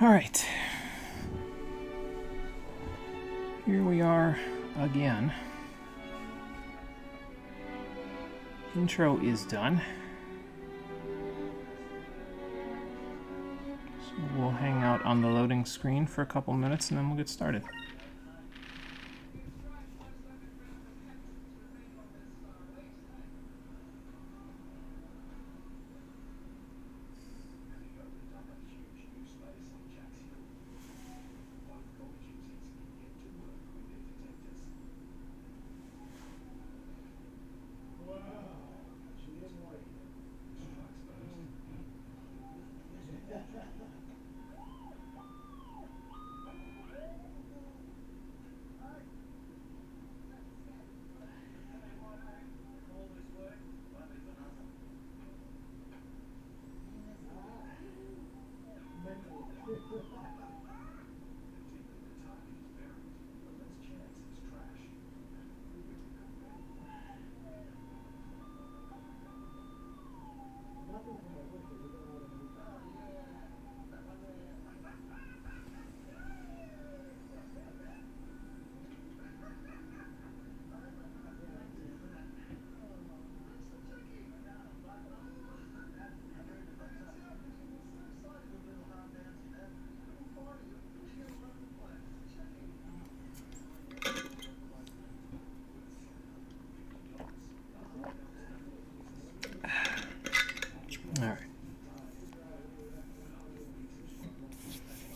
All right. Here we are again. Intro is done. So we'll hang out on the loading screen for a couple minutes and then we'll get started.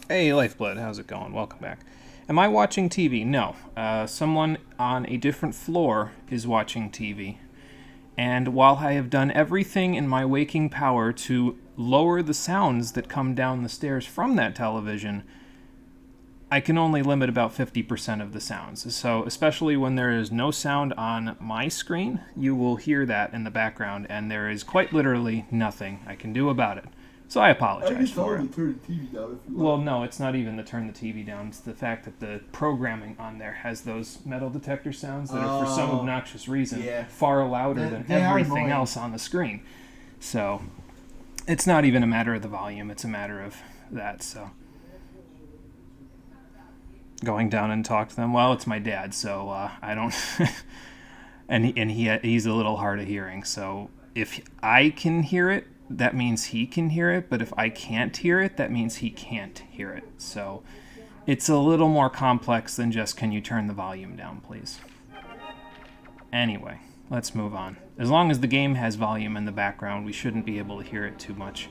Hey, Lifeblood, how's it going? Welcome back. Am I watching TV? No. Someone on a different floor is watching TV. And while I have done everything in my waking power to lower the sounds that come down the stairs from that television, I can only limit about 50% of the sounds. So especially when there is no sound on my screen, you will hear that in the background, and there is quite literally nothing I can do about it. So I apologize for it. Turn the TV down if you Well, no, it's not even the turn the TV down. It's the fact that the programming on there has those metal detector sounds that are, for some obnoxious reason, far louder than everything else on the screen. So it's not even a matter of the volume. It's a matter of that. So going down and talk to them. Well, it's my dad, so I don't. he's a little hard of hearing. So if I can hear it, that means he can hear it, but if I can't hear it, that means he can't hear it. So it's a little more complex than just, can you turn the volume down, please? Anyway, let's move on. As long as the game has volume in the background, we shouldn't be able to hear it too much.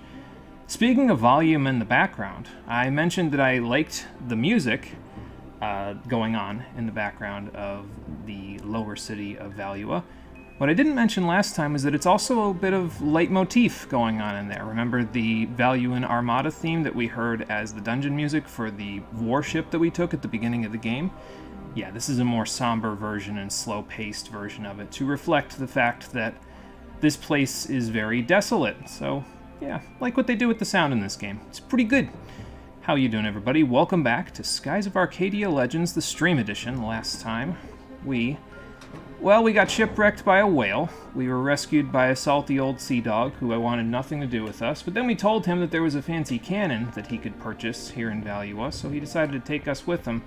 Speaking of volume in the background, I mentioned that I liked the music going on in the background of the lower city of Valua. What I didn't mention last time is that it's also a bit of leitmotif going on in there. Remember the Valuan Armada theme that we heard as the dungeon music for the warship that we took at the beginning of the game? Yeah, this is a more somber version and slow-paced version of it to reflect the fact that this place is very desolate. So, yeah, like what they do with the sound in this game. It's pretty good. How you doing, everybody? Welcome back to Skies of Arcadia Legends, the Stream Edition. Last time, we got shipwrecked by a whale. We were rescued by a salty old sea dog who wanted nothing to do with us, but then we told him that there was a fancy cannon that he could purchase here in Valua, so he decided to take us with him.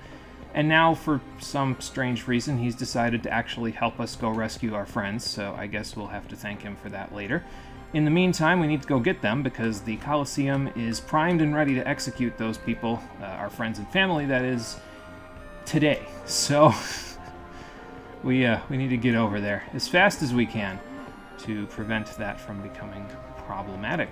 And now, for some strange reason, he's decided to actually help us go rescue our friends, so I guess we'll have to thank him for that later. In the meantime, we need to go get them, because the Colosseum is primed and ready to execute those people, our friends and family, that is, today. So we need to get over there as fast as we can to prevent that from becoming problematic.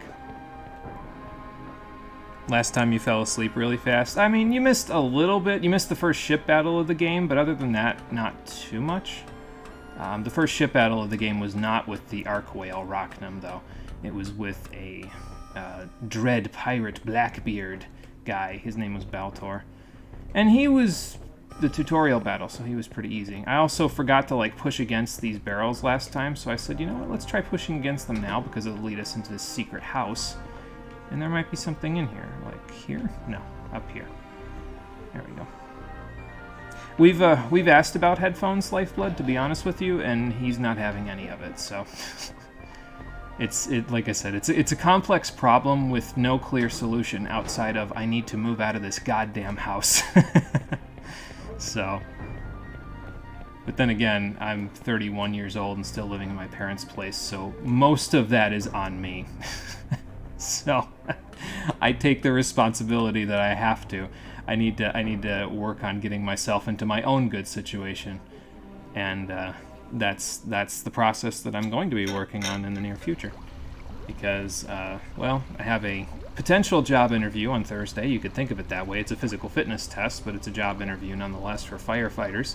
Last time you fell asleep really fast. I mean, you missed a little bit. You missed the first ship battle of the game, but other than that, not too much. The first ship battle of the game was not with the Arc Whale Rocknum, though. It was with a dread pirate Blackbeard guy. His name was Baltor. And he was the tutorial battle, so he was pretty easy. I also forgot to like push against these barrels last time, so I said, you know what, let's try pushing against them now because it'll lead us into this secret house. And there might be something in here. Like here? No, up here. There we go. We've asked about Headphones Lifeblood, to be honest with you, and he's not having any of it, so like I said, it's a complex problem with no clear solution outside of I need to move out of this goddamn house. So, but then again, I'm 31 years old and still living in my parents' place, so most of that is on me. So, I take the responsibility that I have to. I need to work on getting myself into my own good situation, and that's the process that I'm going to be working on in the near future. Because, well, I have a potential job interview on Thursday. You could think of it that way. It's a physical fitness test, but it's a job interview nonetheless for firefighters.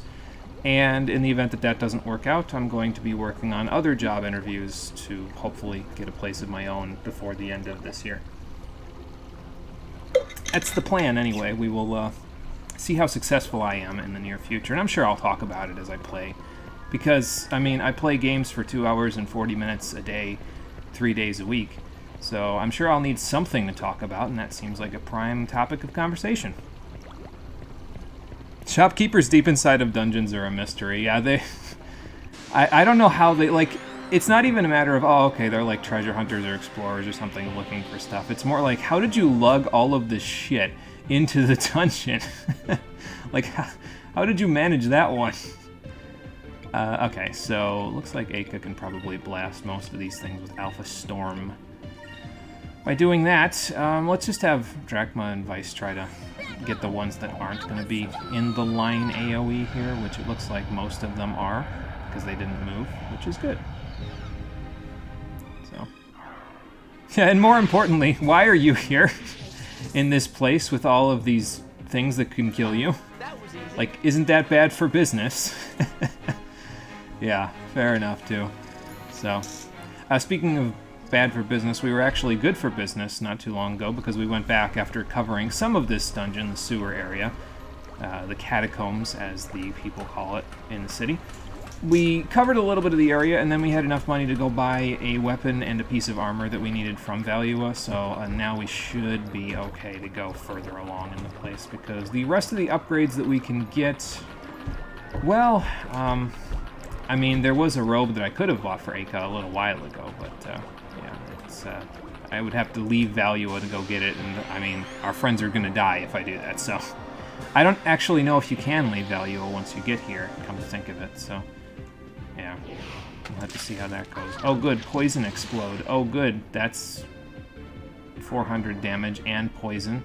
And in the event that that doesn't work out, I'm going to be working on other job interviews to hopefully get a place of my own before the end of this year. That's the plan anyway. We will see how successful I am in the near future. And I'm sure I'll talk about it as I play. Because, I mean, I play games for 2 hours and 40 minutes a day, 3 days a week. So I'm sure I'll need something to talk about, and that seems like a prime topic of conversation. Shopkeepers deep inside of dungeons are a mystery. Yeah, I don't know how they, like, it's not even a matter of, oh, okay, they're like treasure hunters or explorers or something looking for stuff. It's more like, how did you lug all of this shit into the dungeon? Like, how did you manage that one? Okay, so looks like Aka can probably blast most of these things with Alpha Storm. By doing that, let's just have Drachma and Vice try to get the ones that aren't going to be in the line AoE here, which it looks like most of them are, because they didn't move, which is good. So, yeah, and more importantly, why are you here in this place with all of these things that can kill you? Like, isn't that bad for business? Yeah, fair enough, too. So, speaking of bad for business, we were actually good for business not too long ago because we went back after covering some of this dungeon, the sewer area, the catacombs, as the people call it in the city. We covered a little bit of the area, and then we had enough money to go buy a weapon and a piece of armor that we needed from Valua, so now we should be okay to go further along in the place, because the rest of the upgrades that we can get, well, I mean, there was a robe that I could have bought for Aka a little while ago, but, yeah, it's, I would have to leave Valua to go get it, and, I mean, our friends are gonna die if I do that, so. I don't actually know if you can leave Valua once you get here, come to think of it, so. Yeah, we'll have to see how that goes. Oh, good, poison explode. Oh, good, that's 400 damage and poison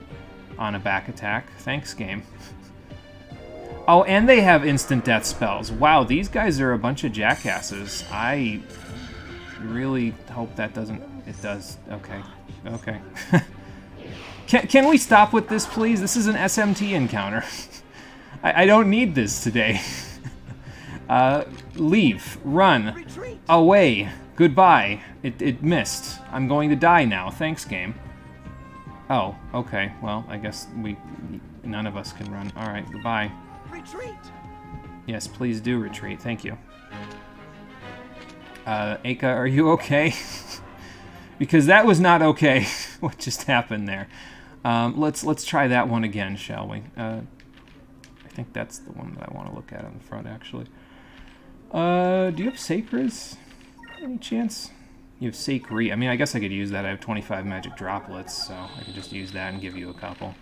on a back attack. Thanks, game. Oh, and they have instant death spells. Wow, these guys are a bunch of jackasses. I really hope that doesn't... It does. Okay. Okay. Can we stop with this, please? This is an SMT encounter. I don't need this today. Leave. Run. Retreat. Away. Goodbye. It missed. I'm going to die now. Thanks, game. Oh, okay. Well, I guess none of us can run. Alright, goodbye. Retreat. Yes, please do retreat. Thank you. Aka, are you okay? Because that was not okay, what just happened there. Let's try that one again, shall we? I think that's the one that I want to look at on the front, actually. Do you have Sacres? Any chance? You have Sacri. I mean, I guess I could use that. I have 25 magic droplets, so I could just use that and give you a couple.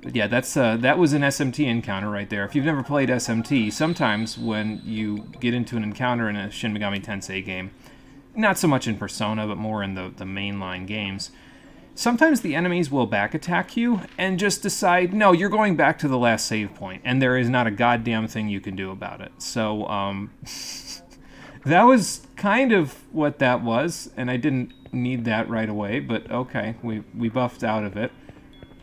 But yeah, that was an SMT encounter right there. If you've never played SMT, sometimes when you get into an encounter in a Shin Megami Tensei game, not so much in Persona, but more in the mainline games, sometimes the enemies will back attack you and just decide, no, you're going back to the last save point, and there is not a goddamn thing you can do about it. So, that was kind of what that was, and I didn't need that right away, but okay, we buffed out of it,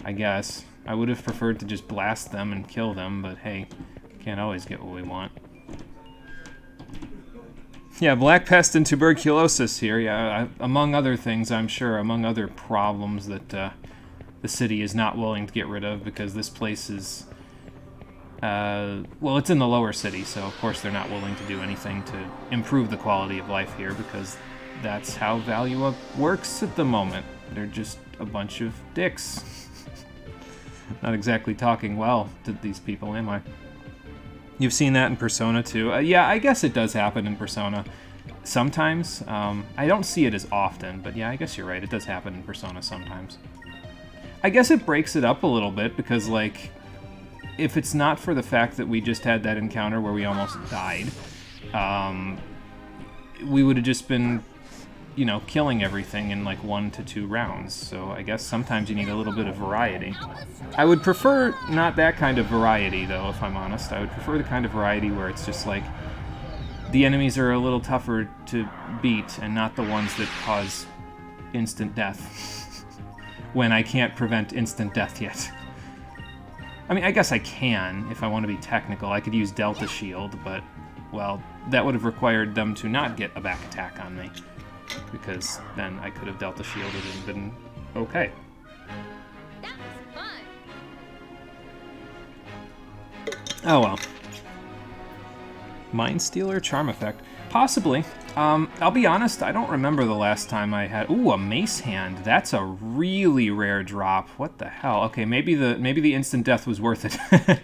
I guess. I would have preferred to just blast them and kill them, but hey, can't always get what we want. Yeah, black pest and tuberculosis here. Yeah, among other things, I'm sure, among other problems that the city is not willing to get rid of because this place is, well, it's in the lower city, so of course they're not willing to do anything to improve the quality of life here because that's how value up works at the moment. They're just a bunch of dicks. Not exactly talking well to these people, am I? You've seen that in Persona too. Yeah, I guess it does happen in Persona sometimes. I don't see it as often, but yeah, I guess you're right. It does happen in Persona sometimes. I guess it breaks it up a little bit because, like, if it's not for the fact that we just had that encounter where we almost died, we would have just been, you know, killing everything in like 1 to 2 rounds. So I guess sometimes you need a little bit of variety. I would prefer not that kind of variety, though, if I'm honest. I would prefer the kind of variety where it's just like the enemies are a little tougher to beat and not the ones that cause instant death when I can't prevent instant death yet. I mean, I guess I can if I want to be technical. I could use Delta Shield, but, well, that would have required them to not get a back attack on me, because then I could have Delta Shielded and been okay. That was fun. Oh well. Mind Stealer Charm Effect. Possibly. I'll be honest, I don't remember the last time I had... Ooh, a Mace Hand. That's a really rare drop. What the hell? Okay, maybe the instant death was worth it.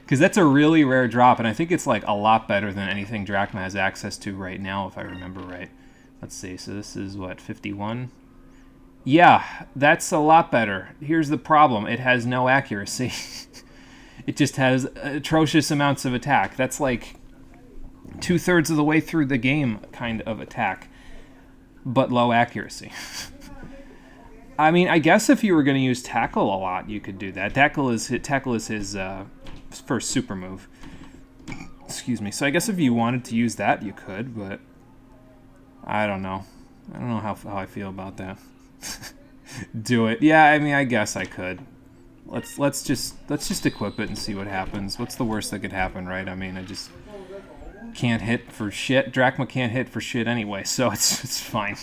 Because that's a really rare drop, and I think it's like a lot better than anything Drachma has access to right now, if I remember right. Let's see, so this is, what, 51? Yeah, that's a lot better. Here's the problem. It has no accuracy. It just has atrocious amounts of attack. That's like 2/3 of the way through the game kind of attack, but low accuracy. I mean, I guess if you were going to use Tackle a lot, you could do that. Tackle is his first super move. Excuse me. So I guess if you wanted to use that, you could, but I don't know. I don't know how I feel about that. Do it. Yeah, I mean, I guess I could. Let's just equip it and see what happens. What's the worst that could happen, right? I mean, I just can't hit for shit. Drachma can't hit for shit anyway, so it's fine.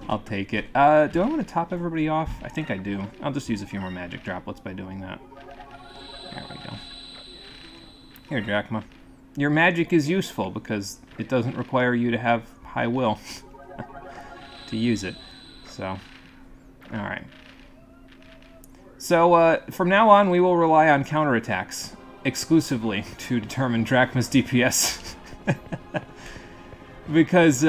I'll take it. Do I want to top everybody off? I think I do. I'll just use a few more magic droplets by doing that. There we go. Here, Drachma. Your magic is useful because it doesn't require you to have high will to use it. So, alright. So, from now on, we will rely on counterattacks exclusively to determine Drachma's DPS. Because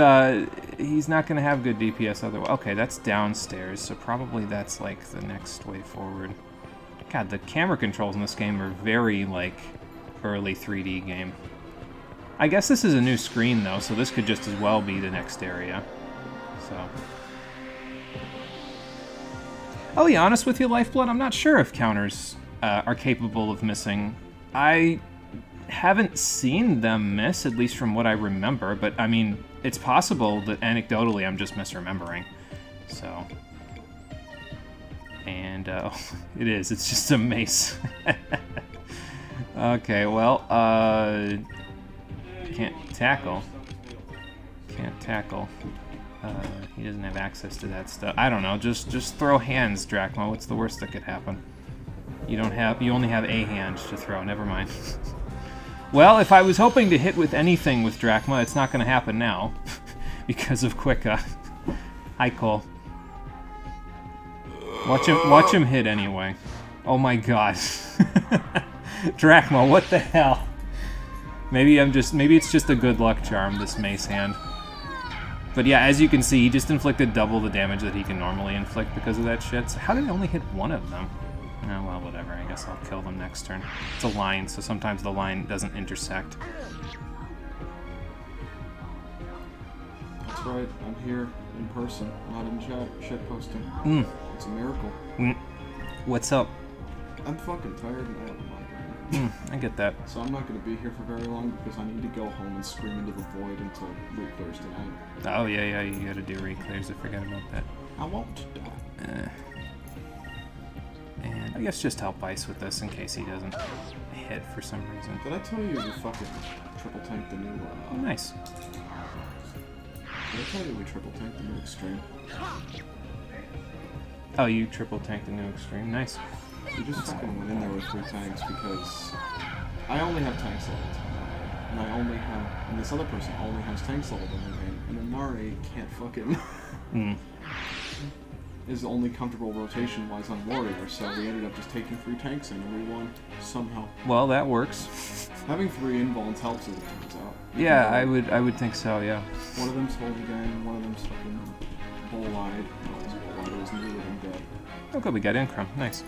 he's not going to have good DPS otherwise. Okay, that's downstairs, so probably that's like the next way forward. God, the camera controls in this game are very, like, early 3D game. I guess this is a new screen, though, so this could just as well be the next area. So, I'll be honest with you, Lifeblood, I'm not sure if counters are capable of missing. I haven't seen them miss, at least from what I remember, but, I mean, it's possible that anecdotally I'm just misremembering. So, and, it is, it's just a mace. Okay, well, can't tackle. Can't tackle. He doesn't have access to that stuff. I don't know. Just throw hands, Drachma. What's the worst that could happen? You only have a hand to throw. Never mind. Well, if I was hoping to hit with anything with Drachma, it's not going to happen now because of Quicka. Hi, Cole. Watch him hit anyway. Oh my God. Drachma, what the hell? Maybe it's just a good luck charm, this mace hand. But yeah, as you can see, he just inflicted double the damage that he can normally inflict because of that shit. So how did I only hit one of them? Oh, well, whatever. I guess I'll kill them next turn. It's a line, so sometimes the line doesn't intersect. That's right. I'm here in person, not in chat shitposting. It's a miracle. What's up? I'm fucking tired and I have a migraine. I get that. So I'm not going to be here for very long because I need to go home and scream into the void until re-clears tonight. Oh, yeah, you gotta do re-clears. I forgot about that. I won't die. And I guess just help Ice with this in case he doesn't hit for some reason. Did I tell you the fucking triple tanked the new. Nice. Did I tell you we triple tanked the new extreme? Oh, you triple tanked the new extreme. Nice. We just fucking went in there with 3 tanks because I only have tanks leveled. And I only have, and this other person only has tanks leveled in the game. And Amari can't fucking is only comfortable rotation-wise on Warrior, so we ended up just taking 3 tanks in and we won somehow. Well, that works. Having 3 invulns helps as it turns out. Yeah, I would think so, yeah. One of them's Holy Gang, one of them's fucking Bull-Eyed. No, it's Bull-Eyed, it was New Living Dead. Oh good, we got Incrum. Nice.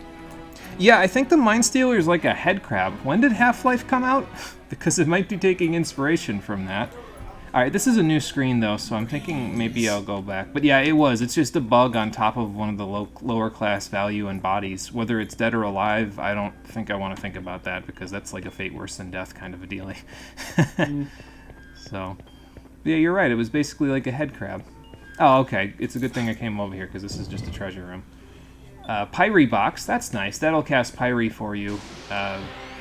Yeah, I think the Mind Stealer is like a head crab. When did Half-Life come out? Because it might be taking inspiration from that. Alright, this is a new screen though, so I'm thinking maybe I'll go back. But yeah, it was. It's just a bug on top of one of the lower class value and bodies. Whether it's dead or alive, I don't think I want to think about that because that's like a fate worse than death kind of a dealie. So, yeah, you're right. It was basically like a head crab. Oh, okay. It's a good thing I came over here because this is just a treasure room. Pyre box, that's nice. That'll cast Pyre for you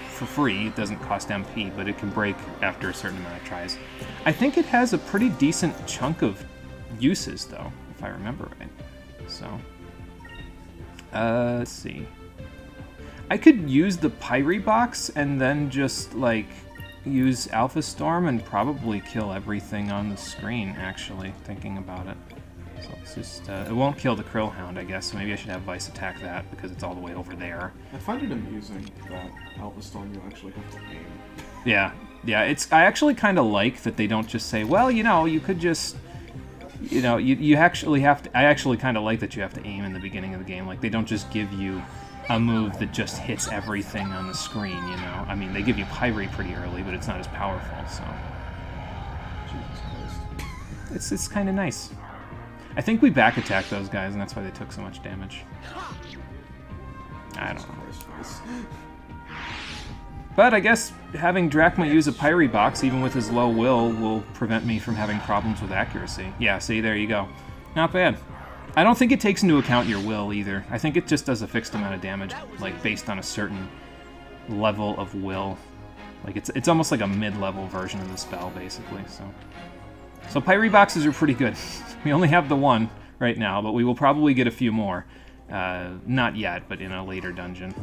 for free. It doesn't cost MP, but it can break after a certain amount of tries. I think it has a pretty decent chunk of uses, though, if I remember right. So, let's see. I could use the Pyre box and then just, like, use Alpha Storm and probably kill everything on the screen, actually, thinking about it. So let's just, it won't kill the Krill Hound, I guess, so maybe I should have Vice attack that because it's all the way over there. I find it amusing that Alpha Storm you actually have to aim. Yeah, yeah, I actually kind of like that they don't just say, well, you know, you could just, you know, you actually have to, I actually kind of like that you have to aim in the beginning of the game. Like, they don't just give you a move that just hits everything on the screen, you know? I mean, they give you Pyre pretty early, but it's not as powerful, so. Jesus Christ. It's kind of nice. I think we back attacked those guys, and that's why they took so much damage. I don't know. But I guess having Drachma use a Pyre box, even with his low will prevent me from having problems with accuracy. Yeah, see, there you go. Not bad. I don't think it takes into account your will, either. I think it just does a fixed amount of damage, like, based on a certain level of will. Like, it's almost like a mid-level version of the spell, basically, so... So Pyre boxes are pretty good. We only have the one right now, but we will probably get a few more. Not yet, but in a later dungeon.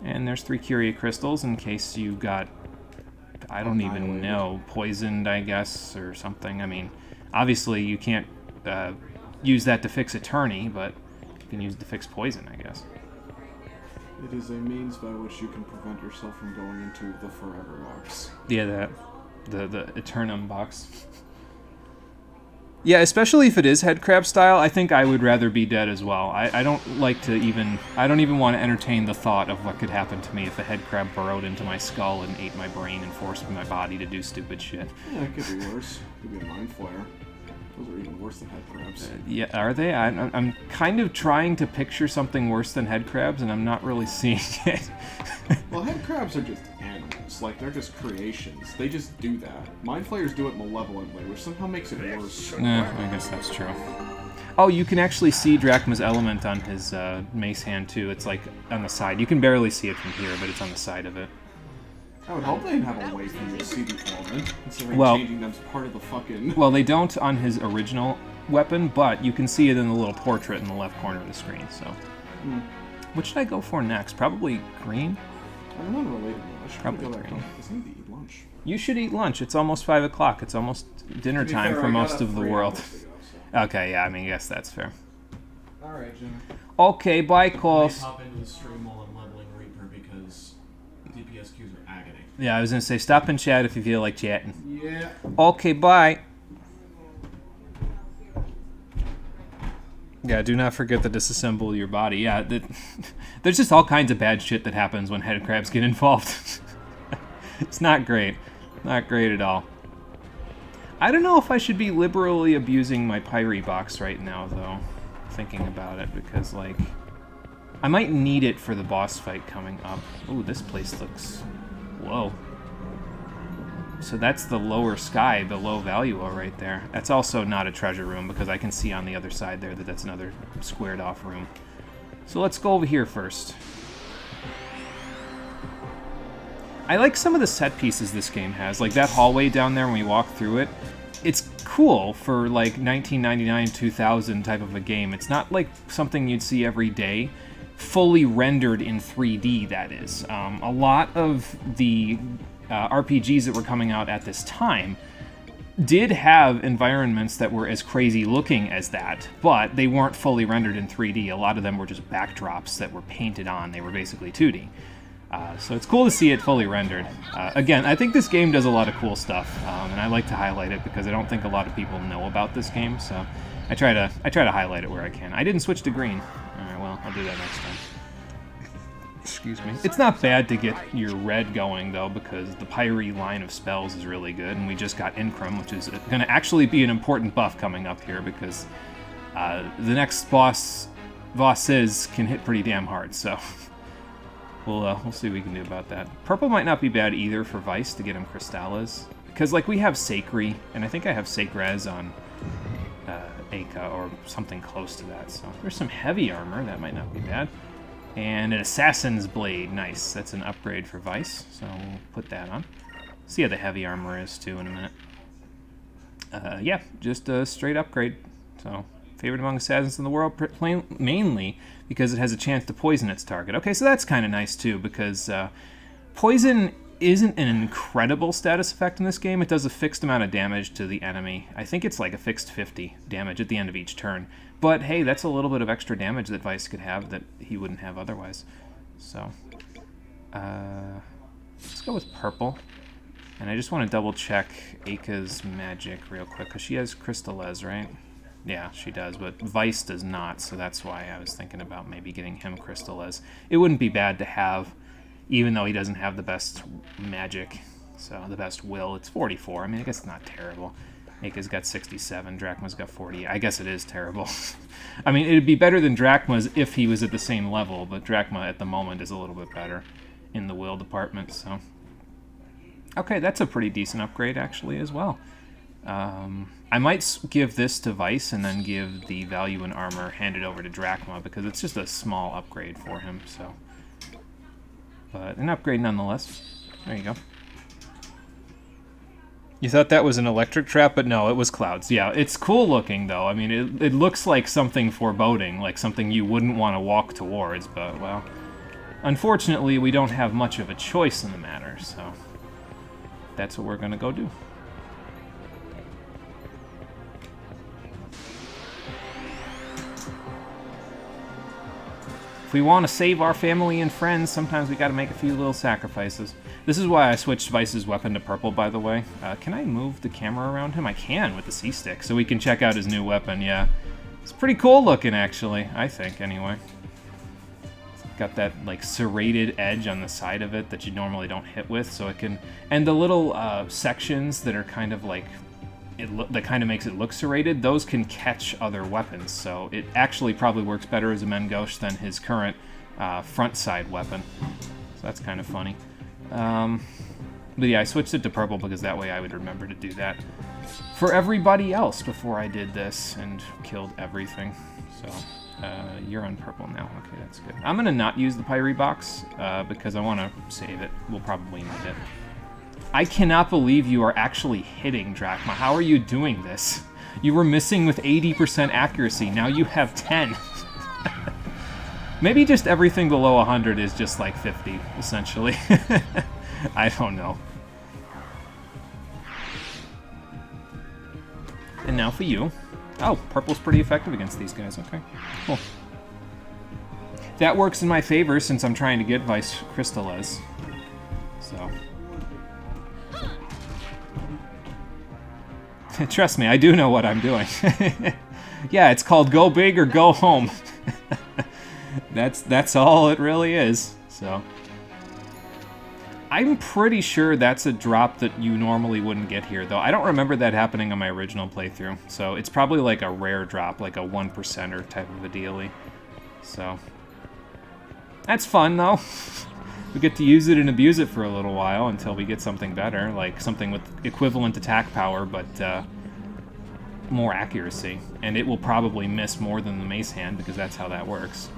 And there's 3 Curia crystals in case you got, I don't even know, poisoned, I guess, or something. I mean, obviously you can't use that to fix Attorney, but you can use it to fix poison, I guess. It is a means by which you can prevent yourself from going into the Forever box. Yeah, the Eternum box. Yeah, especially if it is headcrab style, I think I would rather be dead as well. I don't like to even... I don't even want to entertain the thought of what could happen to me if a headcrab burrowed into my skull and ate my brain and forced my body to do stupid shit. Yeah, it could be worse. It could be a mind flare. Those are even worse than headcrabs. Yeah, are they? I'm kind of trying to picture something worse than headcrabs, and I'm not really seeing it. Well, headcrabs are just animals. Like, they're just creations. They just do that. Mind flayers do it malevolently, which somehow makes it worse. I guess that's true. Oh, you can actually see Drachma's element on his mace hand, too. It's, like, on the side. You can barely see it from here, but it's on the side of it. I would hope they'd have a way for you to see the element, instead of changing them as part of the fucking... Well, they don't on his original weapon, but you can see it in the little portrait in the left corner of the screen, so... What should I go for next? Probably green? I'm unrelated though. I should Probably go back green. home. I need to eat lunch. You should eat lunch. It's almost 5 o'clock. It's almost dinner time for most of the world. Okay, yeah, I mean, yes, that's fair. Alright, Jimmy. Okay, bye, I Coles. hop into the stream while I'm leveling Reaper because DPS queues are agony. Yeah, I was going to say, stop and chat if you feel like chatting. Yeah. Okay, bye. Yeah, do not forget to disassemble your body. Yeah, there's just all kinds of bad shit that happens when headcrabs get involved. It's not great. Not great at all. I don't know if I should be liberally abusing my Pyre box right now, though. Thinking about it, because, like... I might need it for the boss fight coming up. Ooh, this place looks... Whoa. So that's the lower sky, the low value right there. That's also not a treasure room, because I can see on the other side there that that's another squared off room. So let's go over here first. I like some of the set pieces this game has, like that hallway down there when we walk through it. It's cool for like 1999, 2000 type of a game. It's not like something you'd see every day, fully rendered in 3D, that is. A lot of the RPGs that were coming out at this time did have environments that were as crazy looking as that, but they weren't fully rendered in 3D. A lot of them were just backdrops that were painted on. They were basically 2D. So it's cool to see it fully rendered. Again, I think this game does a lot of cool stuff, and I like to highlight it because I don't think a lot of people know about this game, so I try to highlight it where I can. I didn't switch to green. Alright, well, I'll do that next time. Excuse me. It's not bad to get your red going, though, because the Pyre line of spells is really good, and we just got Incrum, which is going to actually be an important buff coming up here, because the next bosses can hit pretty damn hard, so we'll see what we can do about that. Purple might not be bad either for Vice to get him Crystallis, because like we have Sacri, and I think I have Sacrez on Aka, or something close to that, so there's some heavy armor, that might not be bad. And an Assassin's Blade, nice. That's an upgrade for Vice, so we'll put that on. See how the heavy armor is, too, in a minute. Yeah, just a straight upgrade. So, favored among assassins in the world, mainly because it has a chance to poison its target. Okay, so that's kind of nice, too, because poison isn't an incredible status effect in this game. It does a fixed amount of damage to the enemy. I think it's like a fixed 50 damage at the end of each turn. But hey, that's a little bit of extra damage that Vice could have that he wouldn't have otherwise. So, let's go with purple. And I just want to double check Aka's magic real quick, because she has Crystallis, right? Yeah, she does, but Vice does not, so that's why I was thinking about maybe getting him Crystallis. It wouldn't be bad to have, even though he doesn't have the best magic, so the best will. It's 44. I mean, I guess it's not terrible. Aka's got 67, Drachma's got 40. I guess it is terrible. I mean, it'd be better than Drachma's if he was at the same level, but Drachma at the moment is a little bit better in the will department, so. Okay, that's a pretty decent upgrade, actually, as well. I might give this to Vice and then give the value in armor handed over to Drachma, because it's just a small upgrade for him, so. But an upgrade nonetheless. There you go. You thought that was an electric trap, but no, it was clouds. Yeah, it's cool looking, though. I mean, it looks like something foreboding, like something you wouldn't want to walk towards, but, well, unfortunately, we don't have much of a choice in the matter, so that's what we're going to go do. If we want to save our family and friends, sometimes we got to make a few little sacrifices. This is why I switched Vice's weapon to purple, by the way. Can I move the camera around him? I can with the C-stick, so we can check out his new weapon, yeah. It's pretty cool looking, actually, I think, anyway. It's got that, like, serrated edge on the side of it that you normally don't hit with, so it can... And the little sections that are kind of, like... that kind of makes it look serrated, those can catch other weapons, so it actually probably works better as a Mengosh than his current front side weapon. So that's kind of funny. But yeah, I switched it to purple because that way I would remember to do that for everybody else before I did this and killed everything. So you're on purple now. Okay, that's good. I'm going to not use the Pyre box because I want to save it. We'll probably need it. I cannot believe you are actually hitting Drachma. How are you doing this? You were missing with 80% accuracy. Now you have 10. Maybe just everything below 100 is just like 50, essentially. I don't know. And now for you. Oh, purple's pretty effective against these guys. Okay, cool. That works in my favor since I'm trying to get Vice Crystallis. So... Trust me, I do know what I'm doing. Yeah, it's called go big or go home. That's all it really is. So I'm pretty sure that's a drop that you normally wouldn't get here, though. I don't remember that happening on my original playthrough, so it's probably like a rare drop, like a 1%er type of a dealie. So that's fun, though. We get to use it and abuse it for a little while until we get something better, like something with equivalent attack power, but more accuracy. And it will probably miss more than the mace hand, because that's how that works.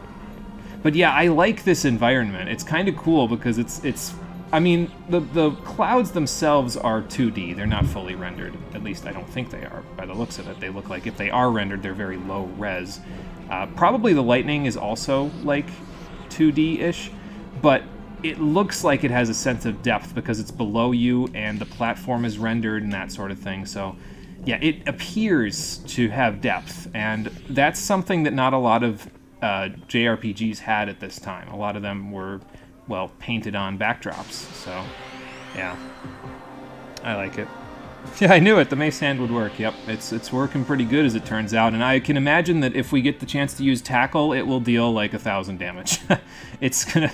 But yeah, I like this environment. It's kind of cool because it's I mean, the clouds themselves are 2D. They're not fully rendered. At least I don't think they are. By the looks of it, they look like if they are rendered, they're very low res. Probably the lightning is also like 2D-ish, but it looks like it has a sense of depth because it's below you and the platform is rendered and that sort of thing. So, yeah, it appears to have depth, and that's something that not a lot of JRPGs had at this time. A lot of them were, well, painted on backdrops. So, yeah, I like it. Yeah, I knew it. The mace hand would work. Yep, it's working pretty good as it turns out. And I can imagine that if we get the chance to use tackle, it will deal like 1,000 damage. it's gonna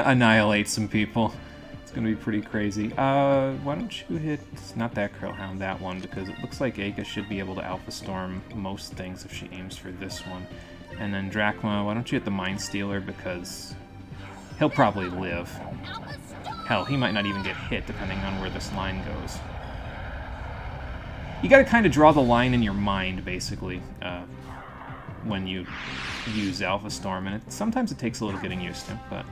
annihilate some people. It's gonna be pretty crazy. Why don't you hit not that Krillhound, that one, because it looks like Aka should be able to Alpha Storm most things if she aims for this one. And then Drachma, why don't you hit the Mind Stealer because he'll probably live. Hell, he might not even get hit depending on where this line goes. You gotta kind of draw the line in your mind, basically, when you use Alpha Storm, and sometimes it takes a little getting used to, but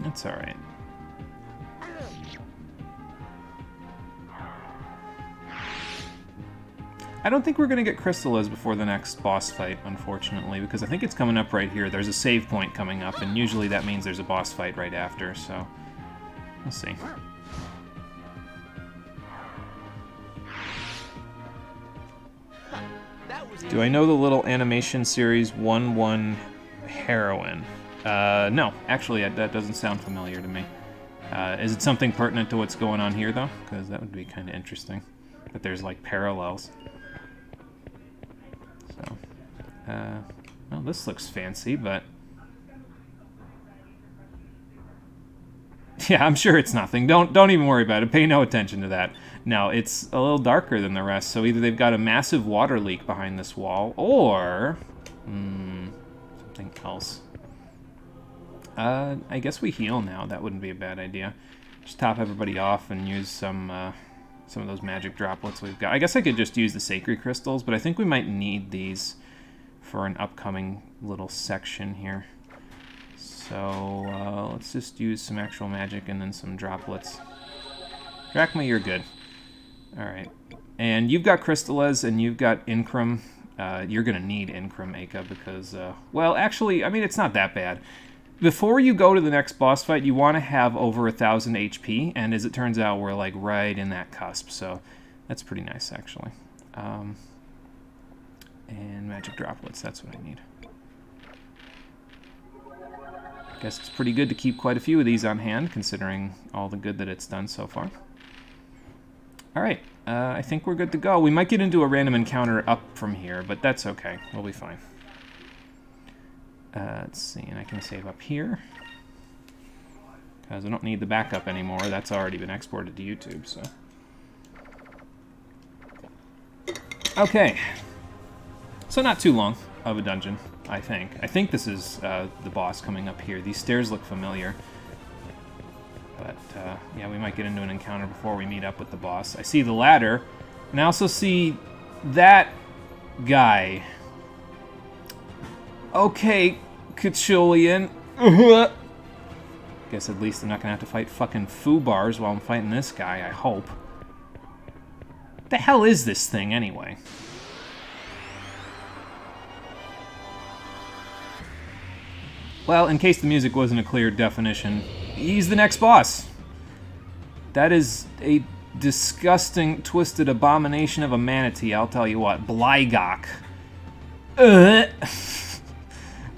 that's alright. I don't think we're going to get Crystallis before the next boss fight, unfortunately, because I think it's coming up right here. There's a save point coming up, and usually that means there's a boss fight right after, so we'll see. Do I know the little animation series 1-1 Heroine? No, actually, that doesn't sound familiar to me. Is it something pertinent to what's going on here, though? Because that would be kind of interesting. That there's, like, parallels. So, well, this looks fancy, but... Yeah, I'm sure it's nothing. Don't even worry about it. Pay no attention to that. Now, it's a little darker than the rest, so either they've got a massive water leak behind this wall, or... something else. I guess we heal now. That wouldn't be a bad idea. Just top everybody off and use some of those magic droplets we've got. I guess I could just use the sacred crystals, but I think we might need these for an upcoming little section here. So let's just use some actual magic and then some droplets. Drachma, you're good. Alright. And you've got Crystallis and you've got Incrum. You're going to need Incrum, Aka, because, well, actually, I mean, it's not that bad. Before you go to the next boss fight, you want to have over 1,000 HP, and as it turns out, we're, like, right in that cusp, so that's pretty nice, actually. And magic droplets, that's what I need. Guess it's pretty good to keep quite a few of these on hand, considering all the good that it's done so far. Alright, I think we're good to go. We might get into a random encounter up from here, but that's okay. We'll be fine. Let's see, and I can save up here. Because I don't need the backup anymore. That's already been exported to YouTube, so... Okay. So not too long of a dungeon, I think. I think this is the boss coming up here. These stairs look familiar. But, yeah, we might get into an encounter before we meet up with the boss. I see the ladder, and I also see that guy. Okay, Cachulian. Guess at least I'm not gonna have to fight fucking Foo-Bars while I'm fighting this guy, I hope. What the hell is this thing, anyway? Well, in case the music wasn't a clear definition, he's the next boss. That is a disgusting, twisted abomination of a manatee, I'll tell you what. Blygok.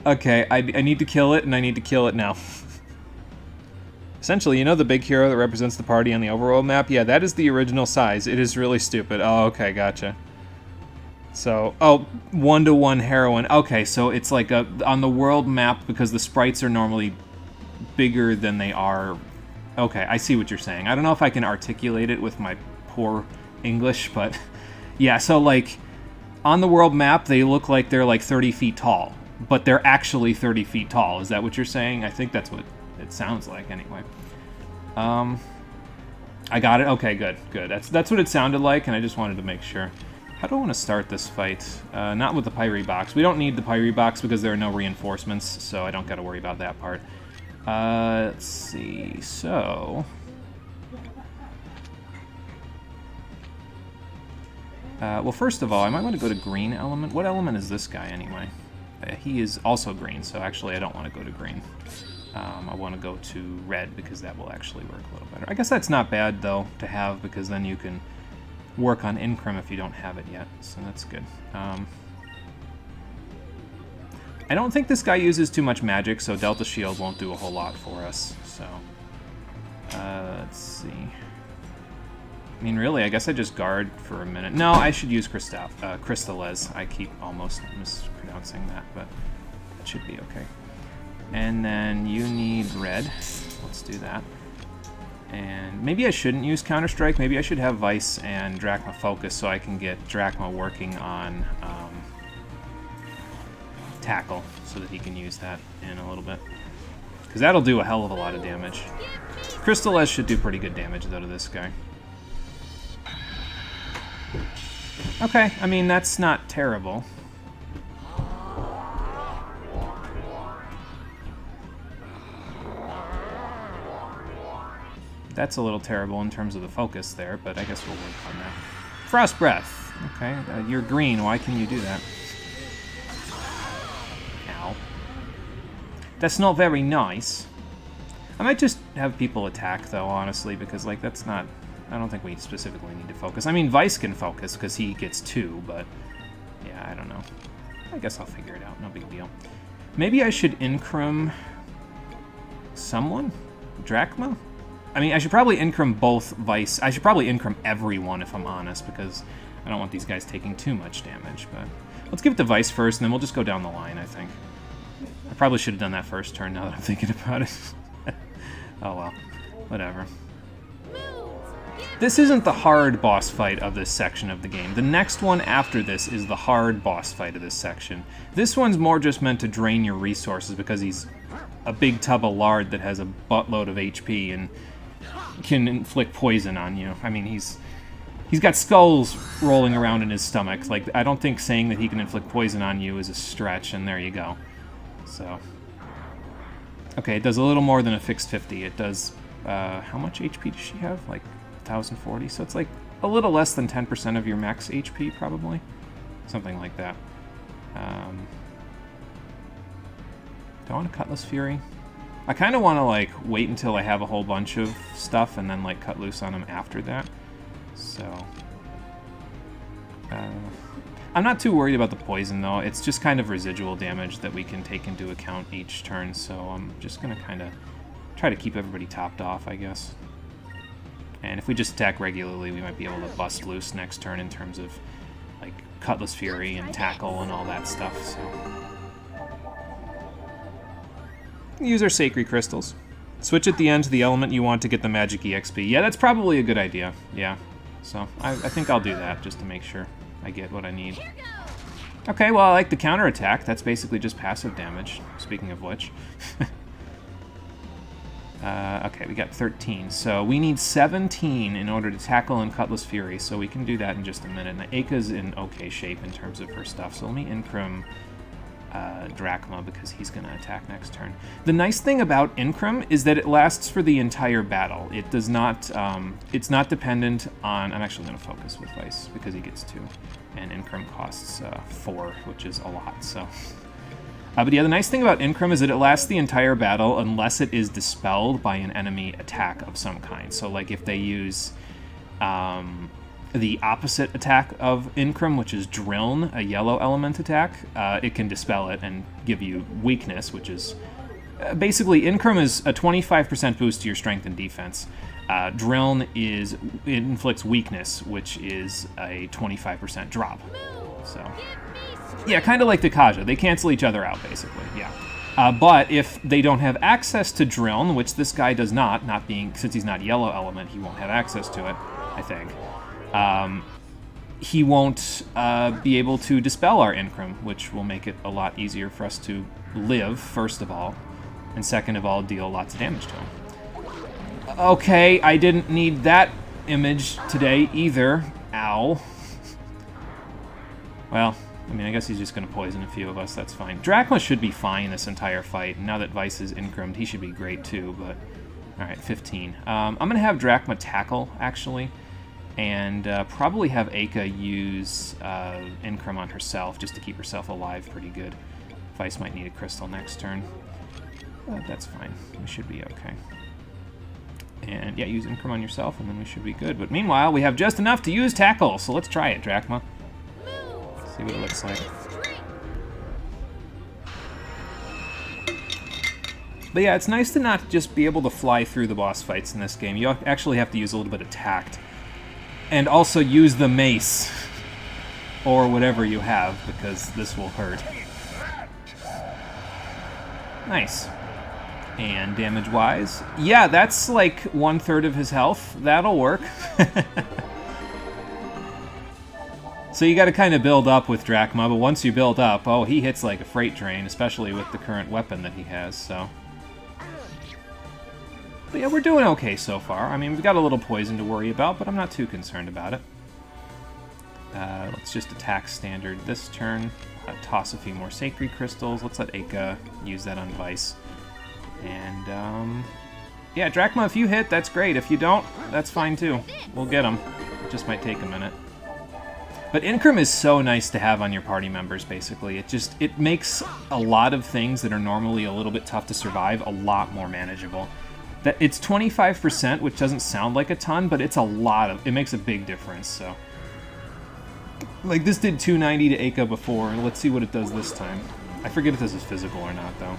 Okay, I need to kill it, and I need to kill it now. Essentially, you know the big hero that represents the party on the overworld map? Yeah, that is the original size. It is really stupid. Oh, okay, gotcha. So, oh, 1-to-1 heroine. Okay, so it's like on the world map, because the sprites are normally bigger than they are. Okay, I see what you're saying. I don't know if I can articulate it with my poor English, but yeah, so like on the world map, they look like they're like 30 feet tall, but they're actually 30 feet tall. Is that what you're saying? I think that's what it sounds like anyway. I got it. Okay, good. That's what it sounded like, and I just wanted to make sure. How do I want to start this fight? Not with the Pyre box. We don't need the Pyre box because there are no reinforcements, so I don't got to worry about that part. Let's see. So... well, first of all, I might want to go to green element. What element is this guy, anyway? He is also green, so actually I don't want to go to green. I want to go to red, because that will actually work a little better. I guess that's not bad, though, to have, because then you can work on Incrim if you don't have it yet, so that's good. I don't think this guy uses too much magic, so Delta Shield won't do a whole lot for us, so... let's see... I mean, really, I guess I just guard for a minute. No, I should use Crystallez. I keep almost mispronouncing that, but it should be okay. And then you need red. Let's do that. And maybe I shouldn't use Counter-Strike. Maybe I should have Vice and Drachma focus so I can get Drachma working on Tackle so that he can use that in a little bit. Because that'll do a hell of a lot of damage. Crystallez should do pretty good damage, though, to this guy. Okay, I mean, that's not terrible. That's a little terrible in terms of the focus there, but I guess we'll work on that. Frost Breath. Okay, you're green. Why can you do that? Ow. That's not very nice. I might just have people attack, though, honestly, because, like, that's not... I don't think we specifically need to focus. I mean, Vice can focus because he gets 2, but yeah, I don't know. I guess I'll figure it out. No big deal. Maybe I should Incrim someone? Drachma? I mean, I should probably Incrim both Vice. I should probably Incrim everyone, if I'm honest, because I don't want these guys taking too much damage. But let's give it to Vice first, and then we'll just go down the line, I think. I probably should have done that first turn now that I'm thinking about it. Oh well. Whatever. This isn't the hard boss fight of this section of the game. The next one after this is the hard boss fight of this section. This one's more just meant to drain your resources because he's a big tub of lard that has a buttload of HP and can inflict poison on you. I mean, he's got skulls rolling around in his stomach. Like, I don't think saying that he can inflict poison on you is a stretch, and there you go. So, okay, it does a little more than a fixed 50. It does, how much HP does she have? Like, 1,040, so it's like a little less than 10% of your max HP, probably. Something like that. Do I want to Cutlass Fury? I kind of want to, like, wait until I have a whole bunch of stuff and then, like, cut loose on him after that. So... I'm not too worried about the poison, though. It's just kind of residual damage that we can take into account each turn, so I'm just going to kind of try to keep everybody topped off, I guess. And if we just attack regularly, we might be able to bust loose next turn in terms of, like, Cutlass Fury and Tackle and all that stuff, so... Use our Sacred Crystals. Switch at the end to the element you want to get the Magic EXP. Yeah, that's probably a good idea, yeah. So, I think I'll do that, just to make sure I get what I need. Okay, well, I like the counterattack. That's basically just passive damage, speaking of which. Okay, we got 13, so we need 17 in order to tackle and Cutlass Fury, so we can do that in just a minute. Now, Aka's in okay shape in terms of her stuff, so let me Incrim Drachma because he's going to attack next turn. The nice thing about Incrim is that it lasts for the entire battle. It does not, it's not dependent on, I'm actually going to focus with Vice because he gets 2, and Incrim costs 4, which is a lot, so... but yeah, the nice thing about Incrim is that it lasts the entire battle unless it is dispelled by an enemy attack of some kind. So, like, if they use the opposite attack of Incrim, which is Drilln, a yellow element attack, it can dispel it and give you weakness, which is... basically, Incrim is a 25% boost to your strength and defense. Drilln inflicts weakness, which is a 25% drop. So... yeah, kind of like the Kaja. They cancel each other out, basically, yeah. But if they don't have access to Drilln, which this guy does not being, since he's not yellow element, he won't have access to it, I think. He won't be able to dispel our Incrim, which will make it a lot easier for us to live, first of all, and second of all, deal lots of damage to him. Okay, I didn't need that image today either. Ow. Well... I mean, I guess he's just going to poison a few of us. That's fine. Drachma should be fine this entire fight. Now that Vice is incrimmed, he should be great too, but... Alright, 15. I'm going to have Drachma tackle, actually, and probably have Aka use Incrim on herself, just to keep herself alive pretty good. Vice might need a crystal next turn. But that's fine. We should be okay. And yeah, use Incrim on yourself, and then we should be good. But meanwhile, we have just enough to use tackle, so let's try it, Drachma. See what it looks like. But yeah, it's nice to not just be able to fly through the boss fights in this game. You actually have to use a little bit of tact. And also use the mace. Or whatever you have, because this will hurt. Nice. And damage-wise, yeah, that's like 1/3 of his health. That'll work. So you got to kind of build up with Drachma, but once you build up, oh, he hits like a freight train, especially with the current weapon that he has, so... But yeah, we're doing okay so far. I mean, we've got a little poison to worry about, but I'm not too concerned about it. Let's just attack standard this turn. Toss a few more Sacred Crystals. Let's let Aka use that on Vice. And, yeah, Drachma, if you hit, that's great. If you don't, that's fine too. We'll get him. It just might take a minute. But Incrim is so nice to have on your party members, basically. It makes a lot of things that are normally a little bit tough to survive a lot more manageable. It's 25%, which doesn't sound like a ton, but it's a lot of... It makes a big difference, so... Like, this did 290 to Aka before, and let's see what it does this time. I forget if this is physical or not, though.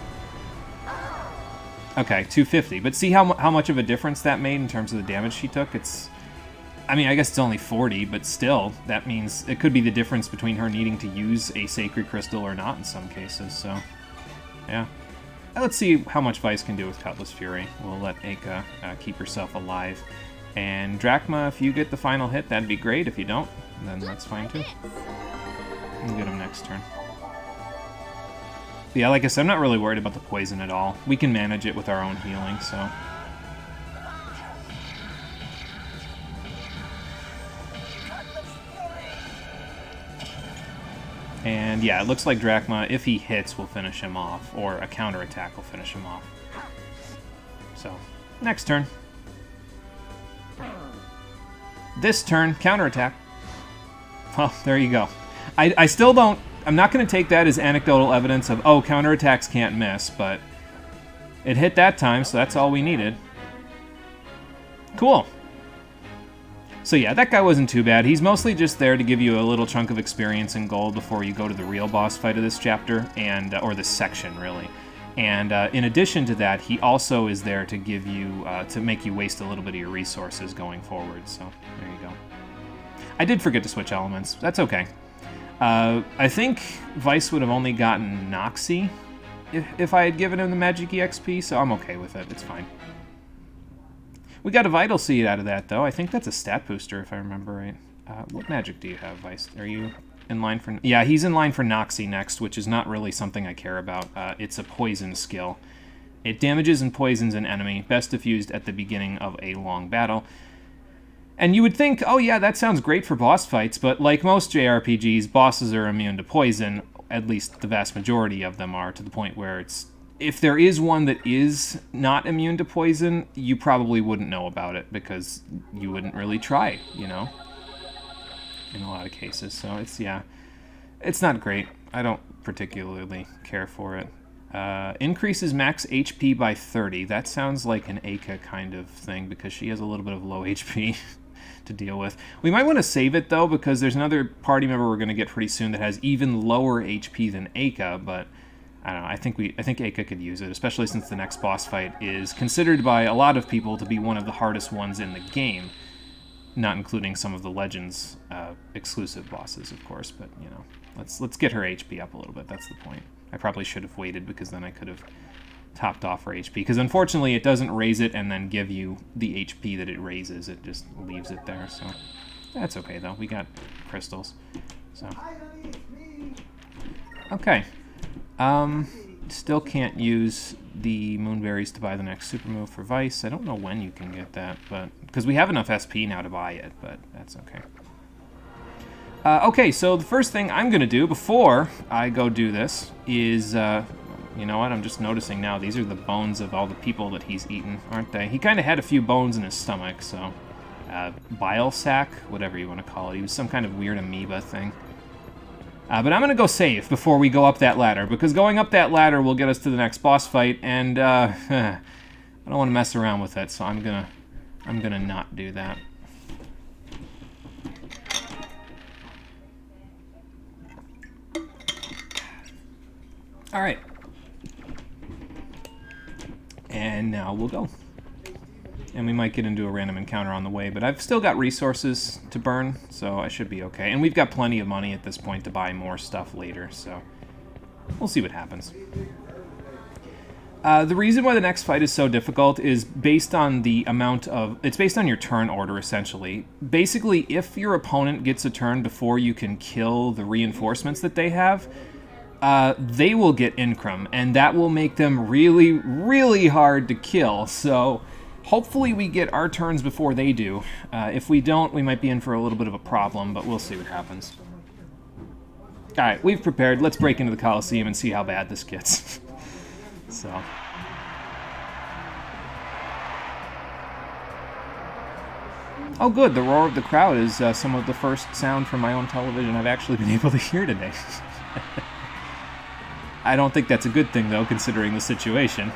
Okay, 250. But see how much of a difference that made in terms of the damage she took? It's... I mean, I guess it's only 40, but still, that means it could be the difference between her needing to use a Sacred Crystal or not in some cases, so... Yeah. Let's see how much Vice can do with Cutlass Fury. We'll let Aka keep herself alive. And Drachma, if you get the final hit, that'd be great. If you don't, then that's fine too. We'll get him next turn. But yeah, like I said, I'm not really worried about the poison at all. We can manage it with our own healing, so... And yeah, it looks like Drachma, if he hits, will finish him off, or a counterattack will finish him off. So, next turn. This turn, counterattack. Well, there you go. I still don't... I'm not going to take that as anecdotal evidence of, oh, counterattacks can't miss, but it hit that time, so that's all we needed. Cool. So yeah, that guy wasn't too bad. He's mostly just there to give you a little chunk of experience and gold before you go to the real boss fight of this chapter, and or this section, really. And in addition to that, he also is there to give you, to make you waste a little bit of your resources going forward, so there you go. I did forget to switch elements. That's okay. I think Vice would have only gotten Noxy if I had given him the Magic EXP, so I'm okay with it. It's fine. We got a Vital Seed out of that, though. I think that's a stat booster, if I remember right. What magic do you have, Vice? Are you in line for... Yeah, he's in line for Noxy next, which is not really something I care about. It's a poison skill. It damages and poisons an enemy, best if used at the beginning of a long battle. And you would think, oh yeah, that sounds great for boss fights, but like most JRPGs, bosses are immune to poison. At least the vast majority of them are, to the point where it's... If there is one that is not immune to poison, you probably wouldn't know about it, because you wouldn't really try, you know? In a lot of cases, so it's, yeah. It's not great. I don't particularly care for it. Increases max HP by 30. That sounds like an Aka kind of thing, because she has a little bit of low HP to deal with. We might want to save it, though, because there's another party member we're going to get pretty soon that has even lower HP than Aka, but... I don't know, I think Aka could use it, especially since the next boss fight is considered by a lot of people to be one of the hardest ones in the game, not including some of the Legends exclusive bosses, of course, but, you know, let's get her HP up a little bit, that's the point. I probably should have waited, because then I could have topped off her HP, because unfortunately it doesn't raise it and then give you the HP that it raises, it just leaves it there, so that's okay, though. We got crystals, so... Okay. Still can't use the Moonberries to buy the next super move for Vice. I don't know when you can get that, but because we have enough SP now to buy it, but that's okay. Okay, so the first thing I'm going to do before I go do this is, you know what, I'm just noticing now, these are the bones of all the people that he's eaten, aren't they? He kind of had a few bones in his stomach, so, bile sac, whatever you want to call it. He was some kind of weird amoeba thing. But I'm going to go save before we go up that ladder, because going up that ladder will get us to the next boss fight, and, I don't want to mess around with it, so I'm gonna not do that. All right. And now we'll go. And we might get into a random encounter on the way, but I've still got resources to burn, so I should be okay. And we've got plenty of money at this point to buy more stuff later, so we'll see what happens. The reason why the next fight is so difficult is based on the amount of... It's based on your turn order, essentially. Basically, if your opponent gets a turn before you can kill the reinforcements that they have, they will get incrum, and that will make them really, really hard to kill. So hopefully we get our turns before they do. If we don't, we might be in for a little bit of a problem, but we'll see what happens. Alright, we've prepared. Let's break into the Coliseum and see how bad this gets. So... Oh good, the roar of the crowd is some of the first sound from my own television I've actually been able to hear today. I don't think that's a good thing, though, considering the situation.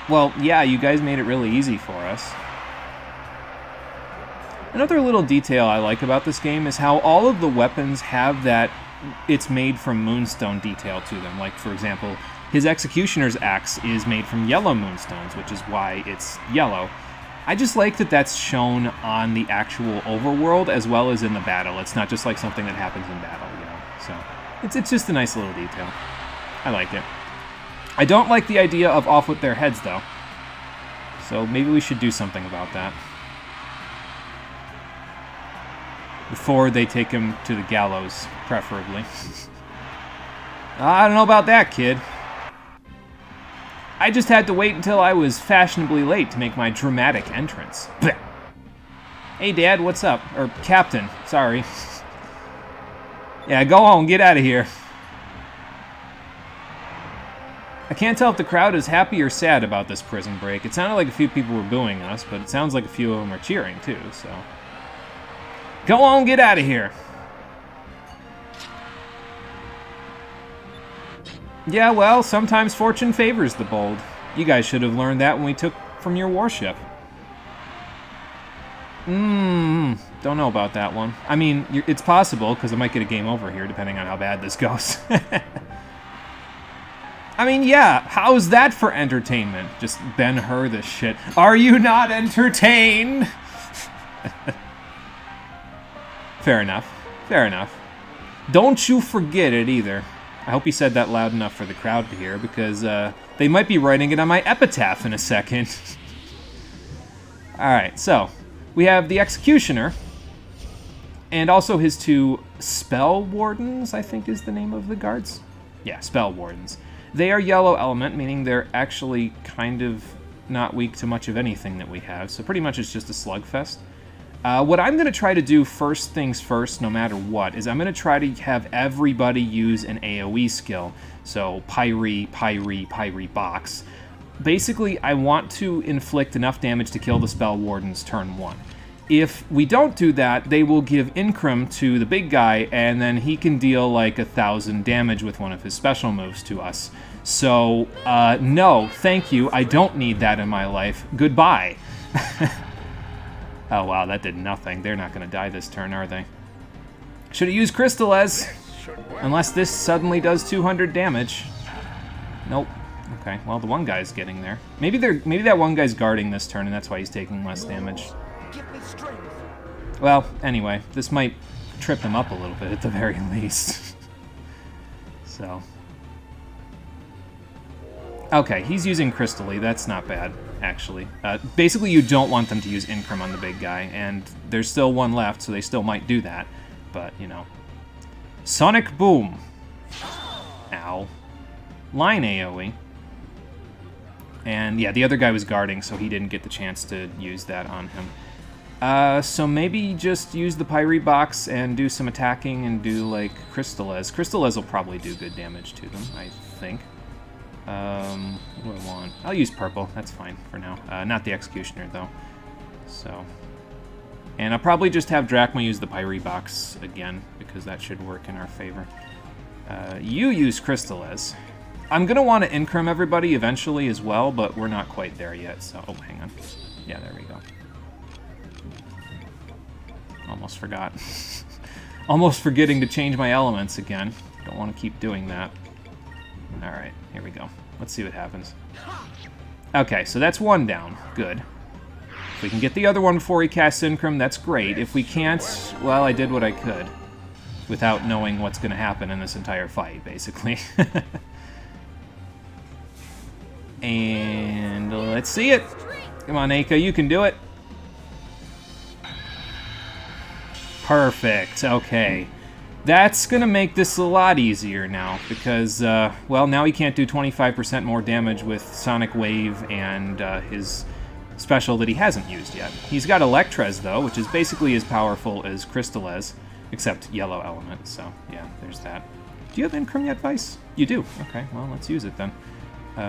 Well, yeah, you guys made it really easy for us. Another little detail I like about this game is how all of the weapons have that it's made from moonstone detail to them. Like, for example, his Executioner's axe is made from yellow moonstones, which is why it's yellow. I just like that that's shown on the actual overworld as well as in the battle. It's not just like something that happens in battle, you know. So it's just a nice little detail. I like it. I don't like the idea of off with their heads, though. So maybe we should do something about that. Before they take him to the gallows, preferably. I don't know about that, kid. I just had to wait until I was fashionably late to make my dramatic entrance. Blech. Hey, Dad, what's up? Or Captain, sorry. Yeah, go on, get out of here. I can't tell if the crowd is happy or sad about this prison break. It sounded like a few people were booing us, but it sounds like a few of them are cheering, too, so... Go on, get out of here! Yeah, well, sometimes fortune favors the bold. You guys should have learned that when we took from your warship. Don't know about that one. I mean, it's possible, because I might get a game over here, depending on how bad this goes. I mean, yeah, how's that for entertainment? Just Ben-Hur this shit. Are you not entertained? Fair enough. Fair enough. Don't you forget it, either. I hope he said that loud enough for the crowd to hear, because they might be writing it on my epitaph in a second. Alright, so we have the Executioner, and also his two Spell Wardens, I think is the name of the guards. Yeah, Spell Wardens. They are yellow element, meaning they're actually kind of not weak to much of anything that we have, so pretty much it's just a slugfest. What I'm going to try to do first things first, no matter what, is I'm going to try to have everybody use an AoE skill. So, Pyre, Pyre, Pyre, Box. Basically, I want to inflict enough damage to kill the Spell Wardens turn 1. If we don't do that, they will give Incrum to the big guy, and then he can deal like 1,000 damage with one of his special moves to us. So, no, thank you, I don't need that in my life. Goodbye. Oh wow, that did nothing. They're not going to die this turn, are they? Should have used Crystallez. Unless this suddenly does 200 damage. Nope. Okay, well the one guy's getting there. Maybe that one guy's guarding this turn and that's why he's taking less damage. Well, anyway, this might trip him up a little bit at the very least. So. Okay, he's using Crystally. That's not bad, actually. Basically, you don't want them to use Incrum on the big guy, and there's still one left, so they still might do that. But, you know. Sonic Boom. Ow. Line AoE. And, yeah, the other guy was guarding, so he didn't get the chance to use that on him. So maybe just use the Pyre box and do some attacking and do, like, Crystallez. Crystallez will probably do good damage to them, I think. What do I want? I'll use purple. That's fine for now. Not the Executioner, though. So... And I'll probably just have Drachma use the Pyre box again, because that should work in our favor. You use Crystallez. I'm going to want to Incrum everybody eventually as well, but we're not quite there yet, so... Oh, hang on. Yeah, there we go. Almost forgot. Almost forgetting to change my elements again. Don't want to keep doing that. Alright, here we go. Let's see what happens. Okay, so that's one down. Good. If we can get the other one before he casts Incrum, that's great. If we can't, well, I did what I could. Without knowing what's going to happen in this entire fight, basically. And let's see it. Come on, Aka, you can do it. Perfect, okay. That's going to make this a lot easier now, because, well, now he can't do 25% more damage with Sonic Wave and his special that he hasn't used yet. He's got Electrez, though, which is basically as powerful as Crystallez, except yellow element, so, yeah, there's that. Do you have Incrum yet, Vice? You do. Okay, well, let's use it then.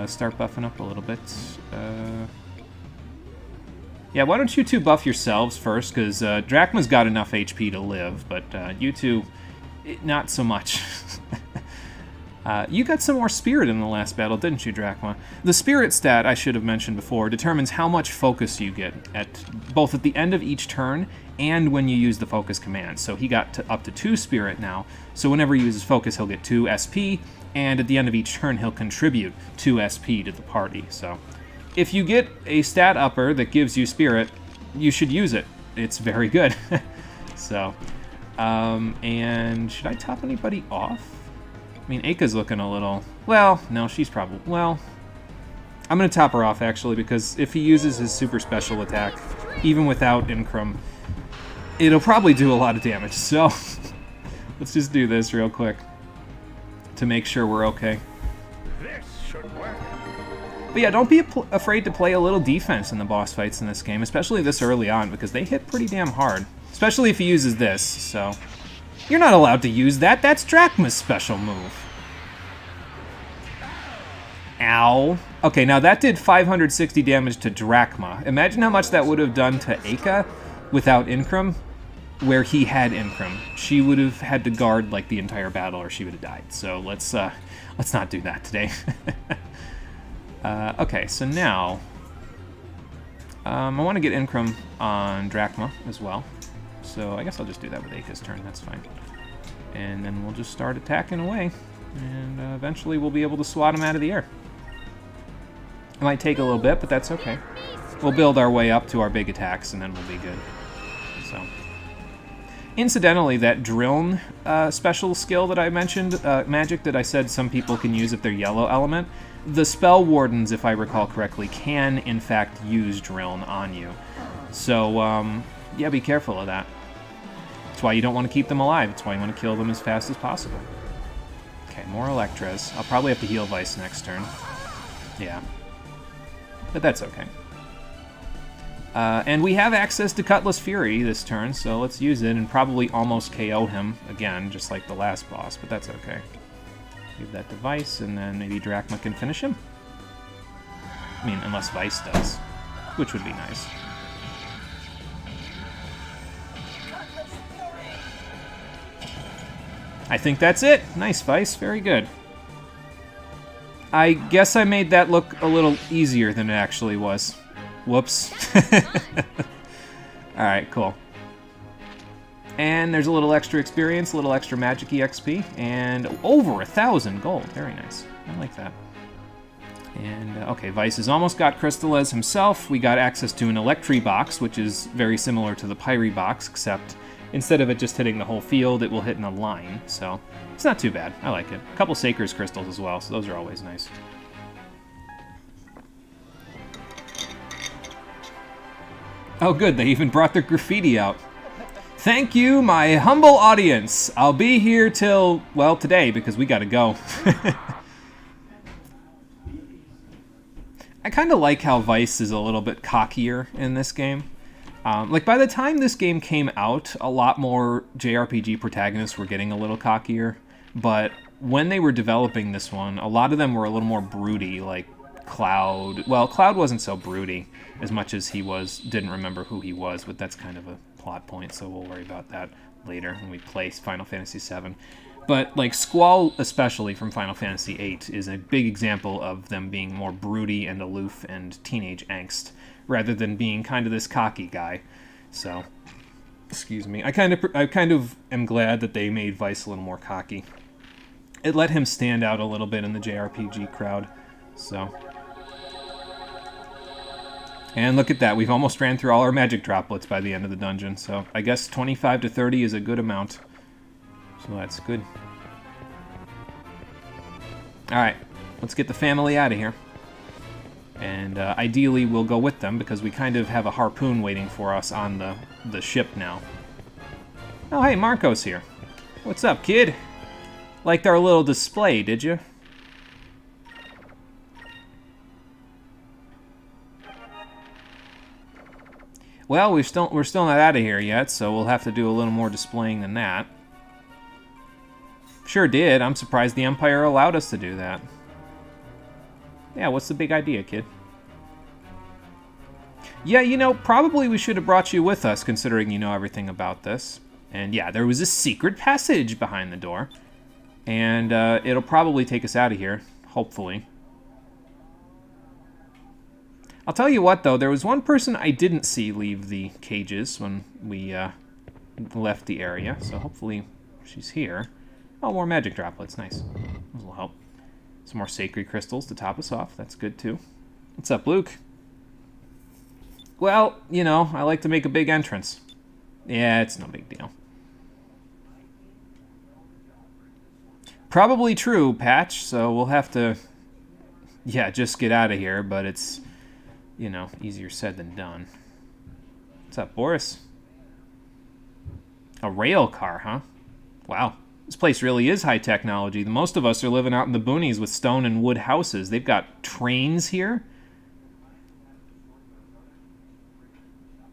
Start buffing up a little bit. Yeah, why don't you two buff yourselves first, because Drachma's got enough HP to live, but you two, not so much. You got some more spirit in the last battle, didn't you, Drachma? The spirit stat, I should have mentioned before, determines how much focus you get, both at the end of each turn and when you use the focus command. So he got up to 2 spirit now, so whenever he uses focus, he'll get 2 SP, and at the end of each turn, he'll contribute 2 SP to the party. So if you get a stat upper that gives you spirit, you should use it. It's very good. So, and should I top anybody off? I mean, Aka's looking a little... Well, no, she's probably... Well, I'm going to top her off, actually, because if he uses his super special attack, even without Incrum, it'll probably do a lot of damage. So, let's just do this real quick to make sure we're okay. This should work. But yeah, don't be afraid to play a little defense in the boss fights in this game, especially this early on, because they hit pretty damn hard. Especially if he uses this, so... You're not allowed to use that. That's Drachma's special move. Ow. Okay, now that did 560 damage to Drachma. Imagine how much that would have done to Aka without Incrum, where he had Incrum. She would have had to guard like the entire battle, or she would have died. So let's not do that today. Okay, so now I want to get Incrum on Drachma as well. So I guess I'll just do that with Aka's turn, that's fine. And then we'll just start attacking away, and eventually we'll be able to swat him out of the air. It might take a little bit, but that's okay. We'll build our way up to our big attacks, and then we'll be good. So, incidentally, that Drilln special skill that I mentioned, magic that I said some people can use if they're yellow element, the Spell Wardens, if I recall correctly, can in fact use Drilln on you. So, yeah, be careful of that. That's why you don't want to keep them alive. That's why you want to kill them as fast as possible. Okay, more Electras. I'll probably have to heal Vice next turn. Yeah. But that's okay. And we have access to Cutlass Fury this turn, so let's use it and probably almost KO him again, just like the last boss, but that's okay. Give that to Vice, and then maybe Drachma can finish him? I mean, unless Vice does, which would be nice. I think that's it. Nice, Vice. Very good. I guess I made that look a little easier than it actually was. Whoops. Alright, cool. And there's a little extra experience, a little extra magic-y XP, and over 1,000 gold. Very nice. I like that. And, okay, Vice has almost got Crystallez himself. We got access to an Electri box, which is very similar to the Pyre box, except instead of it just hitting the whole field, it will hit in a line. So, it's not too bad. I like it. A couple Saker's crystals as well, so those are always nice. Oh good, they even brought their graffiti out. Thank you, my humble audience. I'll be here till, well, today, because we gotta go. I kind of like how Vice is a little bit cockier in this game. Like, by the time this game came out, a lot more JRPG protagonists were getting a little cockier. But when they were developing this one, a lot of them were a little more broody, like Cloud. Well, Cloud wasn't so broody as much as he didn't remember who he was, but that's kind of a plot point, so we'll worry about that later when we play Final Fantasy VII. But, like, Squall, especially from Final Fantasy VIII, is a big example of them being more broody and aloof and teenage angst, rather than being kind of this cocky guy. So, excuse me. I kind of am glad that they made Weiss a little more cocky. It let him stand out a little bit in the JRPG crowd. So, and look at that. We've almost ran through all our magic droplets by the end of the dungeon. So I guess 25 to 30 is a good amount. So that's good. Alright, let's get the family out of here. And ideally we'll go with them because we kind of have a harpoon waiting for us on the ship now. Oh, hey, Marco's here. What's up, kid? Liked our little display, did you? Well, we're still not out of here yet, so we'll have to do a little more displaying than that. Sure did. I'm surprised the Empire allowed us to do that. Yeah, what's the big idea, kid? Yeah, you know, probably we should have brought you with us, considering you know everything about this. And yeah, there was a secret passage behind the door. And it'll probably take us out of here, hopefully. I'll tell you what, though, there was one person I didn't see leave the cages when we left the area, so hopefully she's here. Oh, more magic droplets, nice. Those will help. Some more sacred crystals to top us off, that's good too. What's up, Luke? Well, you know, I like to make a big entrance. Yeah, it's no big deal. Probably true, Patch, so we'll have to, yeah, just get out of here, but it's, you know, easier said than done. What's up, Boris? A rail car, huh? Wow. This place really is high technology. Most of us are living out in the boonies with stone and wood houses. They've got trains here?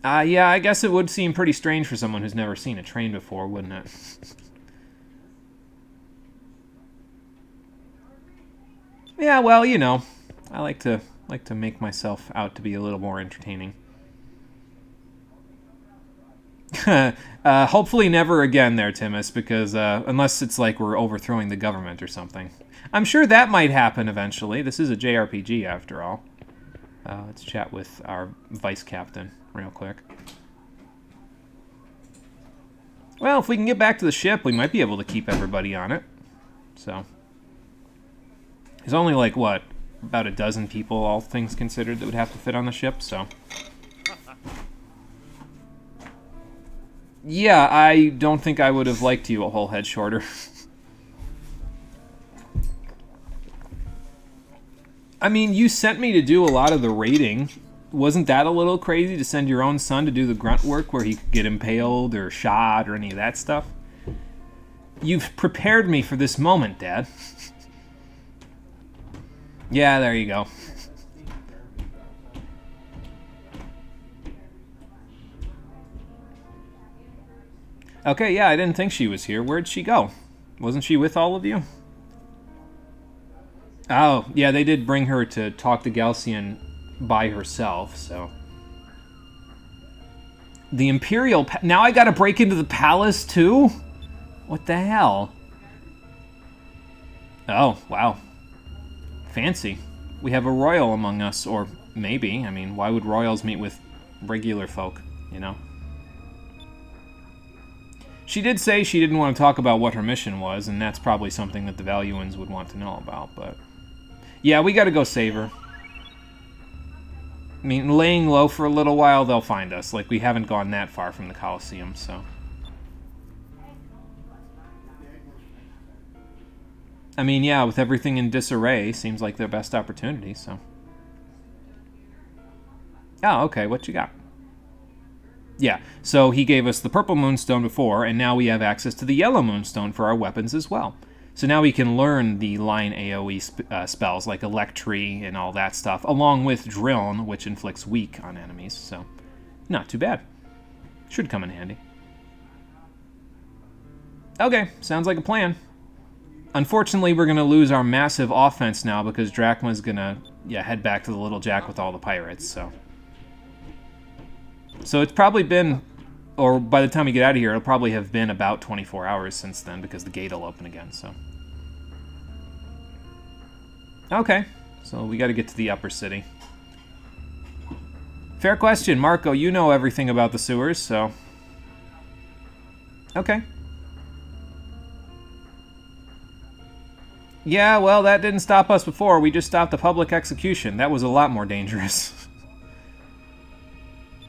Yeah, I guess it would seem pretty strange for someone who's never seen a train before, wouldn't it? Yeah, well, you know, I like to make myself out to be a little more entertaining. Hopefully never again there, Timus, because unless it's like we're overthrowing the government or something. I'm sure that might happen eventually. This is a JRPG after all. Let's chat with our vice captain real quick. Well, if we can get back to the ship, we might be able to keep everybody on it. So, there's only like, what, about a dozen people, all things considered, that would have to fit on the ship, so... Yeah, I don't think I would have liked you a whole head shorter. I mean, you sent me to do a lot of the raiding. Wasn't that a little crazy to send your own son to do the grunt work where he could get impaled or shot or any of that stuff? You've prepared me for this moment, Dad. Yeah, there you go. Okay, yeah, I didn't think she was here. Where'd she go? Wasn't she with all of you? Oh, yeah, they did bring her to talk to Galcian by herself, so... The Imperial... Now I gotta break into the palace, too? What the hell? Oh, wow. Fancy. We have a royal among us, or maybe. I mean, why would royals meet with regular folk, you know? She did say she didn't want to talk about what her mission was, and that's probably something that the Valuans would want to know about, but... Yeah, we gotta go save her. I mean, laying low for a little while, they'll find us. Like, we haven't gone that far from the Colosseum, so... I mean, yeah, with everything in disarray, seems like their best opportunity, so... Oh, okay, what you got? Yeah, so he gave us the purple moonstone before, and now we have access to the yellow moonstone for our weapons as well. So now we can learn the line AoE spells, like Electree and all that stuff, along with Drilln, which inflicts weak on enemies, so not too bad. Should come in handy. Okay, sounds like a plan. Unfortunately, we're going to lose our massive offense now because Drachma's going to head back to the Little Jack with all the pirates, So it's probably been, or by the time we get out of here, it'll probably have been about 24 hours since then because the gate will open again, so. Okay, so we got to get to the upper city. Fair question, Marco. You know everything about the sewers, so. Okay. Yeah, well, that didn't stop us before. We just stopped the public execution. That was a lot more dangerous.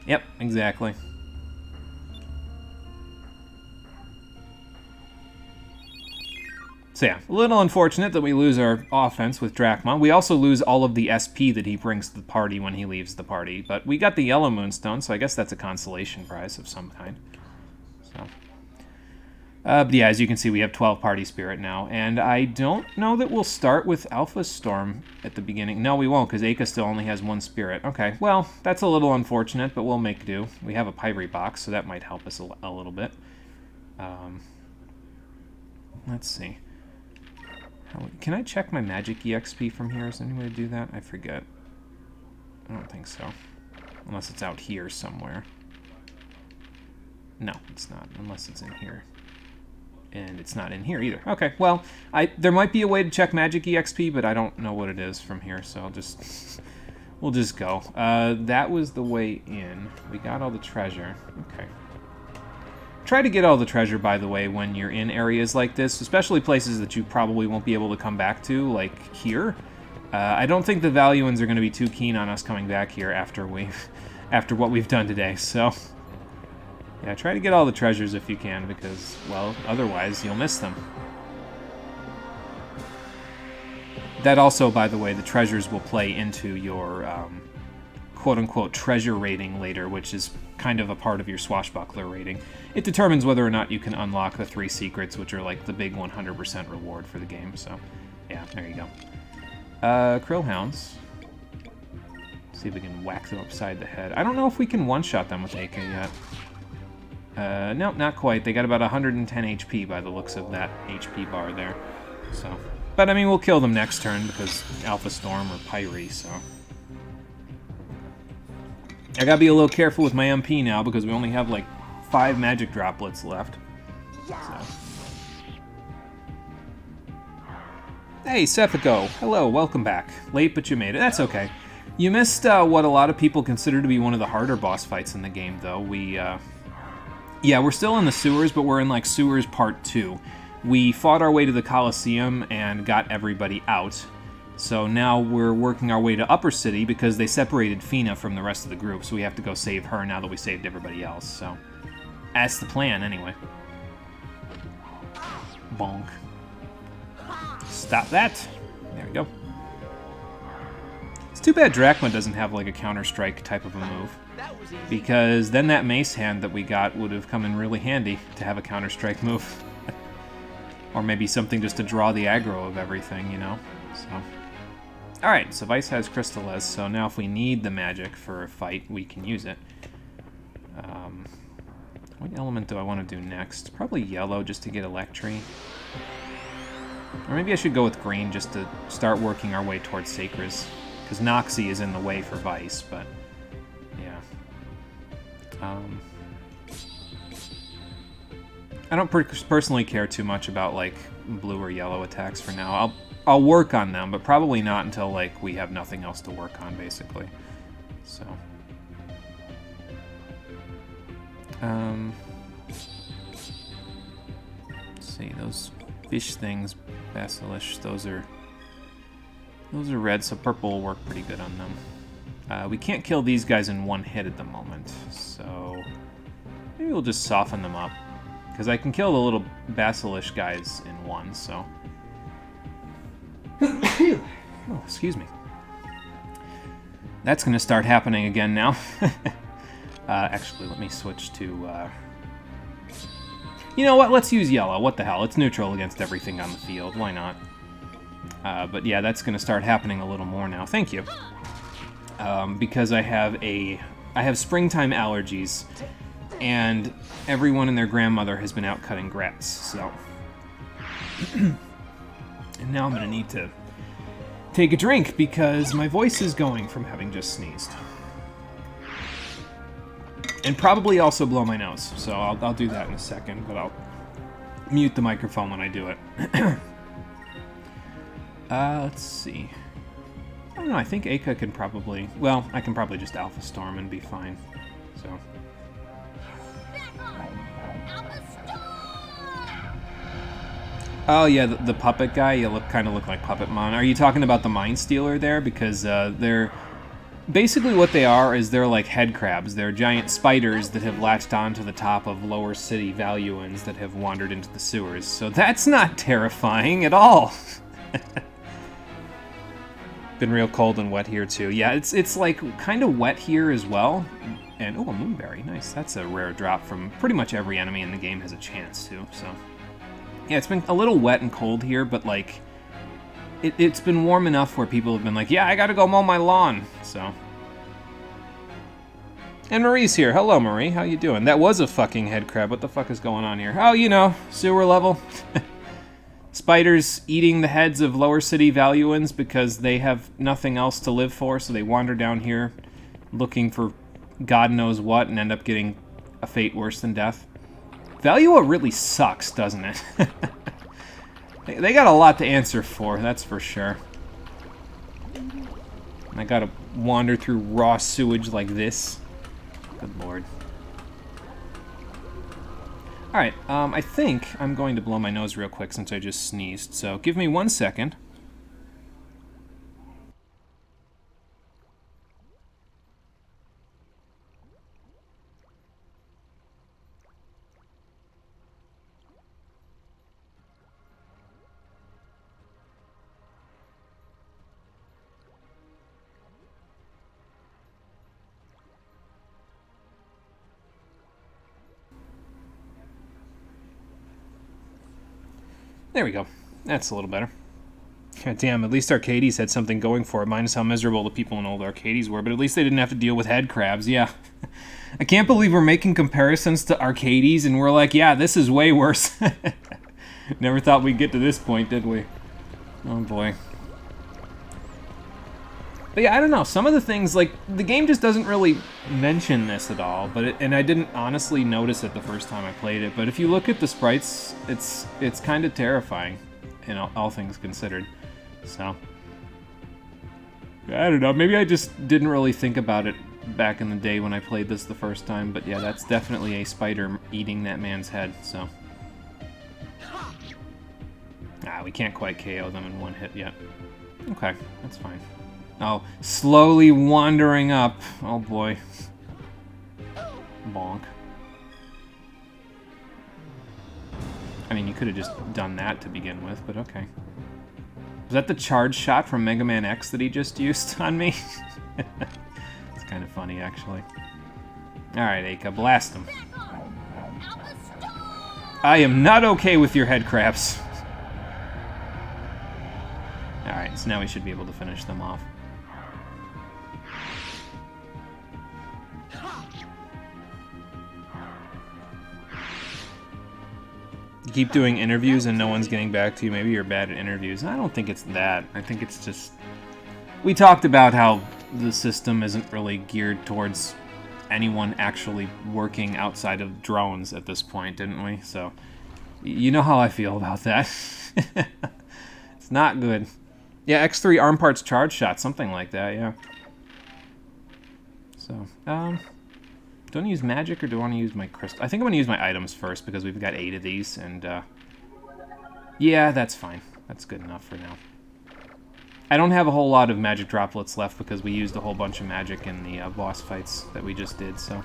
Yep, exactly. So yeah, a little unfortunate that we lose our offense with Drachma. We also lose all of the SP that he brings to the party when he leaves the party. But we got the Yellow Moonstone, so I guess that's a consolation prize of some kind. So. But yeah, as you can see, we have 12 Party Spirit now. And I don't know that we'll start with Alpha Storm at the beginning. No, we won't, because Aka still only has 1 Spirit. Okay, well, that's a little unfortunate, but we'll make do. We have a Pyre box, so that might help us a little bit. Let's see. Can I check my Magic EXP from here? Is there any way to do that? I forget. I don't think so. Unless it's out here somewhere. No, it's not. Unless it's in here. And it's not in here either. Okay, well, there might be a way to check Magic EXP, but I don't know what it is from here, so we'll just go. That was the way in. We got all the treasure. Okay. Try to get all the treasure, by the way, when you're in areas like this, especially places that you probably won't be able to come back to, like here. I don't think the Valuans are going to be too keen on us coming back here after what we've done today, so. Yeah, try to get all the treasures if you can, because, well, otherwise you'll miss them. That also, by the way, the treasures will play into your quote-unquote treasure rating later, which is kind of a part of your swashbuckler rating. It determines whether or not you can unlock the 3 secrets, which are like the big 100% reward for the game, so yeah, there you go. Krill Hounds. See if we can whack them upside the head. I don't know if we can one-shot them with AK yet. No, not quite. They got about 110 HP by the looks of that HP bar there. So, but I mean, we'll kill them next turn because Alpha Storm or Pyre, so. I gotta be a little careful with my MP now because we only have like 5 magic droplets left. So. Hey, Sephico. Hello, welcome back. Late, but you made it. That's okay. You missed what a lot of people consider to be one of the harder boss fights in the game, though. Yeah, we're still in the sewers, but we're in, like, Sewers Part 2. We fought our way to the Coliseum and got everybody out. So now we're working our way to Upper City because they separated Fina from the rest of the group, so we have to go save her now that we saved everybody else, so. That's the plan, anyway. Bonk. Stop that. There we go. It's too bad Drachma doesn't have, like, a Counter-Strike type of a move. Because then that mace hand that we got would have come in really handy to have a Counter-Strike move. Or maybe something just to draw the aggro of everything, you know? So. Alright, so Vice has Crystallis, so now if we need the magic for a fight, we can use it. What element do I want to do next? Probably yellow, just to get Electri. Or maybe I should go with green, just to start working our way towards Sacres. Because Noxie is in the way for Vice, but... I don't personally care too much about, like, blue or yellow attacks for now. I'll work on them, but probably not until, like, we have nothing else to work on, basically. So. Let's see, those fish things, Basilisk, those are red, so purple will work pretty good on them. We can't kill these guys in one hit at the moment, so maybe we'll just soften them up. Because I can kill the little Basilisk guys in one, so... Oh, excuse me. That's going to start happening again now. Actually, let me switch to... You know what? Let's use yellow. What the hell? It's neutral against everything on the field. Why not? But yeah, that's going to start happening a little more now. Thank you. Because I have springtime allergies. and everyone and their grandmother has been out cutting grass, so... And now I'm gonna need to take a drink because my voice is going from having just sneezed. And probably also blow my nose, so I'll do that in a second, but I'll mute the microphone when I do it. Let's see. I don't know, I think Aka can probably... Well, I can probably just Alpha Storm and be fine, so... Oh yeah, the puppet guy. You kind of look like Puppet Mon. Are you talking about the Mind Stealer there? Because they're basically what they are is they're like head crabs. They're giant spiders that have latched onto the top of lower city valuans that have wandered into the sewers. So that's not terrifying at all. Been real cold and wet here too. Yeah, it's like kind of wet here as well. And oh, a moonberry, nice. That's a rare drop from pretty much every enemy in the game has a chance to. So. Yeah, it's been a little wet and cold here, but, like, it's been warm enough where people have been like, yeah, I gotta go mow my lawn, so. And Marie's here. Hello, Marie. How you doing? That was a fucking head crab. What the fuck is going on here? Oh, you know, sewer level. Spiders eating the heads of lower city valuans because they have nothing else to live for, so they wander down here looking for God knows what and end up getting a fate worse than death. Valua really sucks, doesn't it? They got a lot to answer for, that's for sure. I gotta wander through raw sewage like this. Good lord. Alright, I think I'm going to blow my nose real quick since I just sneezed, so give me 1 second. There we go. That's a little better. God damn, at least Arcades had something going for it, minus how miserable the people in old Arcades were, but at least they didn't have to deal with head crabs, yeah. I can't believe we're making comparisons to Arcades, and we're like, yeah, this is way worse. Never thought we'd get to this point, did we? Oh boy. But yeah, I don't know, some of the things, like, the game just doesn't really mention this at all, but and I didn't honestly notice it the first time I played it, but if you look at the sprites, it's kind of terrifying, in all things considered, so. I don't know, maybe I just didn't really think about it back in the day when I played this the first time, but yeah, that's definitely a spider eating that man's head, so. We can't quite KO them in one hit yet. Okay, that's fine. Oh, slowly wandering up. Oh boy. Bonk. I mean, you could have just done that to begin with, but okay. Was that the charge shot from Mega Man X that he just used on me? It's kind of funny, actually. Alright, Aka, blast him. I am not okay with your head crabs. Alright, so now we should be able to finish them off. You keep doing interviews and no one's getting back to you. Maybe you're bad at interviews. I don't think it's that. I think it's just... We talked about how the system isn't really geared towards anyone actually working outside of drones at this point, didn't we? So, you know how I feel about that. It's not good. Yeah, X3 arm parts charge shot, something like that, yeah. So, do I want to use magic or do I want to use my crystal? I think I'm going to use my items first because we've got 8 of these and, yeah, that's fine. That's good enough for now. I don't have a whole lot of magic droplets left because we used a whole bunch of magic in the boss fights that we just did, so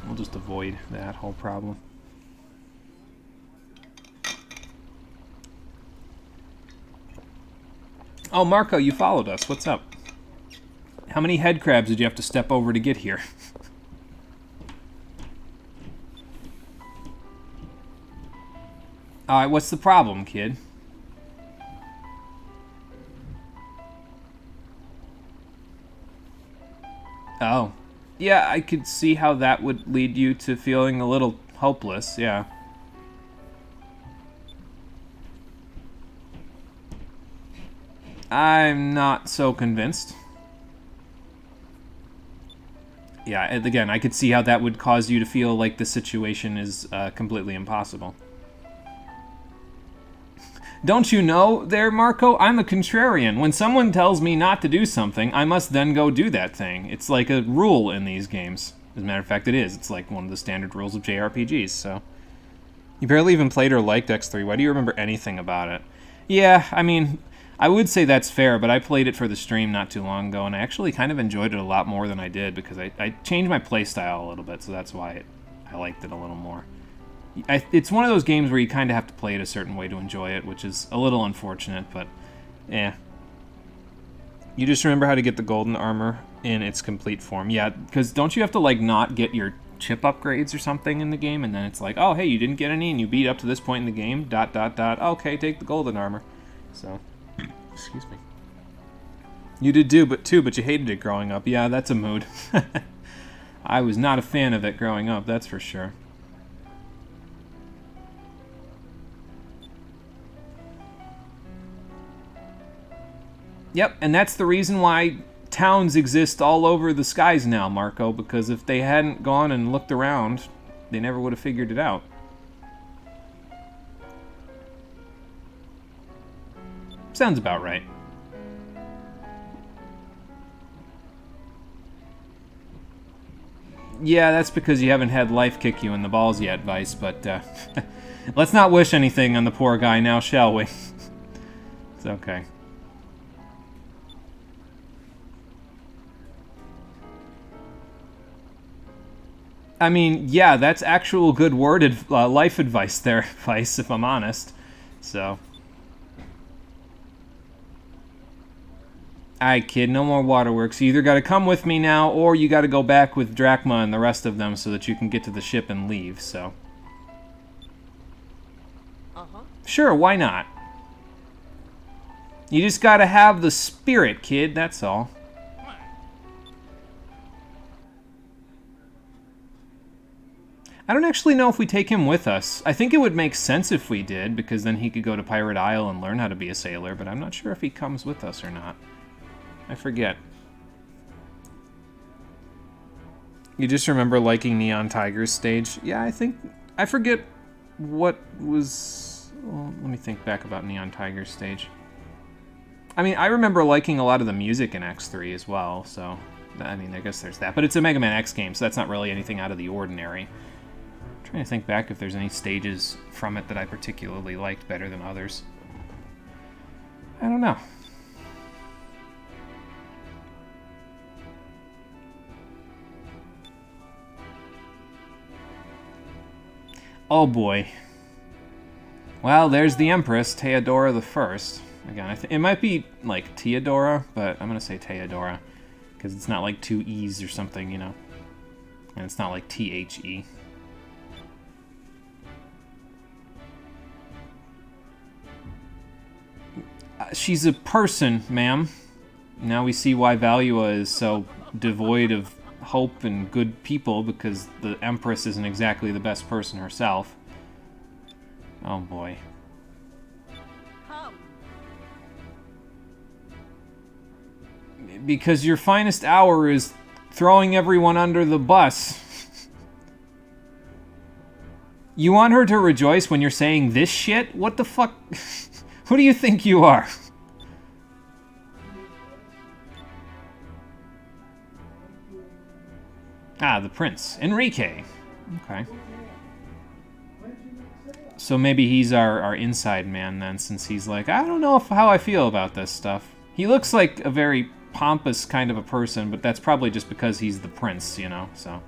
we'll just avoid that whole problem. Oh, Marco, you followed us. What's up? How many head crabs did you have to step over to get here? Alright, what's the problem, kid? Oh. Yeah, I could see how that would lead you to feeling a little hopeless, yeah. I'm not so convinced. Yeah, and again, I could see how that would cause you to feel like the situation is completely impossible. Don't you know there, Marco? I'm a contrarian. When someone tells me not to do something, I must then go do that thing. It's like a rule in these games. As a matter of fact, it is. It's like one of the standard rules of JRPGs, so... You barely even played or liked X3. Why do you remember anything about it? Yeah, I mean, I would say that's fair, but I played it for the stream not too long ago, and I actually kind of enjoyed it a lot more than I did, because I changed my playstyle a little bit, so that's why I liked it a little more. It's one of those games where you kind of have to play it a certain way to enjoy it, which is a little unfortunate, but yeah. You just remember how to get the golden armor in its complete form. Yeah, because don't you have to, like, not get your chip upgrades or something in the game, and then it's like, oh, hey, you didn't get any, and you beat up to this point in the game, ... Okay, take the golden armor. So, excuse me. You did too, but you hated it growing up. Yeah, that's a mood. I was not a fan of it growing up, that's for sure. Yep, and that's the reason why towns exist all over the skies now, Marco, because if they hadn't gone and looked around, they never would have figured it out. Sounds about right. Yeah, that's because you haven't had life kick you in the balls yet, Vice, but let's not wish anything on the poor guy now, shall we? It's okay. I mean, yeah, that's actual good life advice there, Vice, if I'm honest. So. Alright, kid, no more waterworks. You either gotta come with me now, or you gotta go back with Drachma and the rest of them so that you can get to the ship and leave, so. Sure, why not? You just gotta have the spirit, kid, that's all. I don't actually know if we take him with us. I think it would make sense if we did, because then he could go to Pirate Isle and learn how to be a sailor, but I'm not sure if he comes with us or not. I forget. You just remember liking Neon Tiger's stage? Yeah, I forget what was... Well, let me think back about Neon Tiger's stage. I mean, I remember liking a lot of the music in X3 as well, so... I mean, I guess there's that. But it's a Mega Man X game, so that's not really anything out of the ordinary. I'm trying to think back if there's any stages from it that I particularly liked better than others. I don't know. Oh boy. Well, there's the Empress, Theodora the First. Again, it might be like Theodora, but I'm gonna say Theodora because it's not like two E's or something, you know. And it's not like T-H-E. She's a person, ma'am. Now we see why Valua is so devoid of hope and good people, because the Empress isn't exactly the best person herself. Oh boy. Because your finest hour is throwing everyone under the bus. You want her to rejoice when you're saying this shit? What the fuck? Who do you think you are? Ah, the prince. Enrique. Okay. So maybe he's our inside man then, since he's like, I don't know how I feel about this stuff. He looks like a very pompous kind of a person, but that's probably just because he's the prince, you know, so.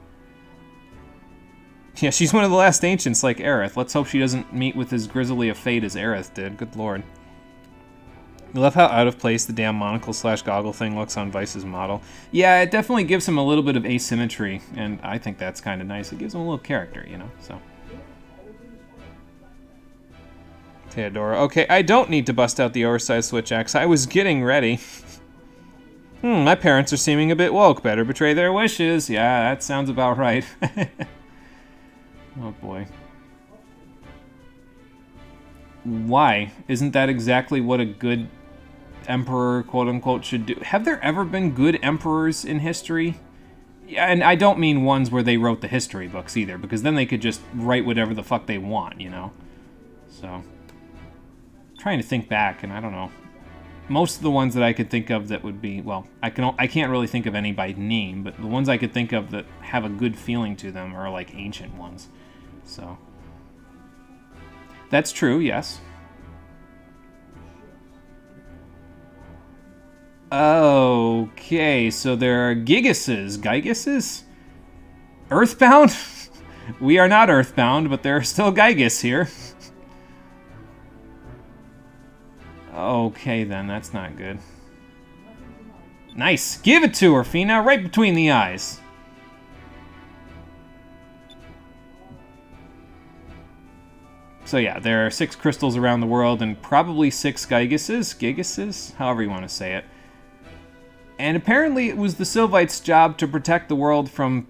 Yeah, she's one of the last ancients like Aerith. Let's hope she doesn't meet with as grisly a fate as Aerith did. Good lord. I love how out of place the damn monocle/goggle thing looks on Vice's model. Yeah, it definitely gives him a little bit of asymmetry, and I think that's kind of nice. It gives him a little character, you know, so. Theodora. Okay, I don't need to bust out the oversized switch axe. I was getting ready. My parents are seeming a bit woke. Better betray their wishes. Yeah, that sounds about right. Oh boy. Why? Isn't that exactly what a good emperor, quote-unquote, should do? Have there ever been good emperors in history? Yeah, and I don't mean ones where they wrote the history books either, because then they could just write whatever the fuck they want, you know? So, I'm trying to think back, and I don't know. Most of the ones that I could think of that would be, well, I can't really think of any by name, but the ones I could think of that have a good feeling to them are like ancient ones. So, that's true, yes. Okay, so there are Gigases? Earthbound? We are not Earthbound, but there are still Gigas here. Okay, then, that's not good. Nice! Give it to her, Fina, right between the eyes. So yeah, there are 6 crystals around the world, and probably 6 Gigases? However you want to say it. And apparently it was the Sylvites' job to protect the world from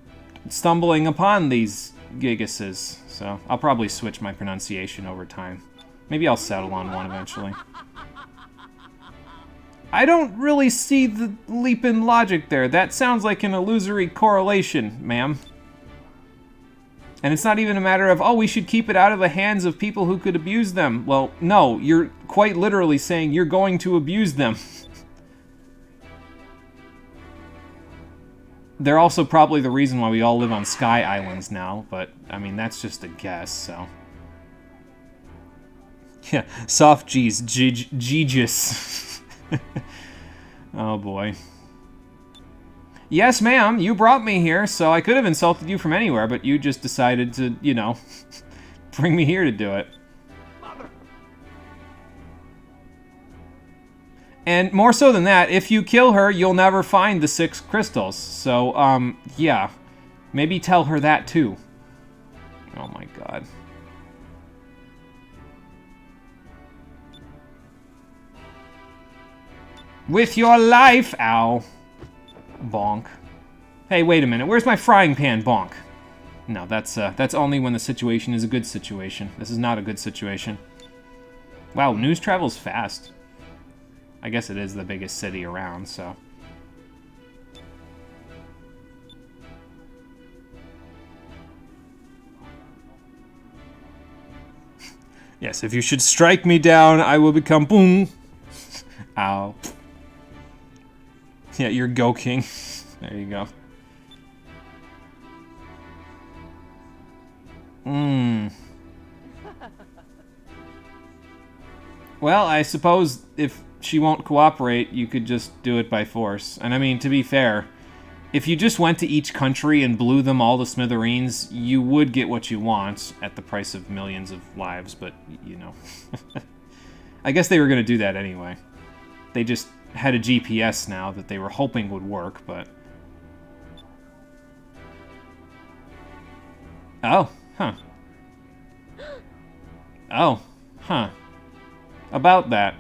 stumbling upon these Gigases. So I'll probably switch my pronunciation over time. Maybe I'll settle on one eventually. I don't really see the leap in logic there. That sounds like an illusory correlation, ma'am. And it's not even a matter of, oh, we should keep it out of the hands of people who could abuse them. Well, no, you're quite literally saying you're going to abuse them. They're also probably the reason why we all live on Sky Islands now, but, I mean, that's just a guess, so. Yeah, soft G's, G's. Oh, boy. Yes, ma'am, you brought me here, so I could have insulted you from anywhere, but you just decided to, you know, bring me here to do it. And more so than that, if you kill her, you'll never find the 6 crystals. So, yeah. Maybe tell her that, too. Oh my god. With your life! Ow. Bonk. Hey, wait a minute. Where's my frying pan, bonk? No, that's only when the situation is a good situation. This is not a good situation. Wow, news travels fast. I guess it is the biggest city around, so. Yes, if you should strike me down, I will become boom. Ow. Yeah, you're Go King. There you go. Well, I suppose if she won't cooperate, you could just do it by force. And I mean, to be fair, if you just went to each country and blew them all to smithereens, you would get what you want at the price of millions of lives, but, you know. I guess they were going to do that anyway. They just had a GPS now that they were hoping would work, but... Oh, huh. Oh, huh. About that,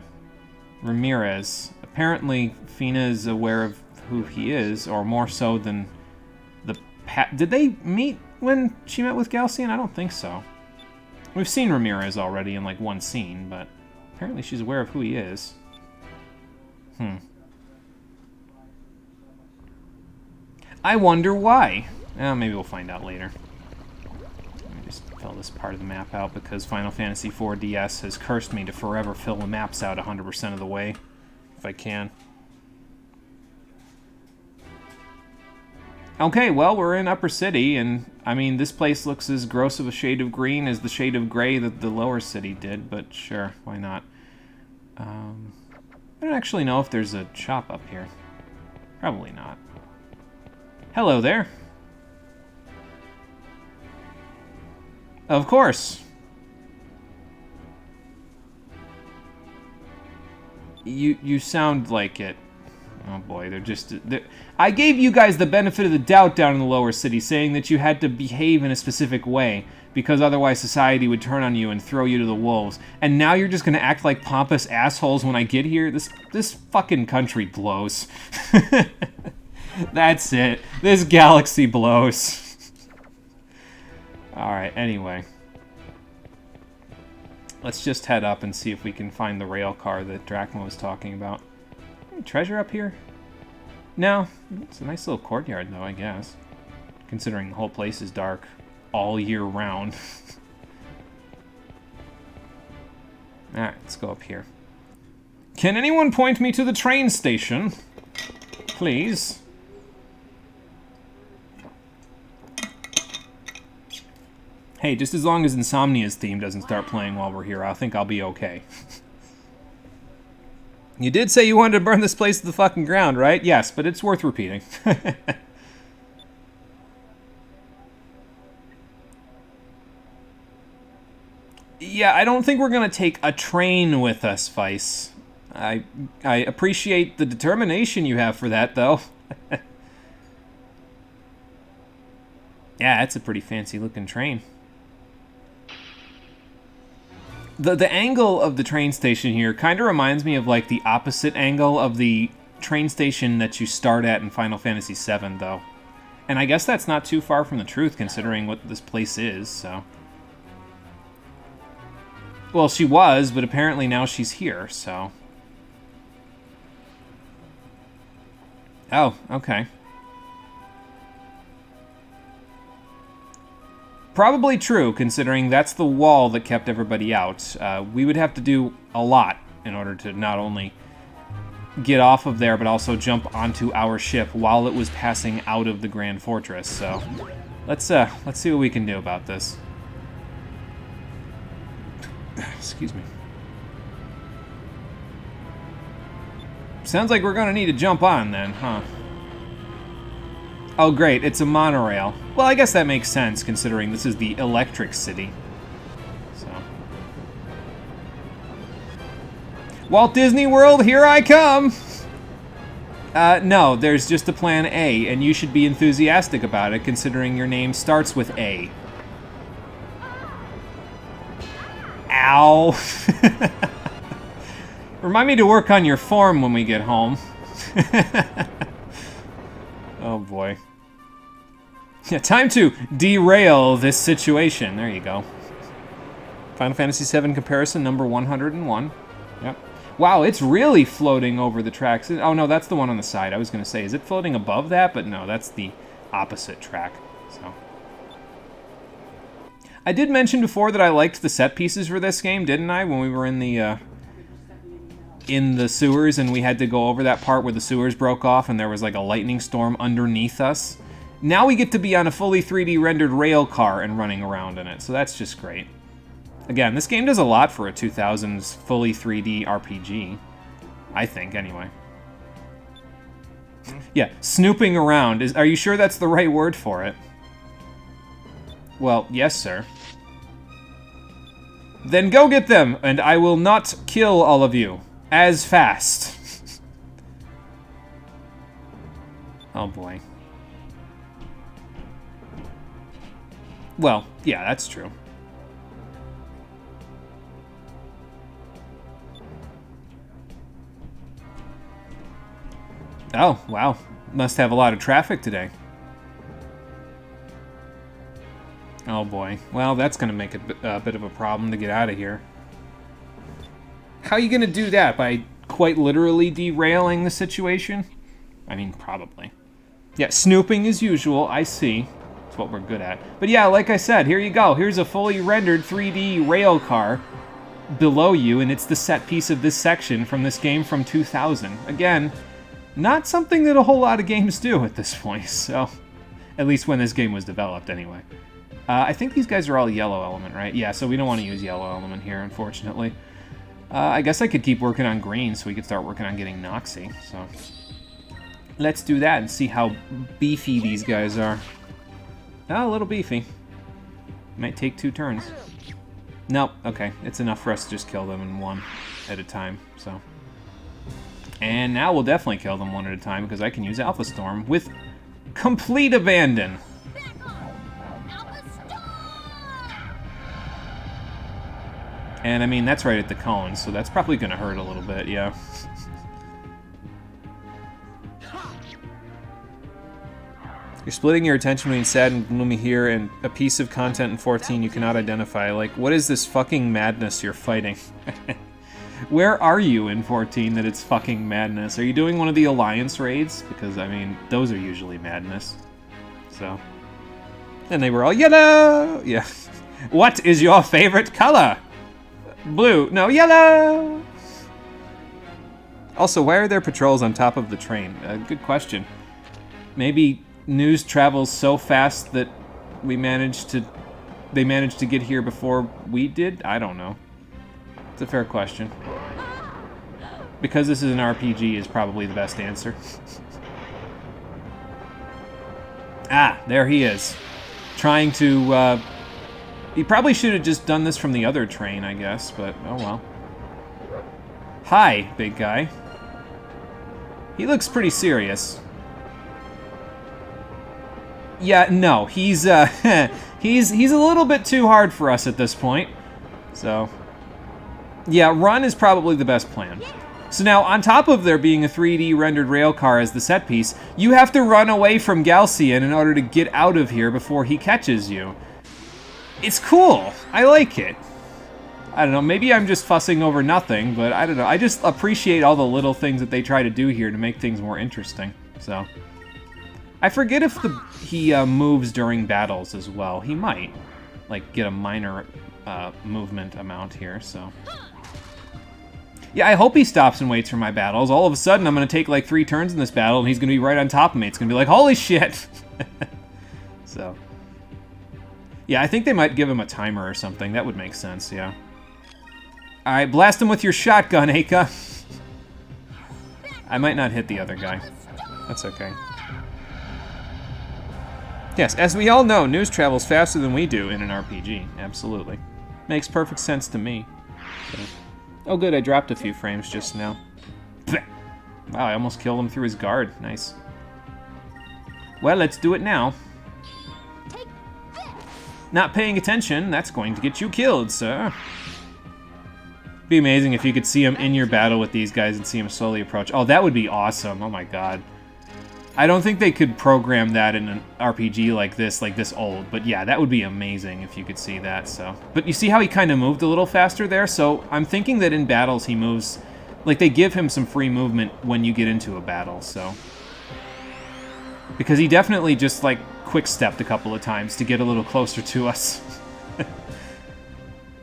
Ramirez. Apparently, Fina is aware of who he is, or more so than the... Did they meet when she met with Galcian? I don't think so. We've seen Ramirez already in, like, one scene, but apparently she's aware of who he is. I wonder why. Maybe we'll find out later. Let me just fill this part of the map out because Final Fantasy IV DS has cursed me to forever fill the maps out 100% of the way, if I can. Okay, well, we're in Upper City, and, I mean, this place looks as gross of a shade of green as the shade of gray that the Lower City did, but sure, why not? I don't actually know if there's a shop up here. Probably not. Hello there. Of course. You sound like it. Oh boy, I gave you guys the benefit of the doubt down in the lower city, saying that you had to behave in a specific way, because otherwise society would turn on you and throw you to the wolves. And now you're just gonna act like pompous assholes when I get here? This fucking country blows. That's it. This galaxy blows. Alright, anyway. Let's just head up and see if we can find the rail car that Drachma was talking about. Any treasure up here? No. It's a nice little courtyard, though, I guess. Considering the whole place is dark all year round. Alright, let's go up here. Can anyone point me to the train station? Please. Hey, just as long as Insomnia's theme doesn't start playing while we're here, I think I'll be okay. You did say you wanted to burn this place to the fucking ground, right? Yes, but it's worth repeating. Yeah, I don't think we're gonna take a train with us, Vice. I appreciate the determination you have for that, though. Yeah, it's a pretty fancy-looking train. The angle of the train station here kind of reminds me of, like, the opposite angle of the train station that you start at in Final Fantasy VII, though. And I guess that's not too far from the truth, considering what this place is, so... Well, she was, but apparently now she's here, so... Oh, okay. Probably true, considering that's the wall that kept everybody out. We would have to do a lot in order to not only get off of there, but also jump onto our ship while it was passing out of the Grand Fortress. So let's see what we can do about this. Excuse me. Sounds like we're gonna need to jump on then, huh? Oh great, it's a monorail. Well, I guess that makes sense, considering this is the Electric City. So. Walt Disney World, here I come! No, there's just a plan A, and you should be enthusiastic about it, considering your name starts with A. Ow! Remind me to work on your form when we get home. Oh boy. Yeah, time to derail this situation. There you go. Final Fantasy VII comparison number 101. Yep. Wow, it's really floating over the tracks. Oh no, that's the one on the side. I was going to say, is it floating above that? But no, that's the opposite track. So. I did mention before that I liked the set pieces for this game, didn't I? When we were in the sewers and we had to go over that part where the sewers broke off and there was like a lightning storm underneath us. Now we get to be on a fully 3D rendered rail car and running around in it, so that's just great. Again, this game does a lot for a 2000s fully 3D RPG. I think, anyway. Yeah, snooping around. Are you sure that's the right word for it? Well, yes, sir. Then go get them, and I will not kill all of you. As fast. Oh boy. Well, yeah, that's true. Oh, wow. Must have a lot of traffic today. Oh boy. Well, that's going to make it a bit of a problem to get out of here. How are you going to do that? By quite literally derailing the situation? I mean, probably. Yeah, snooping as usual, I see. That's what we're good at. But yeah, like I said, here you go. Here's a fully rendered 3D rail car below you, and it's the set piece of this section from this game from 2000. Again, not something that a whole lot of games do at this point, so... At least when this game was developed, anyway. I think these guys are all yellow element, right? Yeah, so we don't want to use yellow element here, unfortunately. I guess I could keep working on green so we could start working on getting Noxy, so... Let's do that and see how beefy these guys are. Oh, a little beefy. Might take 2 turns. Nope, okay. It's enough for us to just kill them in one at a time, so... And now we'll definitely kill them one at a time because I can use Alpha Storm with complete abandon. Back on! Alpha Storm! And I mean, that's right at the cone, so that's probably going to hurt a little bit, yeah. You're splitting your attention between sad and gloomy here and a piece of content in 14 you cannot identify. Like, what is this fucking madness you're fighting? Where are you in 14 that it's fucking madness? Are you doing one of the Alliance raids? Because, I mean, those are usually madness. So. And they were all yellow! Yeah. What is your favorite color? Blue. No, yellow! Also, why are there patrols on top of the train? Good question. Maybe news travels so fast that they managed to get here before we did? I don't know. It's a fair question. Because this is an RPG is probably the best answer. Ah, there he is. Trying to, he probably should have just done this from the other train, I guess, but oh well. Hi, big guy. He looks pretty serious. Yeah, no, he's he's a little bit too hard for us at this point. So, yeah, run is probably the best plan. So now, on top of there being a 3D rendered rail car as the set piece, you have to run away from Galcian in order to get out of here before he catches you. It's cool. I like it. I don't know, maybe I'm just fussing over nothing, but I don't know. I just appreciate all the little things that they try to do here to make things more interesting. So, I forget if he moves during battles as well. He might, like, get a minor movement amount here, so. Yeah, I hope he stops and waits for my battles. All of a sudden, I'm going to take, like, 3 turns in this battle, and he's going to be right on top of me. It's going to be like, holy shit! So. Yeah, I think they might give him a timer or something. That would make sense, yeah. Alright, blast him with your shotgun, Aka. I might not hit the other guy. That's okay. Yes, as we all know, news travels faster than we do in an RPG. Absolutely. Makes perfect sense to me. So. Oh good, I dropped a few frames just now. Wow, I almost killed him through his guard. Nice. Well, let's do it now. Not paying attention, that's going to get you killed, sir. Be amazing if you could see him in your battle with these guys and see him slowly approach. Oh, that would be awesome. Oh my god. I don't think they could program that in an RPG like this old, but yeah, that would be amazing if you could see that, so. But you see how he kind of moved a little faster there? So I'm thinking that in battles he moves, like they give him some free movement when you get into a battle, so. Because he definitely just like quick-stepped a couple of times to get a little closer to us.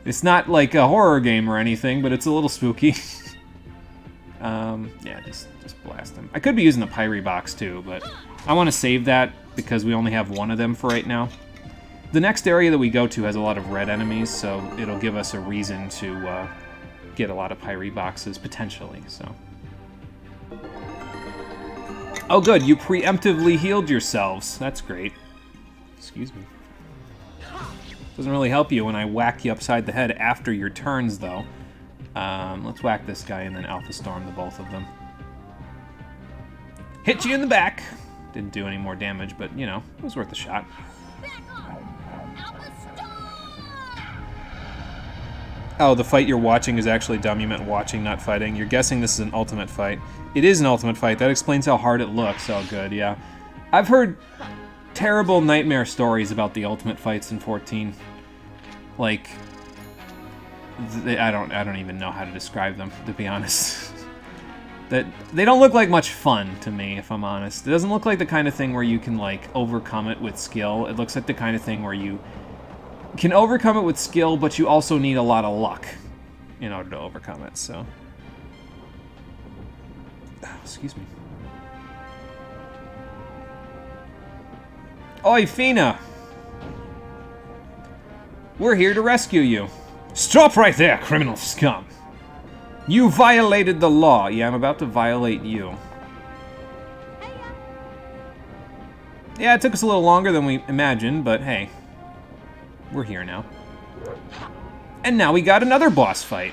It's not like a horror game or anything, but it's a little spooky. Yeah, just blast him. I could be using the Pyre box too, but I want to save that because we only have one of them for right now. The next area that we go to has a lot of red enemies, so it'll give us a reason to get a lot of Pyre boxes, potentially, so. Oh good, you preemptively healed yourselves. That's great. Excuse me. Doesn't really help you when I whack you upside the head after your turns, though. Let's whack this guy and then Alpha Storm the both of them. Hit you in the back! Didn't do any more damage, but, you know, it was worth a shot. Oh, the fight you're watching is actually dumb. You meant watching, not fighting. You're guessing this is an ultimate fight. It is an ultimate fight. That explains how hard it looks. Oh, good, yeah. I've heard terrible nightmare stories about the ultimate fights in 14. Like, I don't even know how to describe them, to be honest. That they don't look like much fun to me, if I'm honest. It doesn't look like the kind of thing where you can like overcome it with skill. It looks like the kind of thing where you can overcome it with skill, but you also need a lot of luck in order to overcome it. So, oh, excuse me. Oi, Fina! We're here to rescue you. Stop right there, criminal scum! You violated the law. Yeah, I'm about to violate you. Yeah, it took us a little longer than we imagined, but hey. We're here now. And now we got another boss fight.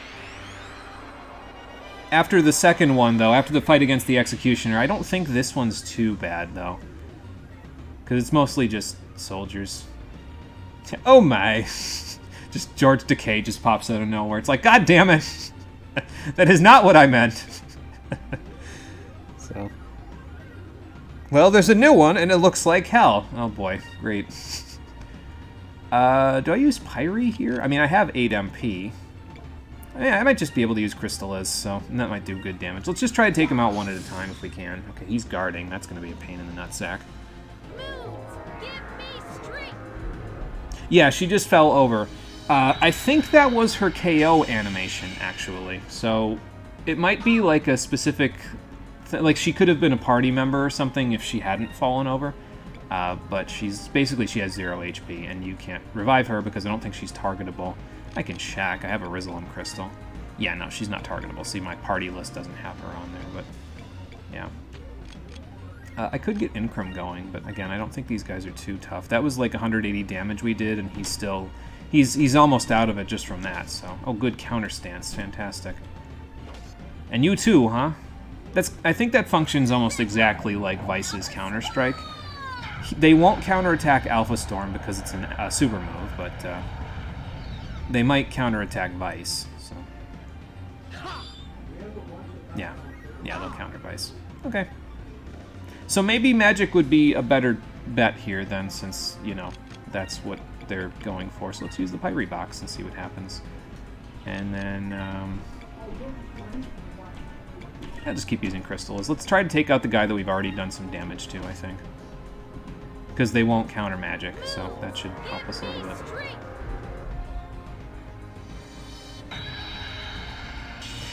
After the second one, though, after the fight against the Executioner, I don't think this one's too bad, though. Because it's mostly just soldiers. Oh my! Just George Decay just pops out of nowhere. It's like, God damn it! That is not what I meant! So... Well, there's a new one, and it looks like hell. Oh boy, great. Do I use Pyre here? I mean, I have 8 MP. Yeah, I might just be able to use Crystallis, so that might do good damage. Let's just try to take him out one at a time if we can. Okay, he's guarding. That's going to be a pain in the nutsack. Yeah, she just fell over. I think that was her KO animation, actually. So it might be like a specific... like, she could have been a party member or something if she hadn't fallen over. But she's... basically, she has 0 HP, and you can't revive her because I don't think she's targetable. I can check. I have a Rizalum Crystal. Yeah, no, she's not targetable. See, my party list doesn't have her on there, but... yeah. I could get Incrum going, but again, I don't think these guys are too tough. That was like 180 damage we did, and he's still... He's almost out of it just from that, so... Oh, good counter stance. Fantastic. And you too, huh? I think that functions almost exactly like Vice's Counter-Strike. They won't counterattack Alpha Storm because it's a super move, but they might counterattack Vice, so... Yeah, they'll counter Vice. Okay. So maybe Magic would be a better bet here then, since, you know, that's what they're going for. So let's use the Pyre box and see what happens. And then, I'll just keep using Crystals. Let's try to take out the guy that we've already done some damage to, I think. Because they won't counter Magic, so that should help us a little bit.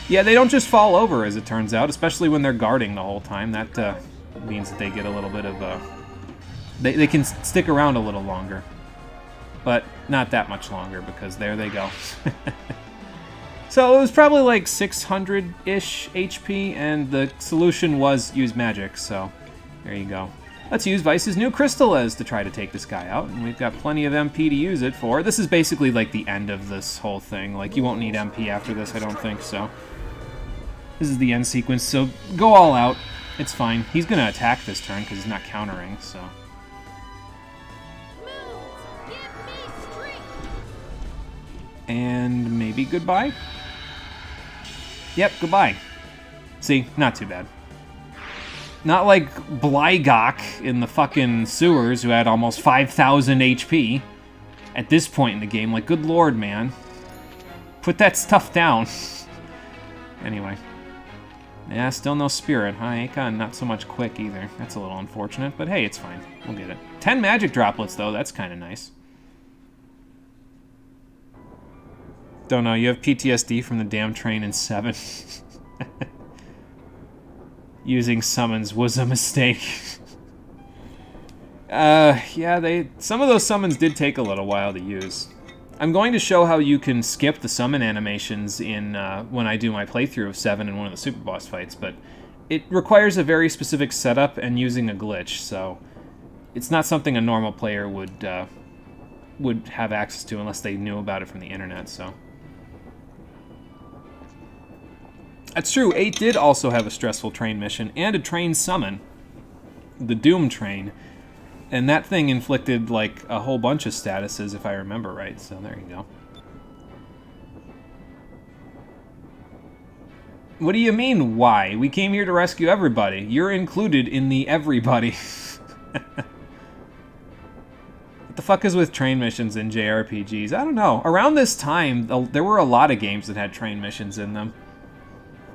Yeah, they don't just fall over, as it turns out, especially when they're guarding the whole time. That means that they get a little bit of they can stick around a little longer. But not that much longer, because there they go. So it was probably like 600-ish HP, and the solution was use Magic, so there you go. Let's use Vice's new Crystallis to try to take this guy out, and we've got plenty of MP to use it for. This is basically like the end of this whole thing. Like, you won't need MP after this, I don't think, so... This is the end sequence, so go all out. It's fine. He's going to attack this turn because he's not countering, so... And maybe goodbye? Yep, goodbye. See, not too bad. Not like Blygok in the fucking sewers who had almost 5,000 HP at this point in the game. Like, good lord, man. Put that stuff down. Anyway. Yeah, still no spirit, huh? Akon, not so much quick either. That's a little unfortunate, but hey, it's fine. We'll get it. 10 magic droplets, though. That's kind of nice. Don't know. You have PTSD from the damn train in 7. Using summons was a mistake. Yeah, some of those summons did take a little while to use. I'm going to show how you can skip the summon animations in when I do my playthrough of 7 in one of the super boss fights, but it requires a very specific setup and using a glitch, so it's not something a normal player would have access to unless they knew about it from the internet, so... That's true, 8 did also have a stressful train mission and a train summon. The Doom Train. And that thing inflicted, like, a whole bunch of statuses, if I remember right, so there you go. What do you mean, why? We came here to rescue everybody. You're included in the everybody. What the fuck is with train missions in JRPGs? I don't know. Around this time, there were a lot of games that had train missions in them.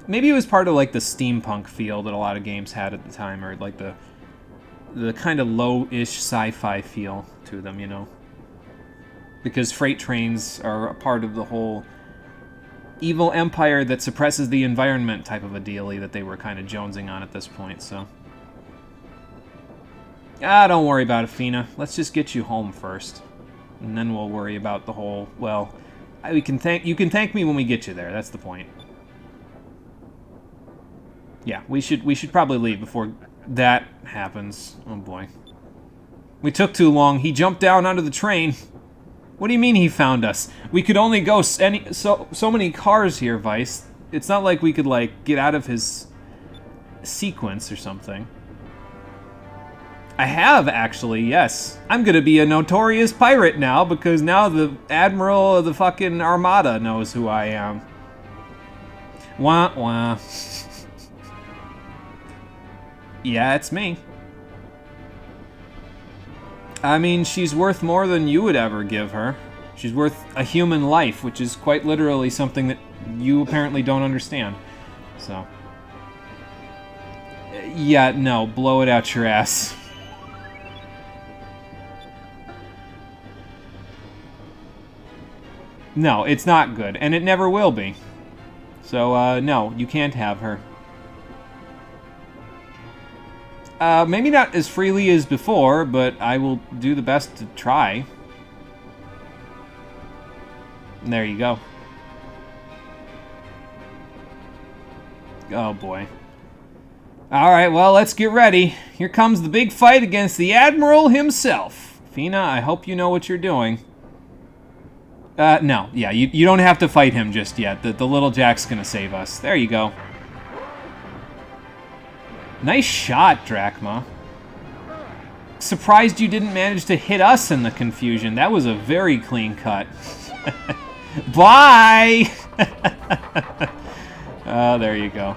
Maybe it was part of, like, the steampunk feel that a lot of games had at the time, or, like, the kind of low-ish sci-fi feel to them, you know? Because freight trains are a part of the whole evil empire that suppresses the environment type of a dealie that they were kind of jonesing on at this point, so... Ah, don't worry about it, Fina. Let's just get you home first. And then we'll worry about the whole, well... you can thank me when we get you there, that's the point. Yeah, we should probably leave before that happens. Oh boy. We took too long. He jumped down onto the train. What do you mean he found us? We could only go so many cars here, Vice. It's not like we could, like, get out of his sequence or something. I have, actually, yes. I'm gonna be a notorious pirate now, because now the Admiral of the fucking Armada knows who I am. Wah, wah. Yeah, it's me. I mean, she's worth more than you would ever give her. She's worth a human life, which is quite literally something that you apparently don't understand. So. Yeah, no, blow it out your ass. No, it's not good, and it never will be. So, no, you can't have her. Maybe not as freely as before, but I will do the best to try. There you go. Oh, boy. Alright, well, let's get ready. Here comes the big fight against the Admiral himself. Fina, I hope you know what you're doing. No. Yeah, you don't have to fight him just yet. The little Jack's gonna save us. There you go. Nice shot, Drachma. Surprised you didn't manage to hit us in the confusion. That was a very clean cut. Bye! Oh, there you go.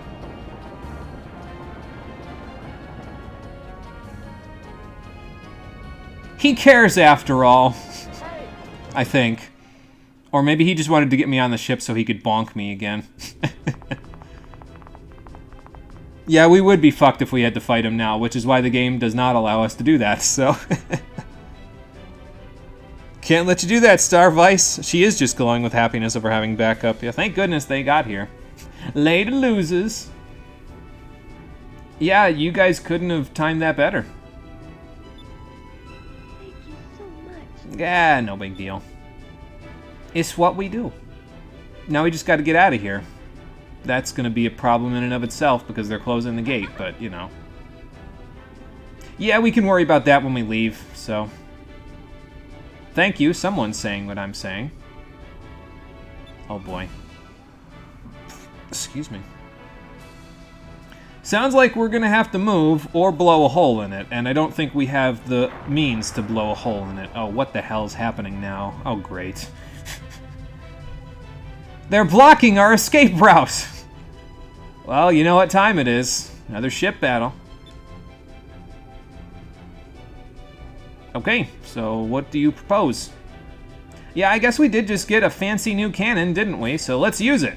He cares after all. I think. Or maybe he just wanted to get me on the ship so he could bonk me again. Yeah, we would be fucked if we had to fight him now, which is why the game does not allow us to do that, so... Can't let you do that, Starvice. She is just glowing with happiness over having backup. Yeah, thank goodness they got here. Later loses. Yeah, you guys couldn't have timed that better. Thank you so much. Yeah, no big deal. It's what we do. Now we just got to get out of here. That's going to be a problem in and of itself because they're closing the gate, but, you know. Yeah, we can worry about that when we leave, so... Thank you, someone's saying what I'm saying. Oh boy. Excuse me. Sounds like we're going to have to move or blow a hole in it, and I don't think we have the means to blow a hole in it. Oh, what the hell's happening now? Oh, great. They're blocking our escape route! Well, you know what time it is. Another ship battle. Okay, so what do you propose? Yeah, I guess we did just get a fancy new cannon, didn't we? So let's use it.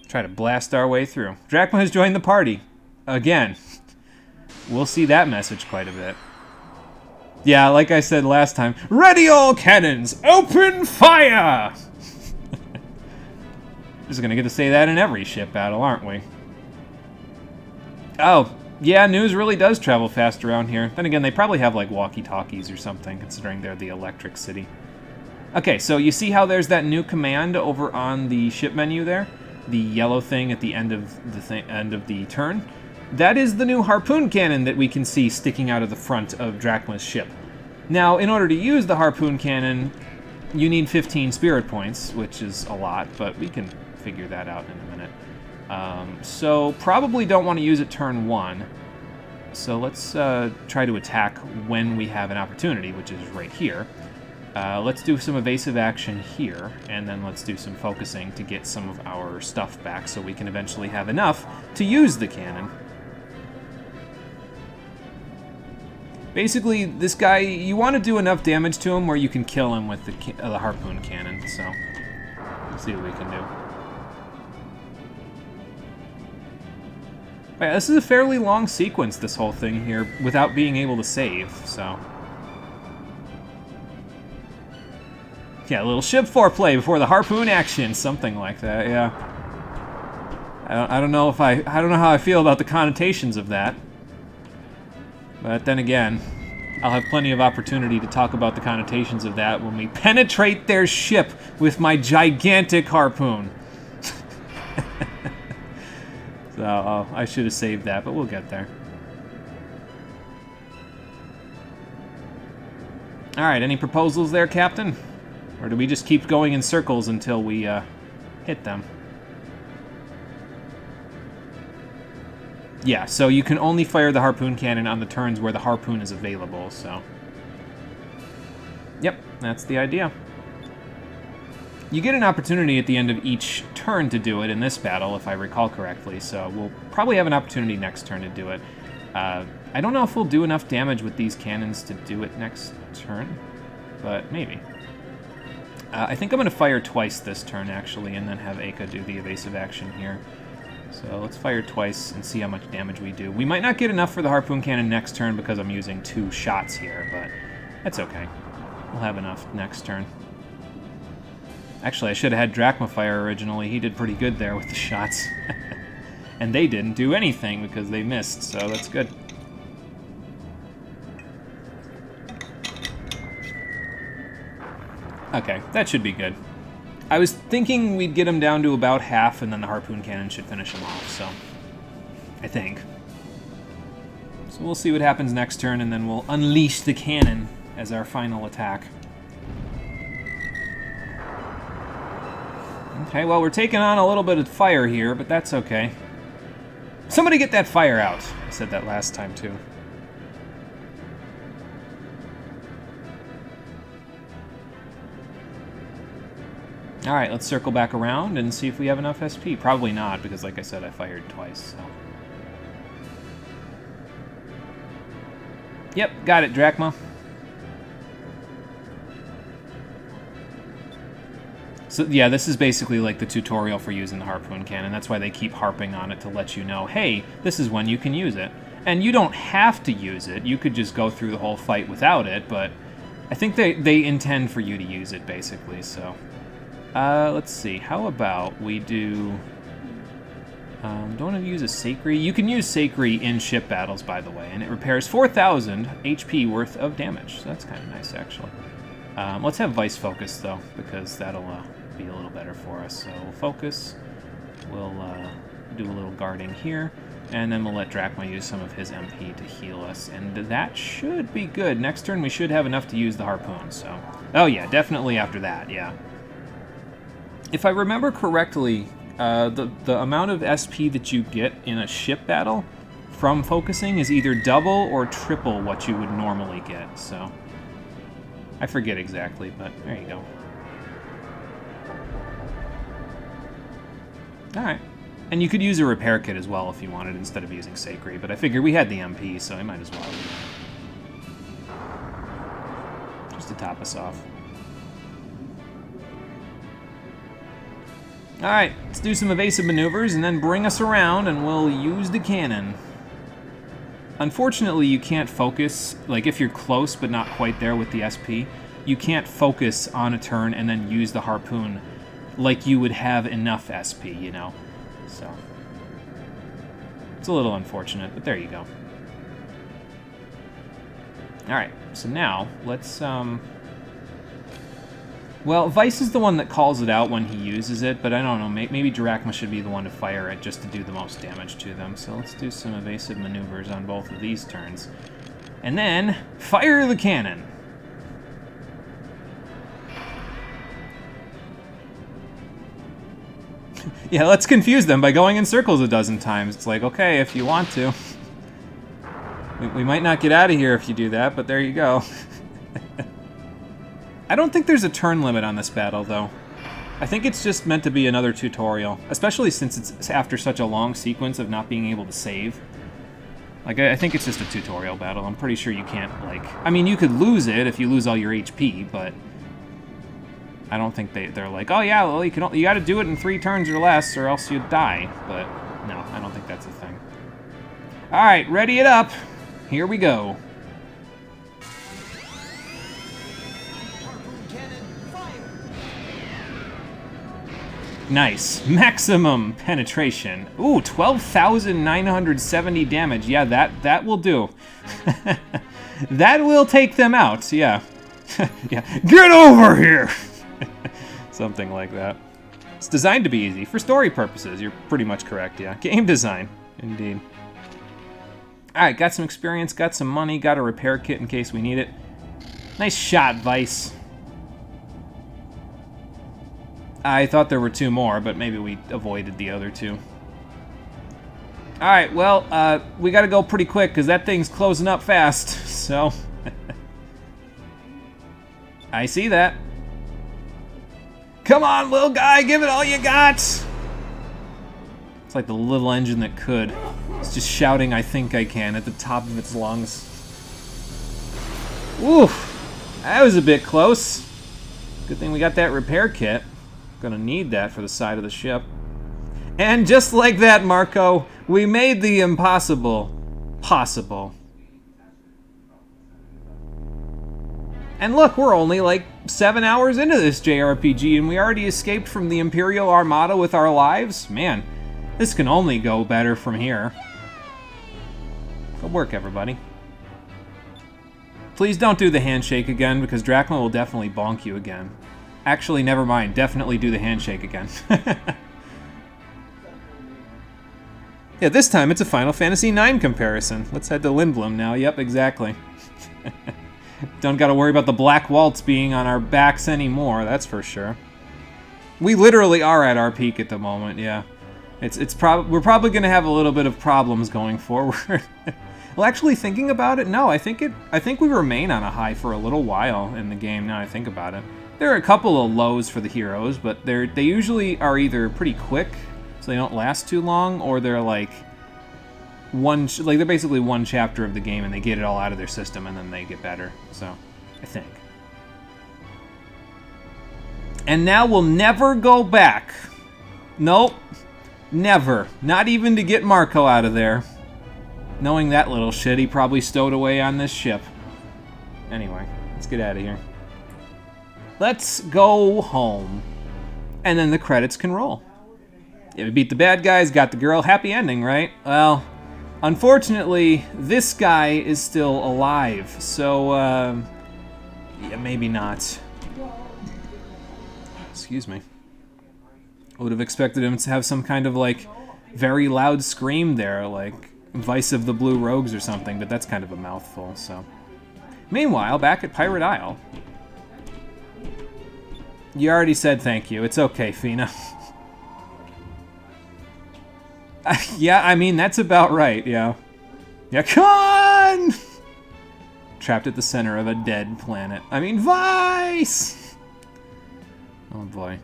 Try to blast our way through. Drachma has joined the party. Again. We'll see that message quite a bit. Yeah, like I said last time, ready all cannons, open fire! Just gonna get to say that in every ship battle, aren't we? Oh, yeah, news really does travel fast around here. Then again, they probably have like walkie-talkies or something, considering they're the electric city. Okay, so you see how there's that new command over on the ship menu there? The yellow thing at the end of the turn? That is the new Harpoon Cannon that we can see sticking out of the front of Drachma's ship. Now, in order to use the Harpoon Cannon, you need 15 spirit points, which is a lot, but we can figure that out in a minute. So probably don't want to use it turn 1. So let's try to attack when we have an opportunity, which is right here. Let's do some evasive action here, and then let's do some focusing to get some of our stuff back so we can eventually have enough to use the cannon. Basically, this guy, you want to do enough damage to him where you can kill him with the Harpoon Cannon, so let's see what we can do. Yeah, this is a fairly long sequence, this whole thing here, without being able to save, so... Yeah, a little ship foreplay before the harpoon action, something like that, yeah. I don't know how I feel about the connotations of that. But then again, I'll have plenty of opportunity to talk about the connotations of that when we penetrate their ship with my gigantic harpoon. So, I should have saved that, but we'll get there. Alright, any proposals there, Captain? Or do we just keep going in circles until we hit them? Yeah, so you can only fire the Harpoon Cannon on the turns where the Harpoon is available, so... Yep, that's the idea. You get an opportunity at the end of each turn to do it in this battle, if I recall correctly, so we'll probably have an opportunity next turn to do it. I don't know if we'll do enough damage with these cannons to do it next turn, but maybe. I think I'm going to fire twice this turn, actually, and then have Aka do the evasive action here. So let's fire twice and see how much damage we do. We might not get enough for the Harpoon Cannon next turn because I'm using 2 shots here, but that's okay. We'll have enough next turn. Actually, I should have had Drachma fire originally. He did pretty good there with the shots. And they didn't do anything because they missed, so that's good. Okay, that should be good. I was thinking we'd get him down to about half, and then the Harpoon Cannon should finish him off, so... I think. So we'll see what happens next turn, and then we'll unleash the cannon as our final attack. Okay, well, we're taking on a little bit of fire here, but that's okay. Somebody get that fire out! I said that last time, too. Alright, let's circle back around and see if we have enough SP. Probably not, because like I said, I fired twice, so... Yep, got it, Drachma. So yeah, this is basically like the tutorial for using the Harpoon Cannon. That's why they keep harping on it, to let you know, hey, this is when you can use it. And you don't have to use it. You could just go through the whole fight without it, but I think they intend for you to use it, basically, so... let's see. How about we do... don't want to use a Sacri. You can use Sacri in ship battles, by the way, and it repairs 4,000 HP worth of damage. So that's kind of nice, actually. Let's have Vice Focus, though, because that'll be a little better for us. So we'll focus. We'll do a little guarding here, and then we'll let Drachma use some of his MP to heal us, and that should be good. Next turn, we should have enough to use the Harpoon, so... Oh, yeah, definitely after that, yeah. If I remember correctly, the amount of SP that you get in a ship battle from focusing is either double or triple what you would normally get, so... I forget exactly, but there you go. Alright. And you could use a repair kit as well if you wanted instead of using Sacri, but I figured we had the MP, so I might as well. Just to top us off. Alright, let's do some evasive maneuvers and then bring us around and we'll use the cannon. Unfortunately, you can't focus, like if you're close but not quite there with the SP, you can't focus on a turn and then use the Harpoon like you would have enough SP, you know? So, it's a little unfortunate, but there you go. Alright, so now, let's, well, Vice is the one that calls it out when he uses it, but I don't know, maybe Drachma should be the one to fire it just to do the most damage to them. So let's do some evasive maneuvers on both of these turns. And then, fire the cannon! Yeah, let's confuse them by going in circles a dozen times. It's like, okay, if you want to. We might not get out of here if you do that, but there you go. I don't think there's a turn limit on this battle, though. I think it's just meant to be another tutorial, especially since it's after such a long sequence of not being able to save. Like, I think it's just a tutorial battle. I'm pretty sure you can't, like... I mean, you could lose it if you lose all your HP, but... I don't think they're like, oh yeah, well, you gotta do it in 3 turns or less, or else you'd die. But, no, I don't think that's a thing. Alright, ready it up! Here we go. Nice. Maximum penetration. Ooh, 12,970 damage. Yeah, that will do. That will take them out, yeah. Yeah. Get over here! Something like that. It's designed to be easy. For story purposes, you're pretty much correct, yeah. Game design, indeed. Alright, got some experience, got some money, got a repair kit in case we need it. Nice shot, Vice. I thought there were 2 more, but maybe we avoided the other 2. Alright, well, we gotta go pretty quick because that thing's closing up fast, so... I see that. Come on, little guy, give it all you got! It's like the little engine that could. It's just shouting, I think I can, at the top of its lungs. Oof, that was a bit close. Good thing we got that repair kit. Gonna need that for the side of the ship. And just like that, Marco, we made the impossible possible. And look, we're only like 7 hours into this JRPG and we already escaped from the Imperial Armada with our lives? Man, this can only go better from here. Good work, everybody. Please don't do the handshake again, because Drachma will definitely bonk you again. Actually, never mind. Definitely do the handshake again. Yeah, this time it's a Final Fantasy IX comparison. Let's head to Lindblum now. Yep, exactly. Don't gotta worry about the Black Waltz being on our backs anymore, that's for sure. We literally are at our peak at the moment, yeah. We're probably gonna have a little bit of problems going forward. Well, actually, thinking about it, no, I think we remain on a high for a little while in the game. Now I think about it, there are a couple of lows for the heroes, but they usually are either pretty quick, so they don't last too long, or they're like they're basically one chapter of the game, and they get it all out of their system, and then they get better. So, I think. And now we'll never go back. Nope, never. Not even to get Marco out of there. Knowing that little shit, he probably stowed away on this ship. Anyway, let's get out of here. Let's go home. And then the credits can roll. Yeah, we beat the bad guys, got the girl. Happy ending, right? Well, unfortunately, this guy is still alive. So, yeah, maybe not. Excuse me. I would have expected him to have some kind of, like, very loud scream there, like Vice of the Blue Rogues or something, but that's kind of a mouthful, so. Meanwhile, back at Pirate Isle. You already said thank you. It's okay, Fina. Yeah, I mean, that's about right, yeah. Yeah, come on! Trapped at the center of a dead planet. I mean, Vice! Oh, boy.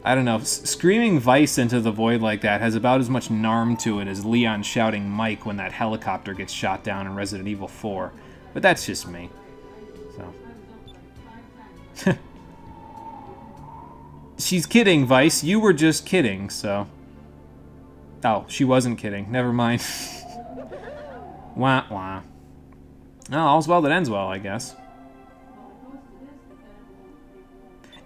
I don't know, screaming Vice into the void like that has about as much narm to it as Leon shouting Mike when that helicopter gets shot down in Resident Evil 4. But that's just me. So. She's kidding, Vice. You were just kidding, so. Oh, she wasn't kidding. Never mind. Wah, wah. Well, all's well that ends well, I guess.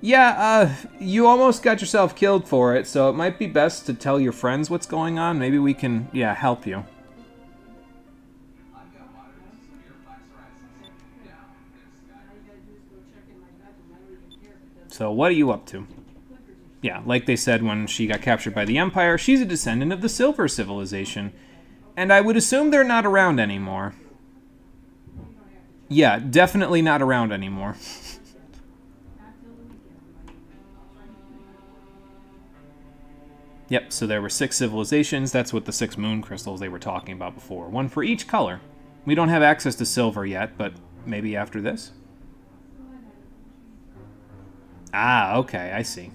Yeah, you almost got yourself killed for it, so it might be best to tell your friends what's going on. Maybe we can, yeah, help you. So, what are you up to? Yeah, like they said when she got captured by the Empire, she's a descendant of the Silver Civilization. And I would assume they're not around anymore. Yeah, definitely not around anymore. Yep, so there were 6 civilizations. That's what the 6 moon crystals they were talking about before. 1 for each color. We don't have access to silver yet, but maybe after this? Ah, okay, I see.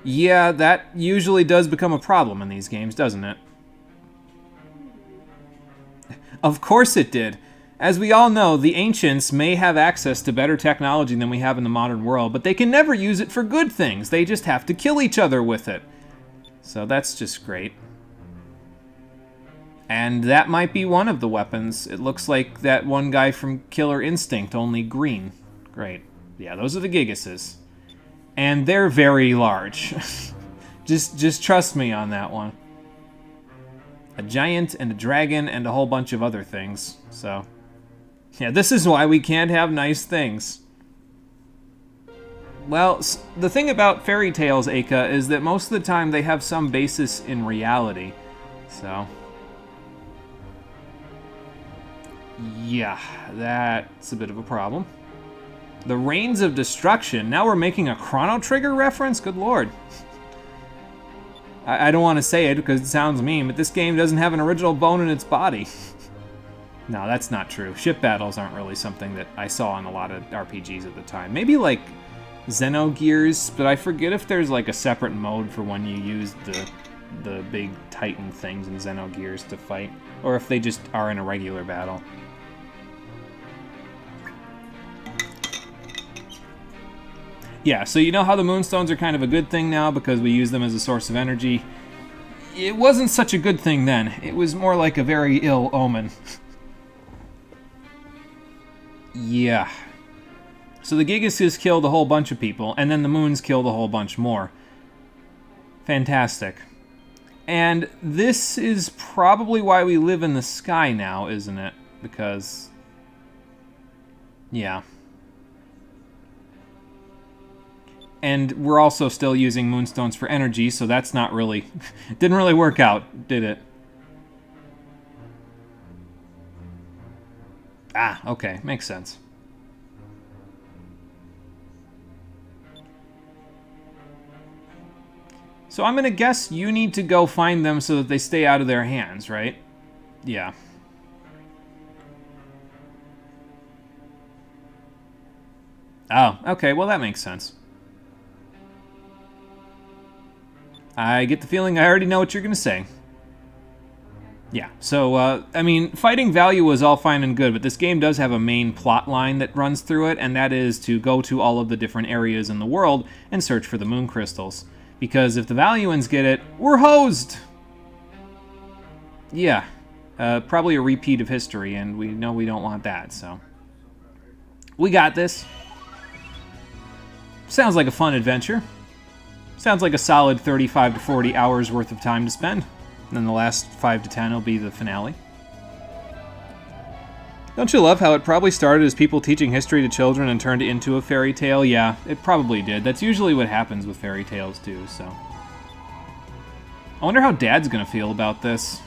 Yeah, that usually does become a problem in these games, doesn't it? Of course it did. As we all know, the ancients may have access to better technology than we have in the modern world, but they can never use it for good things. They just have to kill each other with it. So that's just great. And that might be one of the weapons. It looks like that one guy from Killer Instinct, only green. Great. Yeah, those are the Gigases. And they're very large. just trust me on that one. A giant and a dragon and a whole bunch of other things, so. Yeah, this is why we can't have nice things. Well, the thing about fairy tales, Aka, is that most of the time they have some basis in reality, so. Yeah, that's a bit of a problem. The Reigns of Destruction. Now we're making a Chrono Trigger reference? Good lord. I don't want to say it because it sounds mean, but this game doesn't have an original bone in its body. No, that's not true. Ship battles aren't really something that I saw in a lot of RPGs at the time. Maybe like Xenogears, but I forget if there's like a separate mode for when you use the big Titan things in Xenogears to fight, or if they just are in a regular battle. Yeah, so you know how the Moonstones are kind of a good thing now because we use them as a source of energy. It wasn't such a good thing then. It was more like a very ill omen. Yeah. So the Gigasus killed a whole bunch of people, and then the Moons killed a whole bunch more. Fantastic. And this is probably why we live in the sky now, isn't it? Because... yeah. And we're also still using Moonstones for energy, so that's not really... didn't really work out, did it? Ah, okay. Makes sense. So I'm going to guess you need to go find them so that they stay out of their hands, right? Yeah. Oh, okay. Well, that makes sense. I get the feeling I already know what you're going to say. Yeah, so, I mean, fighting value was all fine and good, but this game does have a main plot line that runs through it, and that is to go to all of the different areas in the world and search for the moon crystals. Because if the Valuans get it, we're hosed! Yeah, probably a repeat of history, and we know we don't want that, so... we got this. Sounds like a fun adventure. Sounds like a solid 35 to 40 hours worth of time to spend. And then the last 5 to 10 will be the finale. Don't you love how it probably started as people teaching history to children and turned into a fairy tale? Yeah, it probably did. That's usually what happens with fairy tales too, so... I wonder how Dad's gonna feel about this.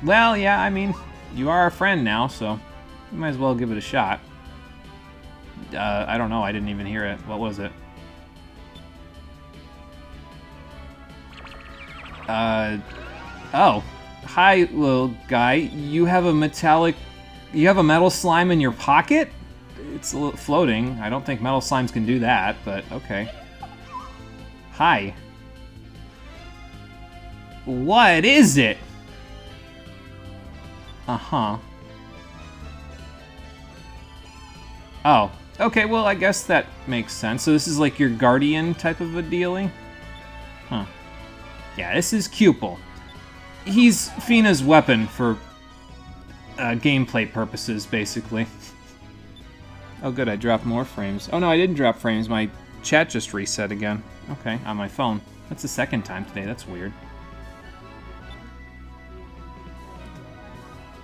Well, yeah, I mean, you are a friend now, so you might as well give it a shot. I don't know, I didn't even hear it. What was it? Oh. Hi, little guy. You have a metal slime in your pocket? It's floating. I don't think metal slimes can do that, but okay. Hi. What is it? Uh-huh. Oh. Okay, well, I guess that makes sense. So this is like your guardian type of a dealing? Huh. Yeah, this is Cupel. He's Fina's weapon for gameplay purposes, basically. Oh, good, I dropped more frames. Oh, no, I didn't drop frames. My chat just reset again. Okay, on my phone. That's the second time today. That's weird.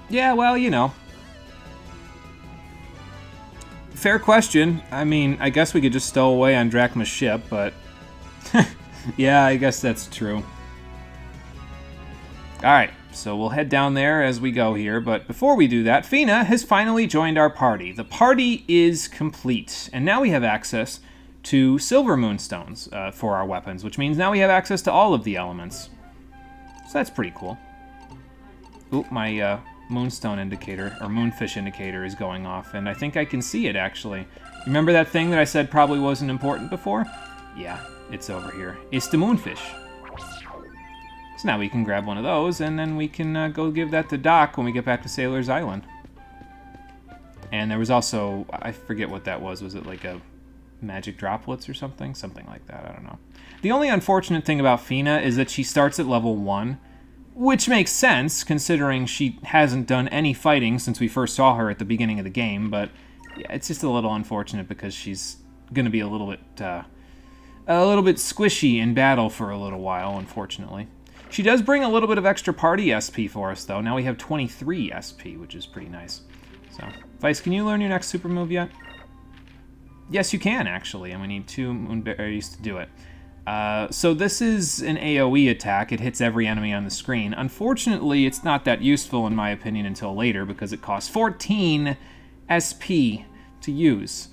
Yeah, well, you know. Fair question. I mean, I guess we could just stow away on Drachma's ship, but... yeah, I guess that's true. Alright, so we'll head down there as we go here, but before we do that, Fina has finally joined our party. The party is complete, and now we have access to silver moonstones for our weapons, which means now we have access to all of the elements. So that's pretty cool. Oop, my moonstone indicator, or moonfish indicator is going off, and I think I can see it, actually. Remember that thing that I said probably wasn't important before? Yeah, it's over here. It's the moonfish. So now we can grab one of those, and then we can go give that to Doc when we get back to Sailor's Island. And there was also, I forget what that was. Was it like a magic droplets or something? Something like that, I don't know. The only unfortunate thing about Fina is that she starts at level 1, which makes sense, considering she hasn't done any fighting since we first saw her at the beginning of the game, but yeah, it's just a little unfortunate because she's going to be a little bit squishy in battle for a little while, unfortunately. She does bring a little bit of extra party SP for us, though. Now we have 23 SP, which is pretty nice. So, Vice, can you learn your next super move yet? Yes, you can, actually, and we need 2 moonberries to do it. So this is an AoE attack. It hits every enemy on the screen. Unfortunately, it's not that useful, in my opinion, until later, because it costs 14 SP to use.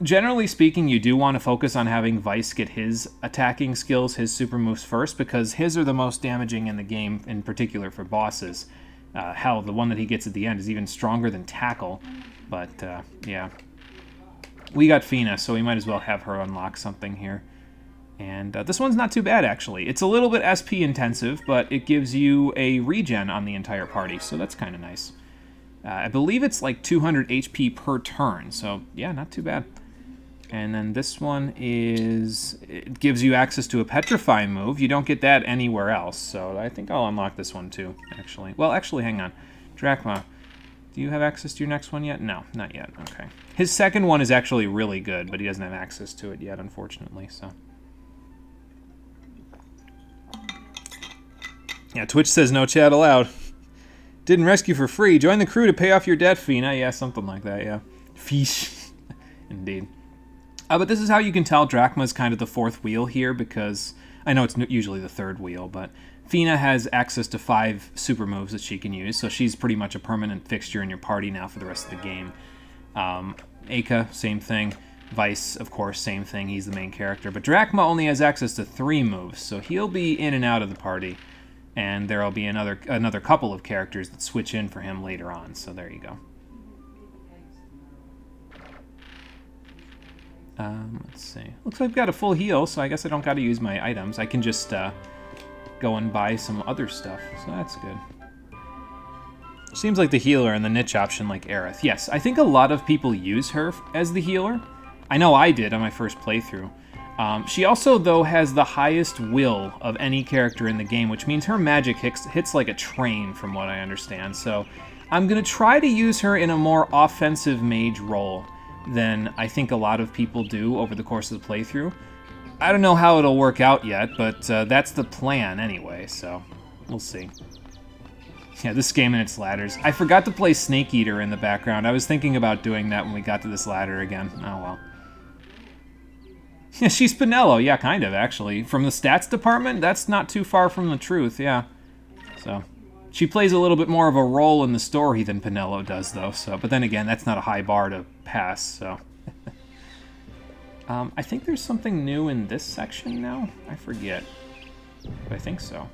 Generally speaking, you do want to focus on having Vice get his attacking skills, his super moves first, because his are the most damaging in the game, in particular for bosses. Hell, the one that he gets at the end is even stronger than Tackle. But, yeah. We got Fina, so we might as well have her unlock something here. And this one's not too bad, actually. It's a little bit SP intensive, but it gives you a regen on the entire party, so that's kind of nice. I believe it's like 200 HP per turn, so yeah, not too bad. And then this one it gives you access to a Petrify move. You don't get that anywhere else, so I think I'll unlock this one too, actually. Well, actually, hang on. Drachma, do you have access to your next one yet? No, not yet. Okay. His second one is actually really good, but he doesn't have access to it yet, unfortunately, so... Yeah, Twitch says no chat allowed. Didn't rescue for free. Join the crew to pay off your debt, Fina. Yeah, something like that, yeah. Fish. Indeed. But this is how you can tell Drachma's kind of the fourth wheel here, because I know it's usually the third wheel, but Fina has access to 5 super moves that she can use, so she's pretty much a permanent fixture in your party now for the rest of the game. Aka, same thing. Vice, of course, same thing. He's the main character. But Drachma only has access to 3 moves, so he'll be in and out of the party. And there'll be another couple of characters that switch in for him later on. So there you go. Let's see. Looks like I've got a full heal, so I guess I don't got to use my items. I can just go and buy some other stuff, so that's good. Seems like the healer and the niche option like Aerith. Yes, I think a lot of people use her as the healer. I know I did on my first playthrough. She also, though, has the highest will of any character in the game, which means her magic hits like a train, from what I understand. So I'm going to try to use her in a more offensive mage role than I think a lot of people do over the course of the playthrough. I don't know how it'll work out yet, but that's the plan anyway, so we'll see. Yeah, this game and its ladders. I forgot to play Snake Eater in the background. I was thinking about doing that when we got to this ladder again. Oh, well. Yeah, she's Pinello. Yeah, kind of, actually. From the stats department, that's not too far from the truth, yeah. So, she plays a little bit more of a role in the story than Pinello does, though. So, but then again, that's not a high bar to pass, so... I think there's something new in this section now. I forget. But I think so.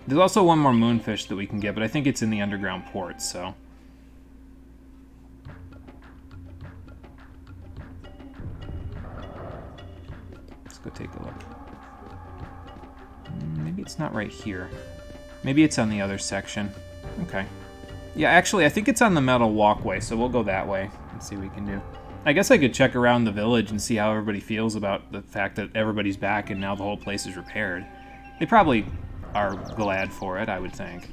There's also one more moonfish that we can get, but I think it's in the underground port, so... Go take a look. Maybe it's not right here. Maybe it's on the other section. Okay. Yeah, actually, I think it's on the metal walkway, so we'll go that way and see what we can do. I guess I could check around the village and see how everybody feels about the fact that everybody's back and now the whole place is repaired. They probably are glad for it, I would think.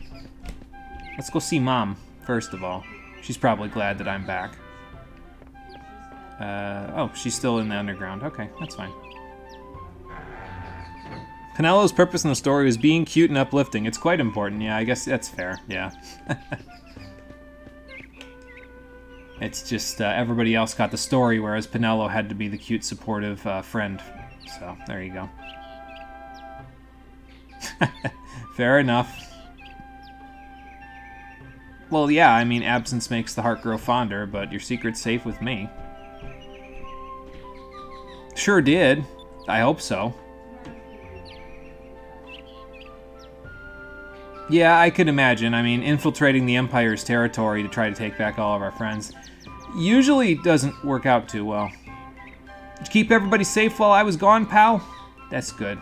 Let's go see Mom, first of all. She's probably glad that I'm back. Oh, she's still in the underground. Okay, that's fine. Pinello's purpose in the story was being cute and uplifting. It's quite important. Yeah, I guess that's fair. Yeah. It's just everybody else got the story, whereas Pinello had to be the cute, supportive friend. So, there you go. Fair enough. Well, yeah, I mean, absence makes the heart grow fonder, but your secret's safe with me. Sure did. I hope so. Yeah, I could imagine. I mean, infiltrating the Empire's territory to try to take back all of our friends usually doesn't work out too well. Did you keep everybody safe while I was gone, pal? That's good.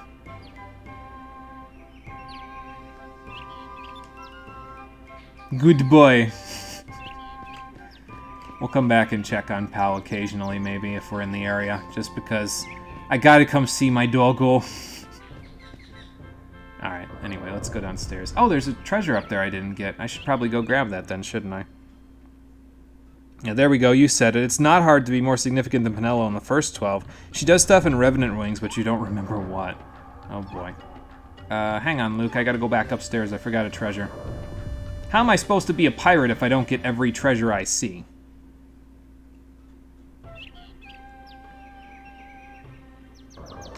Good boy. We'll come back and check on pal occasionally, maybe, if we're in the area, just because I gotta come see my doggo. Alright, anyway, let's go downstairs. Oh, there's a treasure up there I didn't get. I should probably go grab that then, shouldn't I? Yeah, there we go, you said it. It's not hard to be more significant than Pinello in the first 12. She does stuff in Revenant Wings, but you don't remember what. Oh boy. Hang on, Luke, I gotta go back upstairs. I forgot a treasure. How am I supposed to be a pirate if I don't get every treasure I see?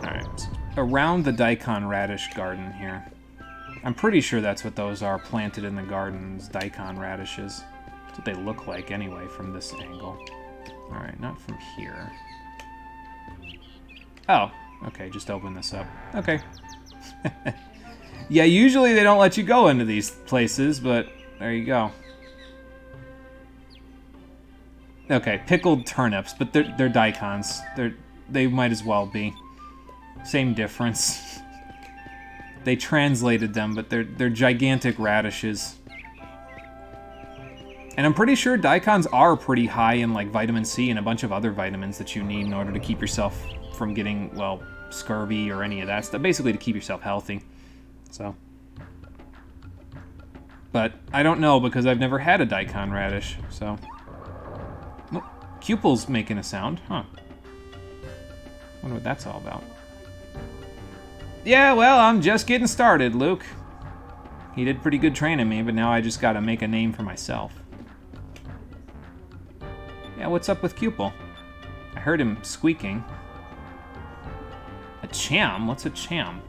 Alright, around the daikon radish garden here. I'm pretty sure that's what those are, planted in the gardens, daikon radishes. That's what they look like anyway from this angle. Alright, not from here. Oh, okay, just open this up. Okay. Yeah, usually they don't let you go into these places, but there you go. Okay, pickled turnips, but they're daikons. They might as well be. Same difference. They translated them, but they're gigantic radishes. And I'm pretty sure daikons are pretty high in like vitamin C and a bunch of other vitamins that you need in order to keep yourself from getting, well, scurvy or any of that stuff. Basically to keep yourself healthy. So. But I don't know because I've never had a daikon radish, so. Oh, Cupel's making a sound, huh? Wonder what that's all about. Yeah, well, I'm just getting started, Luke. He did pretty good training me, but now I just gotta make a name for myself. Yeah, what's up with Cupel? I heard him squeaking. A cham? What's a cham?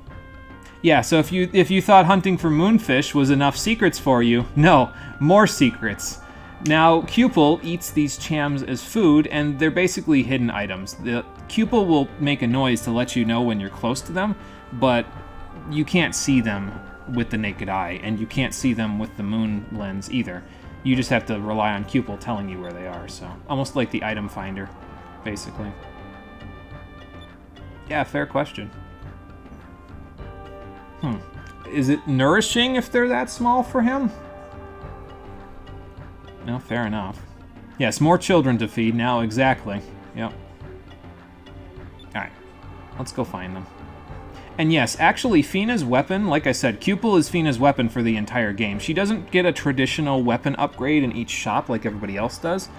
Yeah, so if you thought hunting for moonfish was enough secrets for you, no, more secrets. Now, Cupel eats these chams as food, and they're basically hidden items. The Cupel will make a noise to let you know when you're close to them, but you can't see them with the naked eye, and you can't see them with the moon lens either. You just have to rely on Cupel telling you where they are, so almost like the item finder, basically. Yeah, fair question. Is it nourishing if they're that small for him? No, fair enough. Yes, more children to feed now, exactly. Yep. Alright, let's go find them. And yes, actually, Fina's weapon, like I said, Cupel is Fina's weapon for the entire game. She doesn't get a traditional weapon upgrade in each shop like everybody else does.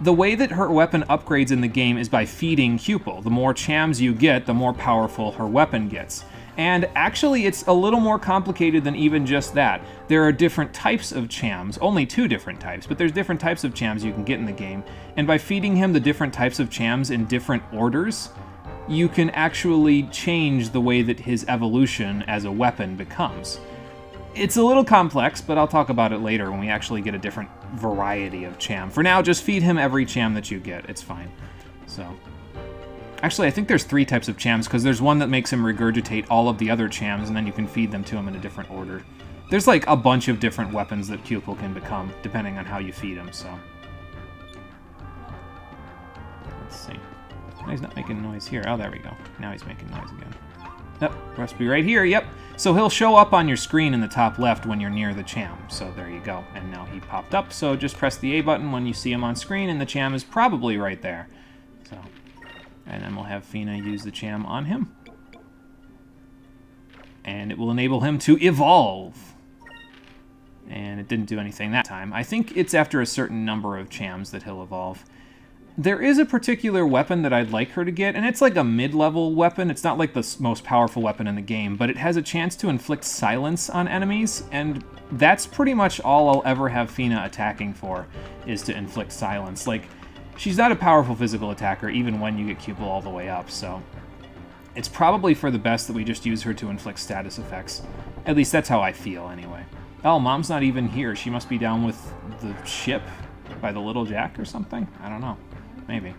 The way that her weapon upgrades in the game is by feeding Cupel. The more chams you get, the more powerful her weapon gets. And actually, it's a little more complicated than even just that. There are different types of chams, only 2 different types, but there's different types of chams you can get in the game. And by feeding him the different types of chams in different orders, you can actually change the way that his evolution as a weapon becomes. It's a little complex, but I'll talk about it later when we actually get a different variety of cham. For now, just feed him every cham that you get. It's fine. So, actually, I think there's 3 types of chams, because there's one that makes him regurgitate all of the other chams, and then you can feed them to him in a different order. There's like a bunch of different weapons that Cupel can become, depending on how you feed him, so. Let's see. He's not making noise here. Oh, there we go. Now he's making noise again. Oh, must be right here, yep. So he'll show up on your screen in the top left when you're near the cham. So there you go. And now he popped up, so just press the A button when you see him on screen, and the cham is probably right there. So, and then we'll have Fina use the cham on him. And it will enable him to evolve. And it didn't do anything that time. I think it's after a certain number of chams that he'll evolve. There is a particular weapon that I'd like her to get, and it's like a mid-level weapon. It's not like the most powerful weapon in the game, but it has a chance to inflict silence on enemies, and that's pretty much all I'll ever have Fina attacking for, is to inflict silence. Like, she's not a powerful physical attacker, even when you get Cupel all the way up, so it's probably for the best that we just use her to inflict status effects. At least that's how I feel, anyway. Oh, Mom's not even here. She must be down with the ship by the Little Jack or something? I don't know. Maybe.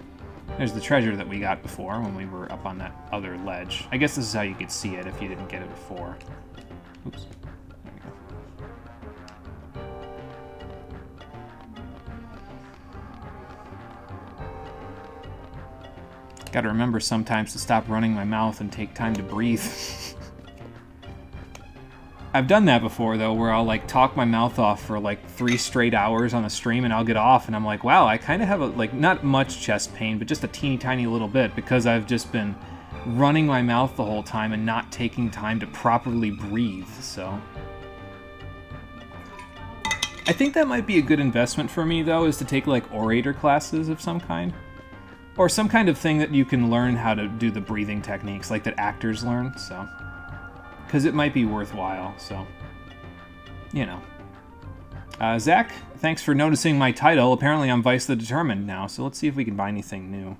There's the treasure that we got before when we were up on that other ledge. I guess this is how you could see it if you didn't get it before. Oops. There we go. Gotta remember sometimes to stop running my mouth and take time to breathe. I've done that before, though, where I'll, like, talk my mouth off for, like, 3 straight hours on a stream, and I'll get off, and I'm like, wow, I kind of have, like, not much chest pain, but just a teeny tiny little bit, because I've just been running my mouth the whole time and not taking time to properly breathe, so. I think that might be a good investment for me, though, is to take, like, orator classes of some kind. Or some kind of thing that you can learn how to do the breathing techniques, like that actors learn, so. Because it might be worthwhile, so, you know. Zach, thanks for noticing my title. Apparently I'm Vice the Determined now, so let's see if we can buy anything new.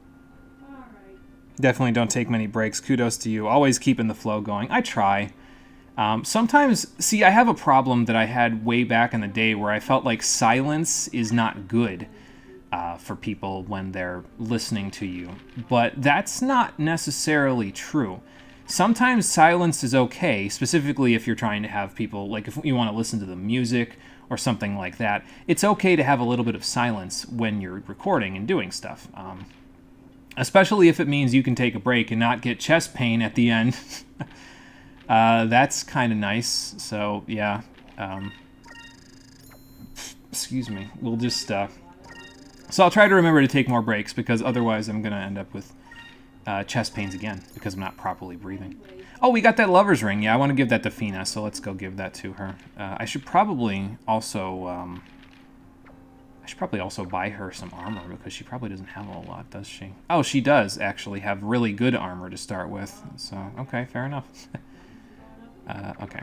Alright. Definitely don't take many breaks. Kudos to you. Always keeping the flow going. I try. Sometimes, see, I have a problem that I had way back in the day where I felt like silence is not good. for people when they're listening to you. But that's not necessarily true. Sometimes silence is okay, specifically if you're trying to have people, like if you want to listen to the music or something like that. It's okay to have a little bit of silence when you're recording and doing stuff. Especially if it means you can take a break and not get chest pain at the end. That's kind of nice. So, yeah. Excuse me. We'll just... So I'll try to remember to take more breaks, because otherwise I'm going to end up with chest pains again, because I'm not properly breathing. Oh, we got that lover's ring. Yeah, I want to give that to Fina, so let's go give that to her. I should probably also... buy her some armor, because she probably doesn't have a whole lot, does she? Oh, she does actually have really good armor to start with. So, okay, fair enough. Okay.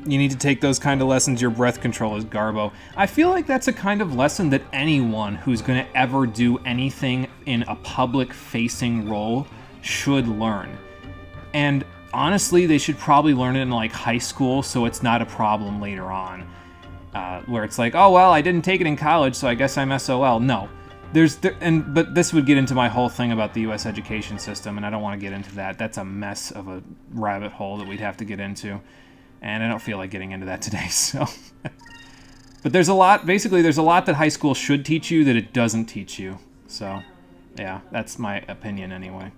You need to take those kind of lessons. Your breath control is garbo. I feel like that's a kind of lesson that anyone who's going to ever do anything in a public-facing role should learn. And honestly, they should probably learn it in like high school, so it's not a problem later on. Where it's like, oh well, I didn't take it in college, so I guess I'm SOL. No, but this would get into my whole thing about the U.S. education system, and I don't want to get into that. That's a mess of a rabbit hole that we'd have to get into, and I don't feel like getting into that today. So, but there's a lot. Basically, there's a lot that high school should teach you that it doesn't teach you. So, yeah, that's my opinion anyway.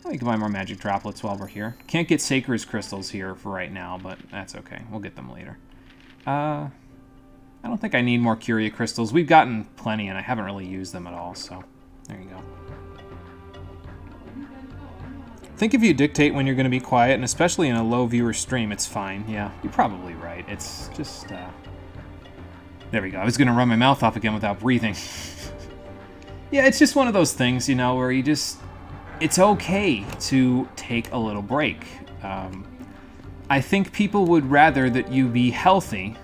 I can buy more magic droplets while we're here. Can't get Sacred's crystals here for right now, but that's okay. We'll get them later. I don't think I need more Curia crystals. We've gotten plenty, and I haven't really used them at all, so there you go. Think if you dictate when you're going to be quiet, and especially in a low viewer stream, it's fine. Yeah, you're probably right. It's just, there we go. I was going to run my mouth off again without breathing. Yeah, it's just one of those things, you know, where you just... It's okay to take a little break. I think people would rather that you be healthy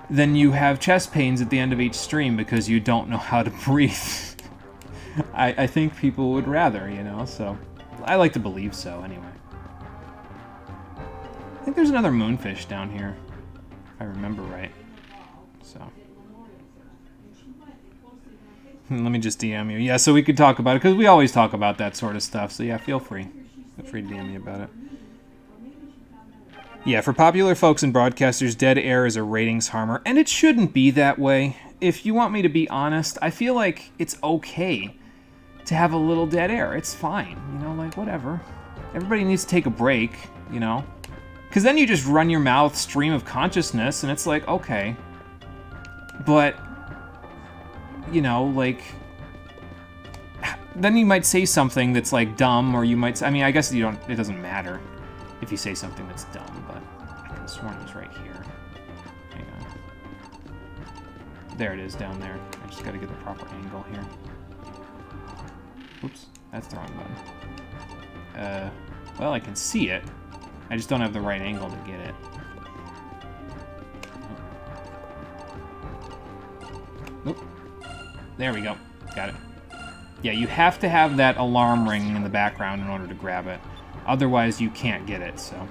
than you have chest pains at the end of each stream because you don't know how to breathe. I think people would rather, you know, so I like to believe so anyway. I think there's another moonfish down here, if I remember right. So let me just DM you. Yeah, so we could talk about it, because we always talk about that sort of stuff. So yeah, feel free. Feel free to DM me about it. Yeah, for popular folks and broadcasters, dead air is a ratings harmer, and it shouldn't be that way. If you want me to be honest, I feel like it's okay to have a little dead air. It's fine, you know, like, whatever. Everybody needs to take a break, you know? Because then you just run your mouth stream of consciousness, and it's like, okay. But, you know, like... Then you might say something that's, like, dumb, or you might... I mean, I guess you don't... It doesn't matter if you say something that's dumb, but I could have sworn it was right here. Hang on. There it is down there. I just gotta get the proper angle here. Oops, that's the wrong button. Well, I can see it. I just don't have the right angle to get it. Oop. There we go. Got it. Yeah, you have to have that alarm ringing in the background in order to grab it. Otherwise, you can't get it, so...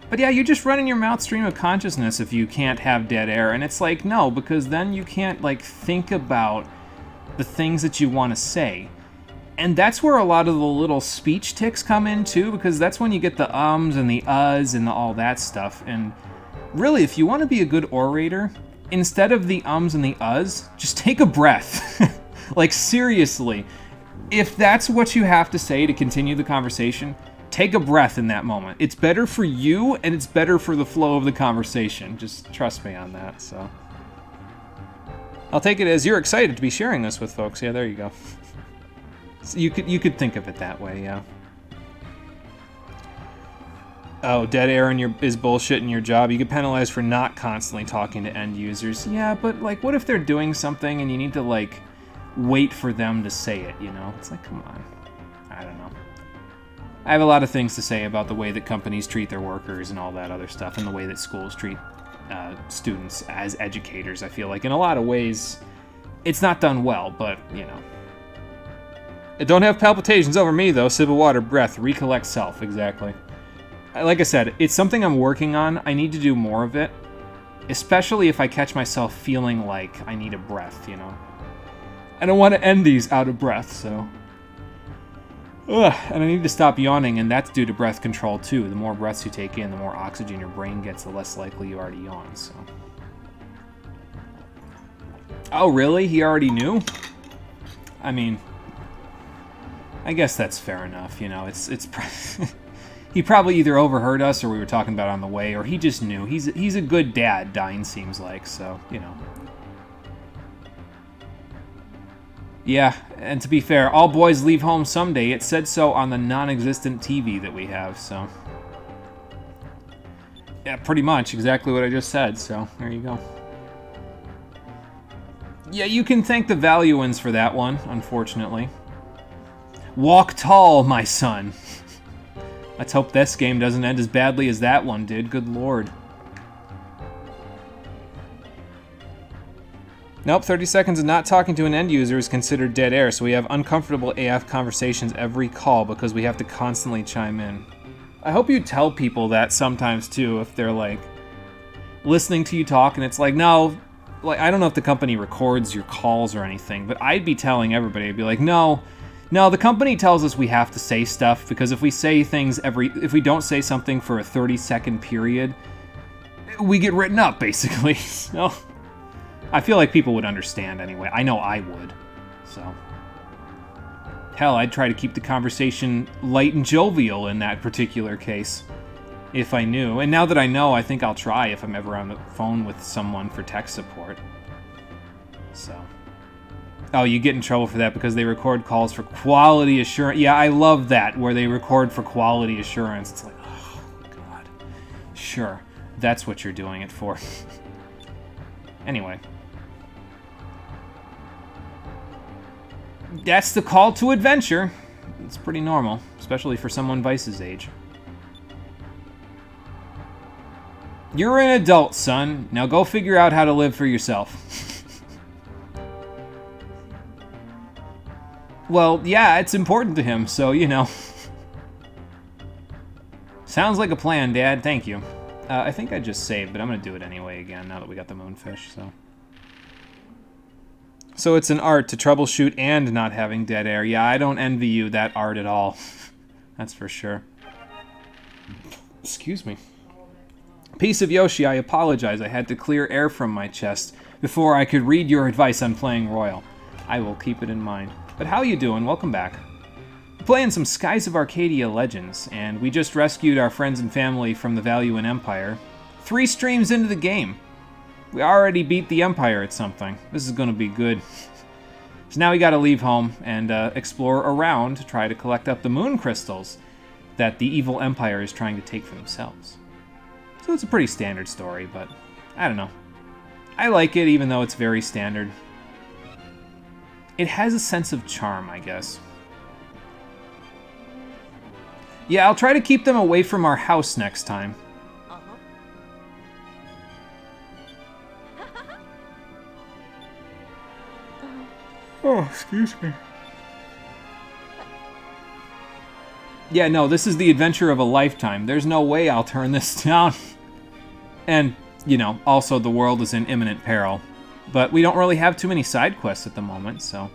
But yeah, you're just running your mouth stream of consciousness if you can't have dead air. And it's like, no, because then you can't, like, think about the things that you want to say. And that's where a lot of the little speech tics come in, too, because that's when you get the ums and the uhs and all that stuff. And really, if you want to be a good orator, instead of the ums and the uhs, just take a breath. Like, seriously. If that's what you have to say to continue the conversation, take a breath in that moment. It's better for you, and it's better for the flow of the conversation. Just trust me on that, so... I'll take it as you're excited to be sharing this with folks. Yeah, there you go. So you could think of it that way, yeah. Oh, dead air is bullshit in your job. You get penalized for not constantly talking to end users. Yeah, but, like, what if they're doing something and you need to, like... wait for them to say it, you know? It's like, come on. I don't know. I have a lot of things to say about the way that companies treat their workers and all that other stuff, and the way that schools treat students as educators. I feel like in a lot of ways, it's not done well, but, you know. Don't have palpitations over me, though. Sip of water, breath, recollect self. Exactly. Like I said, it's something I'm working on. I need to do more of it. Especially if I catch myself feeling like I need a breath, you know. I don't want to end these out of breath, so... Ugh, and I need to stop yawning, and that's due to breath control, too. The more breaths you take in, the more oxygen your brain gets, the less likely you are to yawn, so... Oh, really? He already knew? I mean... I guess that's fair enough, you know, it's he probably either overheard us or we were talking about it on the way, or he just knew. He's a good dad, Dine seems like, so, you know. Yeah, and to be fair, all boys leave home someday. It said so on the non-existent TV that we have, so... Yeah, pretty much exactly what I just said, so there you go. Yeah, you can thank the Valuans for that one, unfortunately. Walk tall, my son. Let's hope this game doesn't end as badly as that one did. Good lord. Nope, 30 seconds of not talking to an end user is considered dead air, so we have uncomfortable AF conversations every call because we have to constantly chime in. I hope you tell people that sometimes, too, if they're, like, listening to you talk, and it's like, no, like, I don't know if the company records your calls or anything, but I'd be telling everybody, I'd be like, no, the company tells us we have to say stuff, because if we say things if we don't say something for a 30-second period, we get written up, basically. So, I feel like people would understand anyway. I know I would, so. Hell, I'd try to keep the conversation light and jovial in that particular case, if I knew. And now that I know, I think I'll try if I'm ever on the phone with someone for tech support. So. Oh, you get in trouble for that because they record calls for quality assurance. Yeah, I love that, where they record for quality assurance. It's like, oh, God. Sure, that's what you're doing it for. Anyway. That's the call to adventure. It's pretty normal, especially for someone Vice's age. You're an adult, son. Now go figure out how to live for yourself. Well, yeah, it's important to him, so, you know. Sounds like a plan, Dad. Thank you. I think I just saved, but I'm going to do it anyway again, now that we got the moonfish, so. So it's an art to troubleshoot and not having dead air. Yeah, I don't envy you that art at all. That's for sure. Excuse me. Piece of Yoshi, I apologize. I had to clear air from my chest before I could read your advice on playing Royal. I will keep it in mind. But how you doing? Welcome back. We're playing some Skies of Arcadia Legends, and we just rescued our friends and family from the Valuan Empire. 3 streams into the game. We already beat the Empire at something. This is going to be good. So now we got to leave home and explore around to try to collect up the moon crystals that the evil Empire is trying to take for themselves. So it's a pretty standard story, but I don't know. I like it even though it's very standard. It has a sense of charm, I guess. Yeah, I'll try to keep them away from our house next time. Oh, excuse me. Yeah, no, this is the adventure of a lifetime. There's no way I'll turn this down. And, you know, also the world is in imminent peril. But we don't really have too many side quests at the moment, so...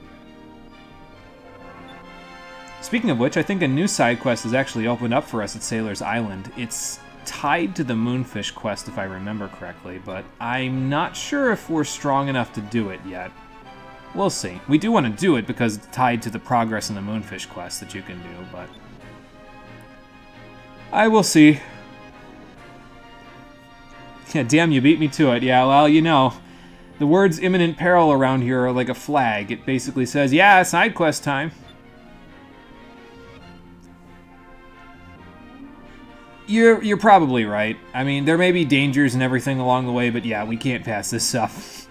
Speaking of which, I think a new side quest has actually opened up for us at Sailor's Island. It's tied to the Moonfish quest, if I remember correctly, but I'm not sure if we're strong enough to do it yet. We'll see. We do want to do it because it's tied to the progress in the Moonfish quest that you can do, but... I will see. Yeah, damn, you beat me to it. Yeah, well, you know... The words imminent peril around here are like a flag. It basically says, yeah, side quest time. You're probably right. I mean, there may be dangers and everything along the way, but yeah, we can't pass this stuff.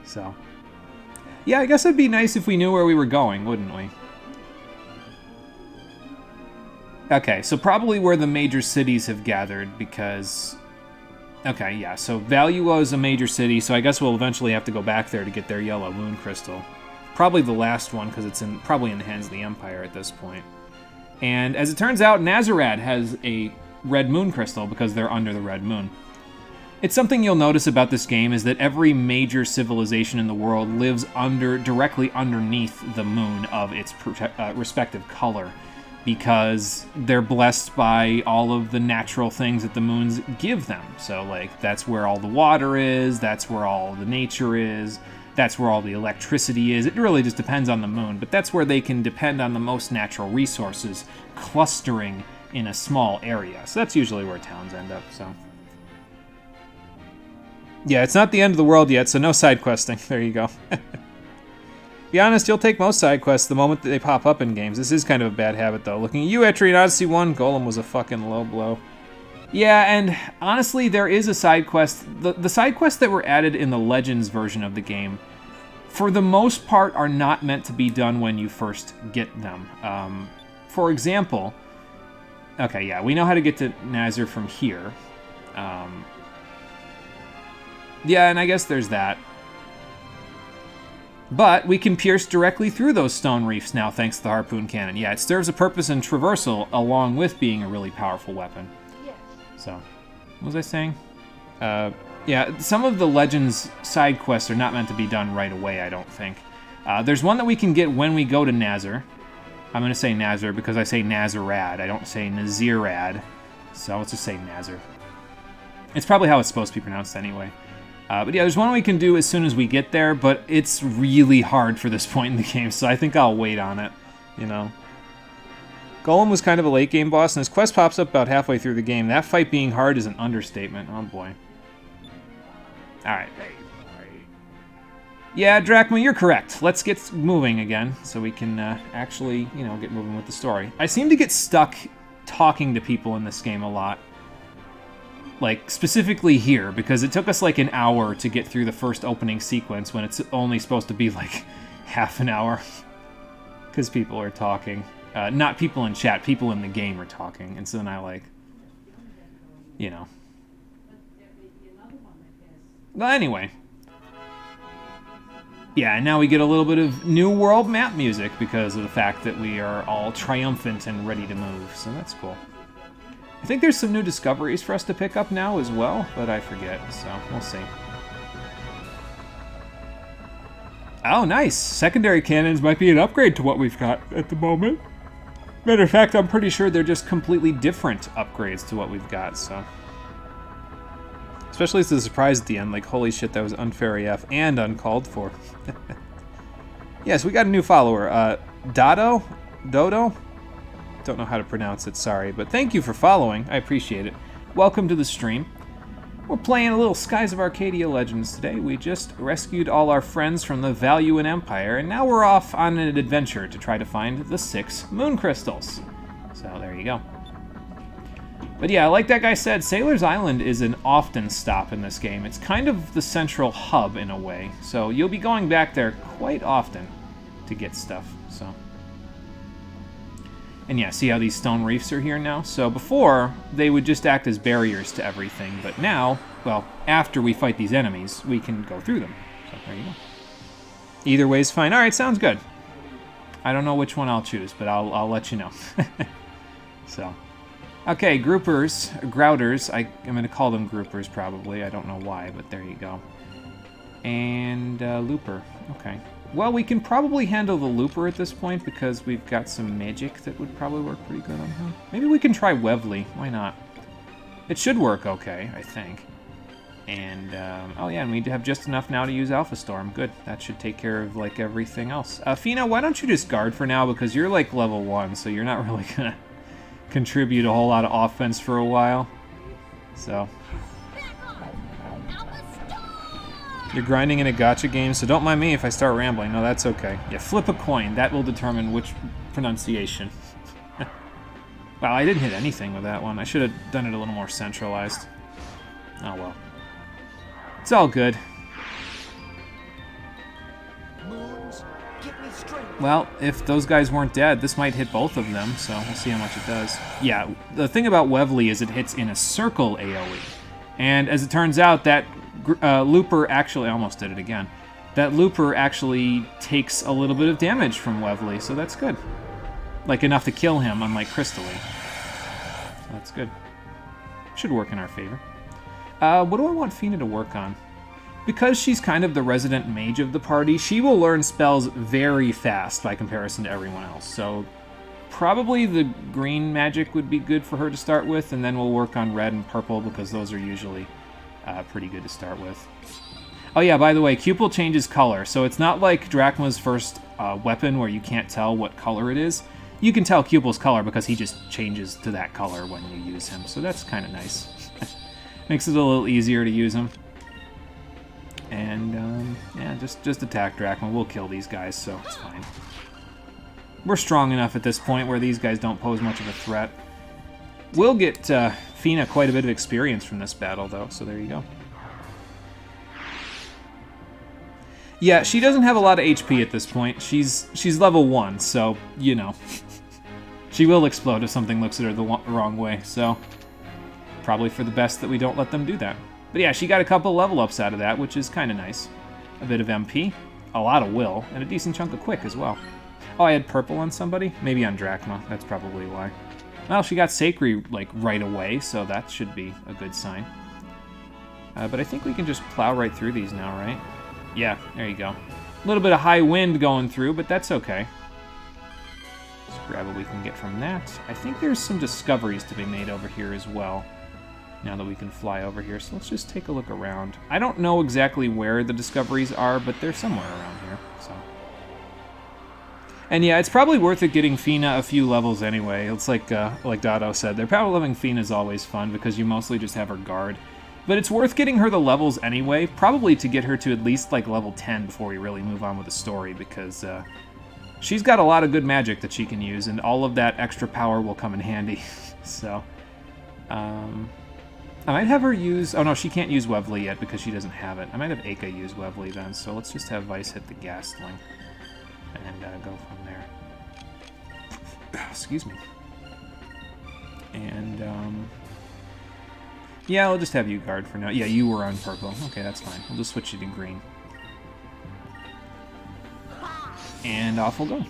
So. Yeah, I guess it'd be nice if we knew where we were going, wouldn't we? Okay, so probably where the major cities have gathered, because... Okay, yeah, so Valuo is a major city, so I guess we'll eventually have to go back there to get their yellow moon crystal. Probably the last one, because it's probably in the hands of the Empire at this point. And as it turns out, Nazarad has a red moon crystal, because they're under the red moon. It's something you'll notice about this game is that every major civilization in the world lives directly underneath the moon of its respective color, because they're blessed by all of the natural things that the moons give them. So, like, that's where all the water is, that's where all the nature is, that's where all the electricity is. It really just depends on the moon, but that's where they can depend on the most natural resources clustering in a small area. So that's usually where towns end up, so. Yeah, it's not the end of the world yet, so no side questing. There you go. Be honest, you'll take most side quests the moment that they pop up in games. This is kind of a bad habit, though. Looking at you, Etrian Odyssey 1, Golem was a fucking low blow. Yeah, and honestly, there is a side quest. The side quests that were added in the Legends version of the game, for the most part, are not meant to be done when you first get them. For example, okay, yeah, we know how to get to Nazar from here. Yeah, and I guess there's that. But we can pierce directly through those stone reefs now thanks to the Harpoon Cannon. Yeah, it serves a purpose in traversal along with being a really powerful weapon. Yes. So, what was I saying? Yeah, some of the Legends side quests are not meant to be done right away, I don't think. There's one that we can get when we go to Nazar. I'm going to say Nazar because I say Nazarad. I don't say Nazirad. So let's just say Nazar. It's probably how it's supposed to be pronounced anyway. But yeah, there's one we can do as soon as we get there, but it's really hard for this point in the game, so I think I'll wait on it, you know. Golem was kind of a late game boss, and his quest pops up about halfway through the game. That fight being hard is an understatement. Oh boy. Alright. Yeah, Drachma, you're correct. Let's get moving again, so we can actually, you know, get moving with the story. I seem to get stuck talking to people in this game a lot. Like, specifically here, because it took us like an hour to get through the first opening sequence when it's only supposed to be like half an hour. Because people are talking. Not people in chat, people in the game are talking. And so then I like, you know. Well, anyway. Yeah, and now we get a little bit of New World map music because of the fact that we are all triumphant and ready to move. So that's cool. I think there's some new discoveries for us to pick up now as well, but I forget, so we'll see. Oh, nice! Secondary cannons might be an upgrade to what we've got at the moment. Matter of fact, I'm pretty sure they're just completely different upgrades to what we've got, so. Especially as the surprise at the end, like, holy shit, that was unfair AF and uncalled for. Yes, we got a new follower. Dodo? Don't know how to pronounce it, sorry, but thank you for following. I appreciate it. Welcome to the stream. We're playing a little Skies of Arcadia Legends today. We just rescued all our friends from the Valuan Empire, and now we're off on an adventure to try to find the 6 moon crystals. So there you go. But yeah, like that guy said, Sailor's Island is an often stop in this game. It's kind of the central hub in a way, so you'll be going back there quite often to get stuff, so. And yeah, see how these stone reefs are here now? So before, they would just act as barriers to everything, but now, well, after we fight these enemies, we can go through them. So there you go. Either way's fine. Alright, sounds good. I don't know which one I'll choose, but I'll let you know. So. Okay, groupers, grouters. I'm going to call them groupers probably. I don't know why, but there you go. And looper. Okay. Well, we can probably handle the looper at this point because we've got some magic that would probably work pretty good on him. Maybe we can try Wevley. Why not? It should work okay, I think. And, oh yeah, and we have just enough now to use Alpha Storm. Good. That should take care of, like, everything else. Fina, why don't you just guard for now? Because you're, like, level 1, so you're not really gonna contribute a whole lot of offense for a while. So. You're grinding in a gacha game, so don't mind me if I start rambling. No, that's okay. Yeah, flip a coin. That will determine which pronunciation. Wow, I didn't hit anything with that one. I should have done it a little more centralized. Oh, well. It's all good. Well, if those guys weren't dead, this might hit both of them, so we'll see how much it does. Yeah, the thing about Wevley is it hits in a circle AoE. And as it turns out, that looper actually, I almost did it again. That looper actually takes a little bit of damage from Wevley, so that's good. Like enough to kill him, unlike Crystalline. So that's good. Should work in our favor. What do I want Fina to work on? Because she's kind of the resident mage of the party, she will learn spells very fast by comparison to everyone else. So probably the green magic would be good for her to start with, and then we'll work on red and purple because those are usually pretty good to start with. Oh yeah, by the way, Cupil changes color, so it's not like Drachma's first weapon where you can't tell what color it is. You can tell Cupil's color because he just changes to that color when you use him, so that's kind of nice. Makes it a little easier to use him. And, yeah, just attack Drachma. We'll kill these guys, so it's fine. We're strong enough at this point where these guys don't pose much of a threat. We'll get Fina quite a bit of experience from this battle, though, so there you go. Yeah, she doesn't have a lot of HP at this point. She's level 1, so, you know. She will explode if something looks at her the wrong way, so probably for the best that we don't let them do that. But yeah, she got a couple level ups out of that, which is kind of nice. A bit of MP, a lot of will, and a decent chunk of quick as well. Oh, I had purple on somebody? Maybe on Drachma, that's probably why. Well, she got Sacred, like, right away, so that should be a good sign. But I think we can just plow right through these now, right? Yeah, there you go. A little bit of high wind going through, but that's okay. Let's grab what we can get from that. I think there's some discoveries to be made over here as well, now that we can fly over here. So let's just take a look around. I don't know exactly where the discoveries are, but they're somewhere around here, so. And yeah, it's probably worth it getting Fina a few levels anyway. It's like Dado said, their power leveling Fina is always fun because you mostly just have her guard. But it's worth getting her the levels anyway, probably to get her to at least like level 10 before we really move on with the story, because she's got a lot of good magic that she can use, and all of that extra power will come in handy. So, I might have her use... Oh no, she can't use Webley yet because she doesn't have it. I might have Aka use Webley then, so let's just have Vice hit the Ghastling and go from there. Excuse me. And, yeah, I'll just have you guard for now. Yeah, you were on purple. Okay, that's fine. We'll just switch you to green. And off we'll go.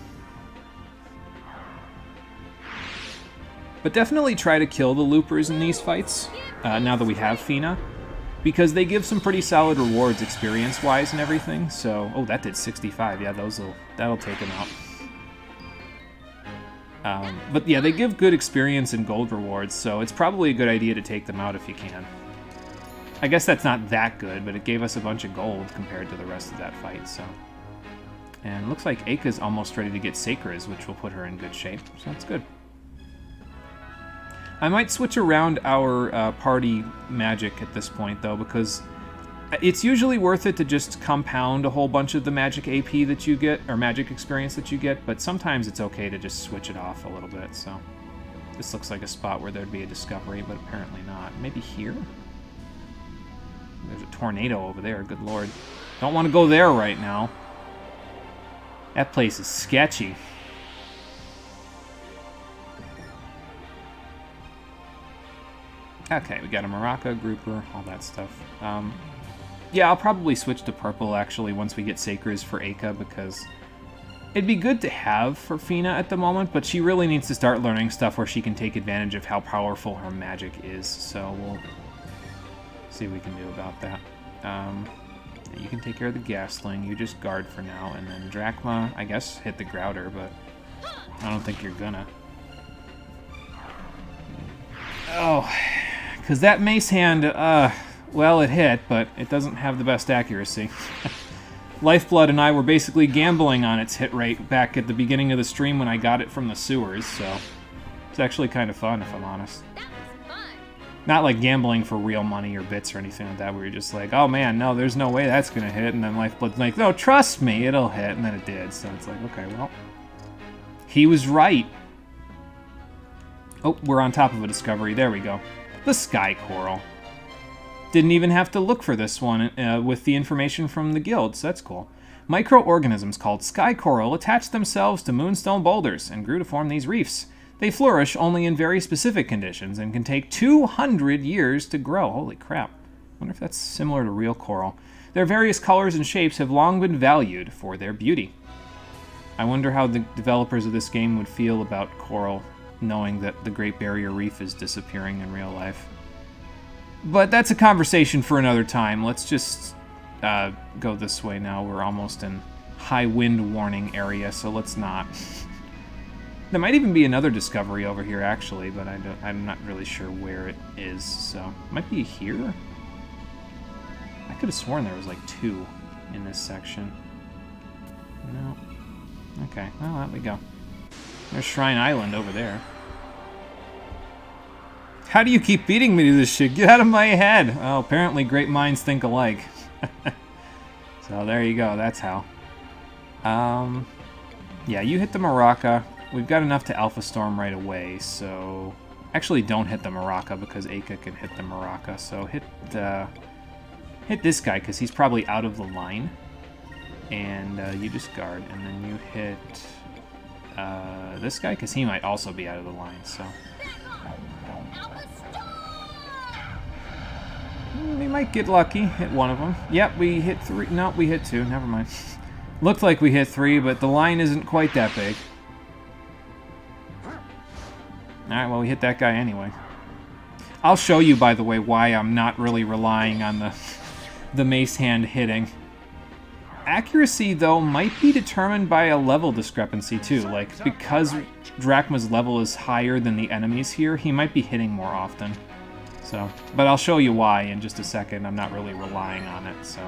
But definitely try to kill the loopers in these fights, now that we have Fina, because they give some pretty solid rewards experience-wise and everything, so... Oh, that did 65. Yeah, that'll take them out. But yeah, they give good experience and gold rewards, so it's probably a good idea to take them out if you can. I guess that's not that good, but it gave us a bunch of gold compared to the rest of that fight, so... And it looks like Aka's almost ready to get Sacres, which will put her in good shape, so that's good. I might switch around our party magic at this point, though, because it's usually worth it to just compound a whole bunch of the magic AP that you get, or magic experience that you get, but sometimes it's okay to just switch it off a little bit, so... This looks like a spot where there'd be a discovery, but apparently not. Maybe here? There's a tornado over there, good lord. Don't want to go there right now. That place is sketchy. Okay, we got a Maraca, Grouper, all that stuff. Yeah, I'll probably switch to purple, actually, once we get Sacres for Aka, because it'd be good to have for Fina at the moment, but she really needs to start learning stuff where she can take advantage of how powerful her magic is, so we'll see what we can do about that. You can take care of the Ghastling, you just guard for now, and then Drachma, I guess, hit the Grouter, but I don't think you're gonna. Oh... Because that mace hand, well, it hit, but it doesn't have the best accuracy. Lifeblood and I were basically gambling on its hit rate back at the beginning of the stream when I got it from the sewers, so it's actually kind of fun, if I'm honest. That was fun. Not like gambling for real money or bits or anything like that, where you're just like, oh man, no, there's no way that's going to hit, and then Lifeblood's like, no, trust me, it'll hit, and then it did, so it's like, okay, well, he was right. Oh, we're on top of a discovery, there we go. The Sky Coral. Didn't even have to look for this one with the information from the guild, so that's cool. Microorganisms called Sky Coral attach themselves to moonstone boulders and grew to form these reefs. They flourish only in very specific conditions and can take 200 years to grow. Holy crap. Wonder if that's similar to real coral. Their various colors and shapes have long been valued for their beauty. I wonder how the developers of this game would feel about coral, knowing that the Great Barrier Reef is disappearing in real life. But that's a conversation for another time. Let's just go this way now. We're almost in high wind warning area, so let's not. There might even be another discovery over here, actually, but I'm not really sure where it is. So, it might be here? I could have sworn there was like 2 in this section. No. Okay, well, there we go. There's Shrine Island over there. How do you keep beating me to this shit? Get out of my head! Oh, apparently great minds think alike. So there you go, that's how. Yeah, you hit the Maraca. We've got enough to Alpha Storm right away, so... Actually, don't hit the Maraca, because Aka can hit the Maraca, so hit this guy, because he's probably out of the line. And you discard, and then you hit this guy, because he might also be out of the line, so... We might get lucky, hit one of them. Yep, we hit 3. No, we hit 2. Never mind. Looked like we hit 3, but the line isn't quite that big. Alright, well, we hit that guy anyway. I'll show you, by the way, why I'm not really relying on the mace hand hitting. Accuracy, though, might be determined by a level discrepancy, too. Like, because Drachma's level is higher than the enemies here, he might be hitting more often. So, but I'll show you why in just a second. I'm not really relying on it, so...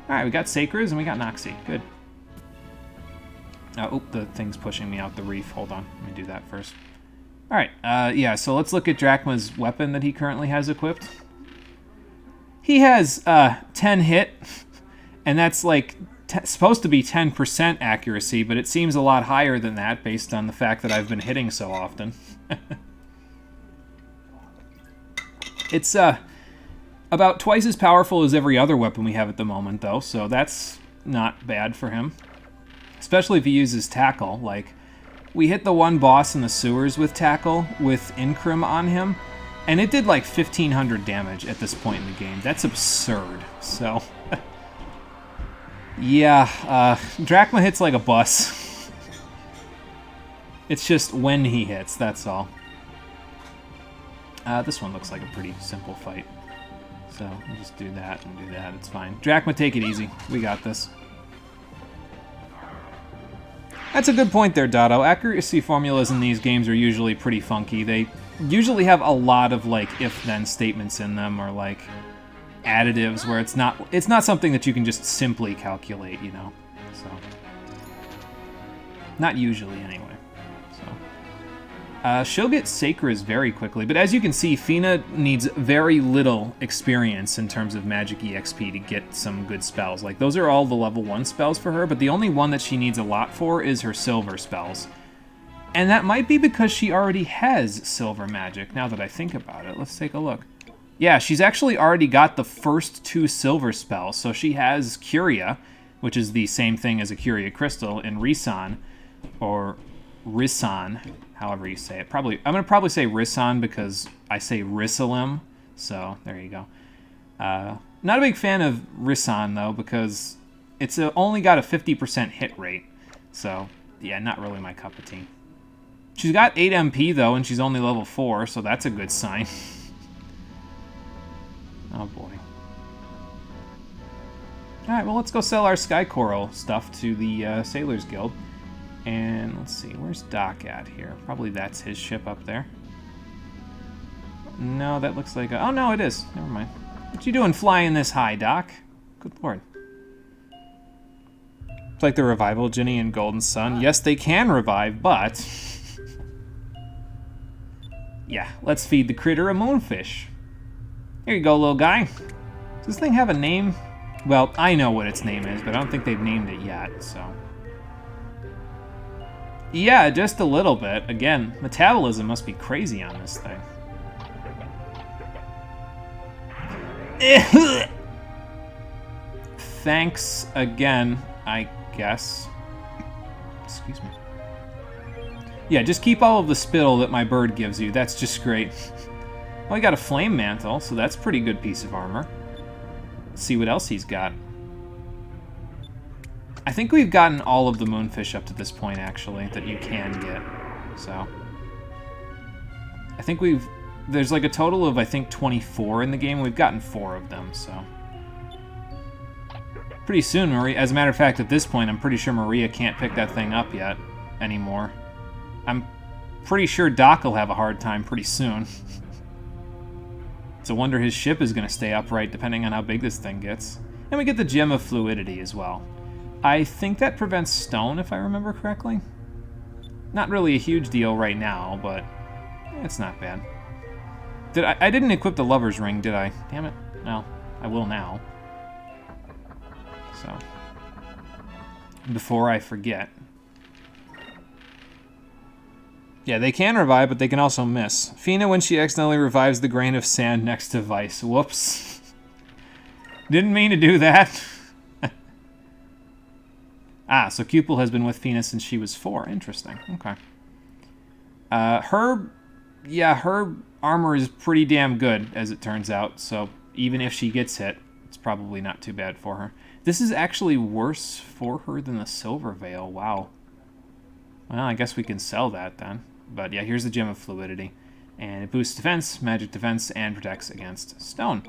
Alright, we got Sacres and we got Noxie. Good. Oop, the thing's pushing me out the reef. Hold on, let me do that first. Alright, yeah, so let's look at Drachma's weapon that he currently has equipped. He has 10 hit, and that's like supposed to be 10% accuracy, but it seems a lot higher than that based on the fact that I've been hitting so often. It's about twice as powerful as every other weapon we have at the moment, though, so that's not bad for him. Especially if he uses Tackle. Like, we hit the one boss in the sewers with Tackle with Incrim on him, and it did like 1,500 damage at this point in the game. That's absurd. So, yeah, Drachma hits like a bus. It's just when he hits, that's all. This one looks like a pretty simple fight. So, we'll just do that and do that. It's fine. Drachma, take it easy. We got this. That's a good point there, Dotto. Accuracy formulas in these games are usually pretty funky. They usually have a lot of, like, if-then statements in them, or, like, additives where it's not something that you can just simply calculate, you know? So, not usually, anyway. She'll get Sacres very quickly, but as you can see, Fina needs very little experience in terms of magic EXP to get some good spells. Like, those are all the level 1 spells for her, but the only one that she needs a lot for is her silver spells. And that might be because she already has silver magic, now that I think about it. Let's take a look. Yeah, she's actually already got the first 2 silver spells, so she has Curia, which is the same thing as a Curia Crystal, and Risan, or Risan, however you say it. I'm going to probably say Risan because I say Risalim, so there you go. Not a big fan of Risan, though, because it's only got a 50% hit rate, so yeah, not really my cup of tea. She's got 8 MP, though, and she's only level 4, so that's a good sign. Oh, boy. Alright, well, let's go sell our Sky Coral stuff to the Sailors Guild. And let's see, where's Doc at here? Probably that's his ship up there. No, that looks like oh, no, it is. Never mind. What you doing flying this high, Doc? Good lord. It's like the revival Ginny and Golden Sun. Yes, they can revive, but... yeah, let's feed the critter a moonfish. Here you go, little guy. Does this thing have a name? Well, I know what its name is, but I don't think they've named it yet, so... yeah, just a little bit. Again, metabolism must be crazy on this thing. Thanks again, I guess. Excuse me. Yeah, just keep all of the spittle that my bird gives you. That's just great. Well, he got a flame mantle, so that's a pretty good piece of armor. Let's see what else he's got. I think we've gotten all of the moonfish up to this point, actually, that you can get. So, I think we've there's like a total of, I think, 24 in the game. We've gotten 4 of them, so... Pretty soon, Maria... As a matter of fact, at this point, I'm pretty sure Maria can't pick that thing up yet anymore. I'm pretty sure Doc will have a hard time pretty soon. It's a wonder his ship is going to stay upright depending on how big this thing gets. And we get the Gem of Fluidity as well. I think that prevents stone, if I remember correctly. Not really a huge deal right now, but it's not bad. I didn't equip the Lover's Ring, did I? Damn it. No, I will now. So, before I forget. Yeah, they can revive, but they can also miss. Fina, when she accidentally revives the grain of sand next to Vice. Whoops. Didn't mean to do that. Ah, so Cupel has been with Fina since she was 4. Interesting. Okay. Her armor is pretty damn good, as it turns out. So even if she gets hit, it's probably not too bad for her. This is actually worse for her than the Silver Veil. Wow. Well, I guess we can sell that then. But yeah, here's the Gem of Fluidity. And it boosts defense, magic defense, and protects against stone.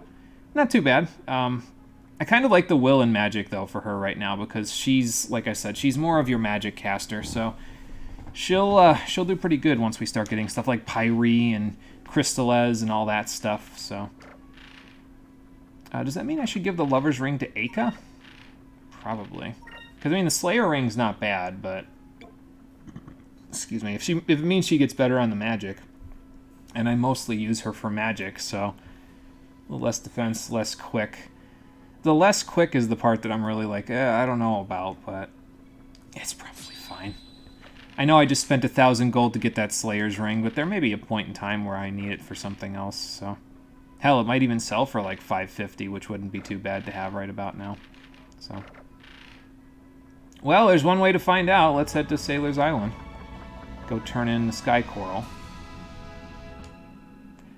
Not too bad. I kind of like the will and magic, though, for her right now, because she's, like I said, she's more of your magic caster, so she'll do pretty good once we start getting stuff like Pyre and Crystallez and all that stuff, so. Does that mean I should give the Lover's Ring to Aka? Probably. Because, I mean, the Slayer Ring's not bad, but... Excuse me. If it means she gets better on the magic. And I mostly use her for magic, so... A little less defense, less quick. The less quick is the part that I'm really like, I don't know about, but... It's probably fine. I know I just spent 1,000 gold to get that Slayer's Ring, but there may be a point in time where I need it for something else, so... Hell, it might even sell for like 550, which wouldn't be too bad to have right about now. So... Well, there's one way to find out. Let's head to Sailor's Island. Go turn in the Sky Coral.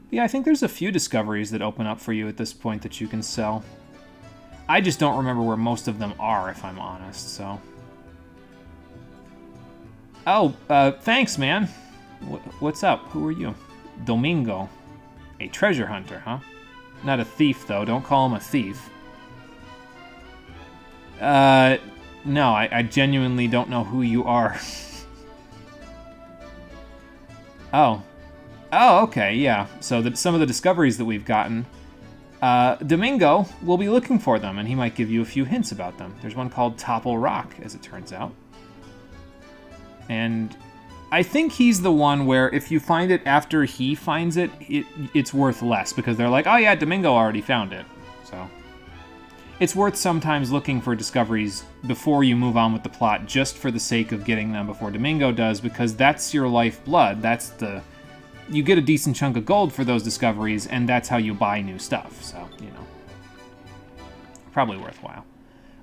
Yeah, I think there's a few discoveries that open up for you at this point that you can sell. I just don't remember where most of them are, if I'm honest, so... Oh, thanks, man. What's up? Who are you? Domingo. A treasure hunter, huh? Not a thief, though. Don't call him a thief. No, I genuinely don't know who you are. Oh. Oh, okay, yeah. So some of the discoveries that we've gotten, Domingo will be looking for them, and he might give you a few hints about them. There's one called Topple Rock, as it turns out. And I think he's the one where if you find it after he finds it, it's worth less, because they're like, oh yeah, Domingo already found it. So it's worth sometimes looking for discoveries before you move on with the plot, just for the sake of getting them before Domingo does, because that's your lifeblood. That's the... You get a decent chunk of gold for those discoveries, and that's how you buy new stuff, so, you know. Probably worthwhile.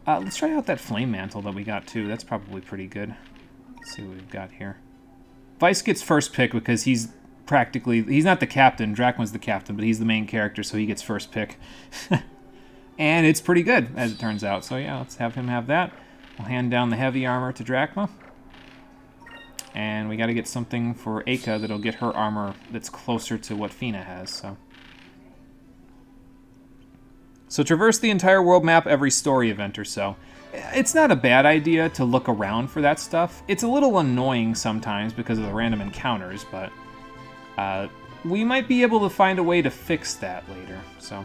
Let's try out that Flame Mantle that we got, too. That's probably pretty good. Let's see what we've got here. Vice gets first pick because he's practically... He's not the captain. Drachma's the captain, but he's the main character, so he gets first pick. And it's pretty good, as it turns out. So, yeah, let's have him have that. We'll hand down the heavy armor to Drachma. And we got to get something for Aka that'll get her armor that's closer to what Fina has, so. So traverse the entire world map every story event or so. It's not a bad idea to look around for that stuff. It's a little annoying sometimes because of the random encounters, but we might be able to find a way to fix that later, so.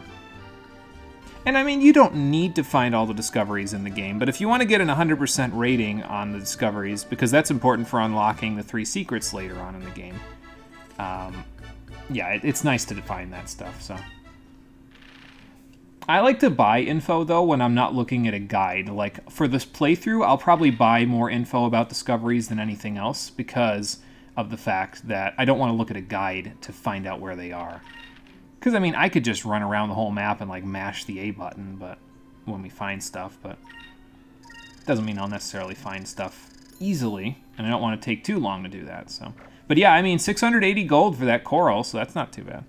And I mean, you don't need to find all the discoveries in the game, but if you want to get an 100% rating on the discoveries, because that's important for unlocking the 3 secrets later on in the game, yeah, it's nice to find that stuff, so. I like to buy info, though, when I'm not looking at a guide. Like, for this playthrough, I'll probably buy more info about discoveries than anything else, because of the fact that I don't want to look at a guide to find out where they are. Because, I mean, I could just run around the whole map and, like, mash the A button but when we find stuff, but it doesn't mean I'll necessarily find stuff easily, and I don't want to take too long to do that, so. But yeah, I mean, 680 gold for that coral, so that's not too bad.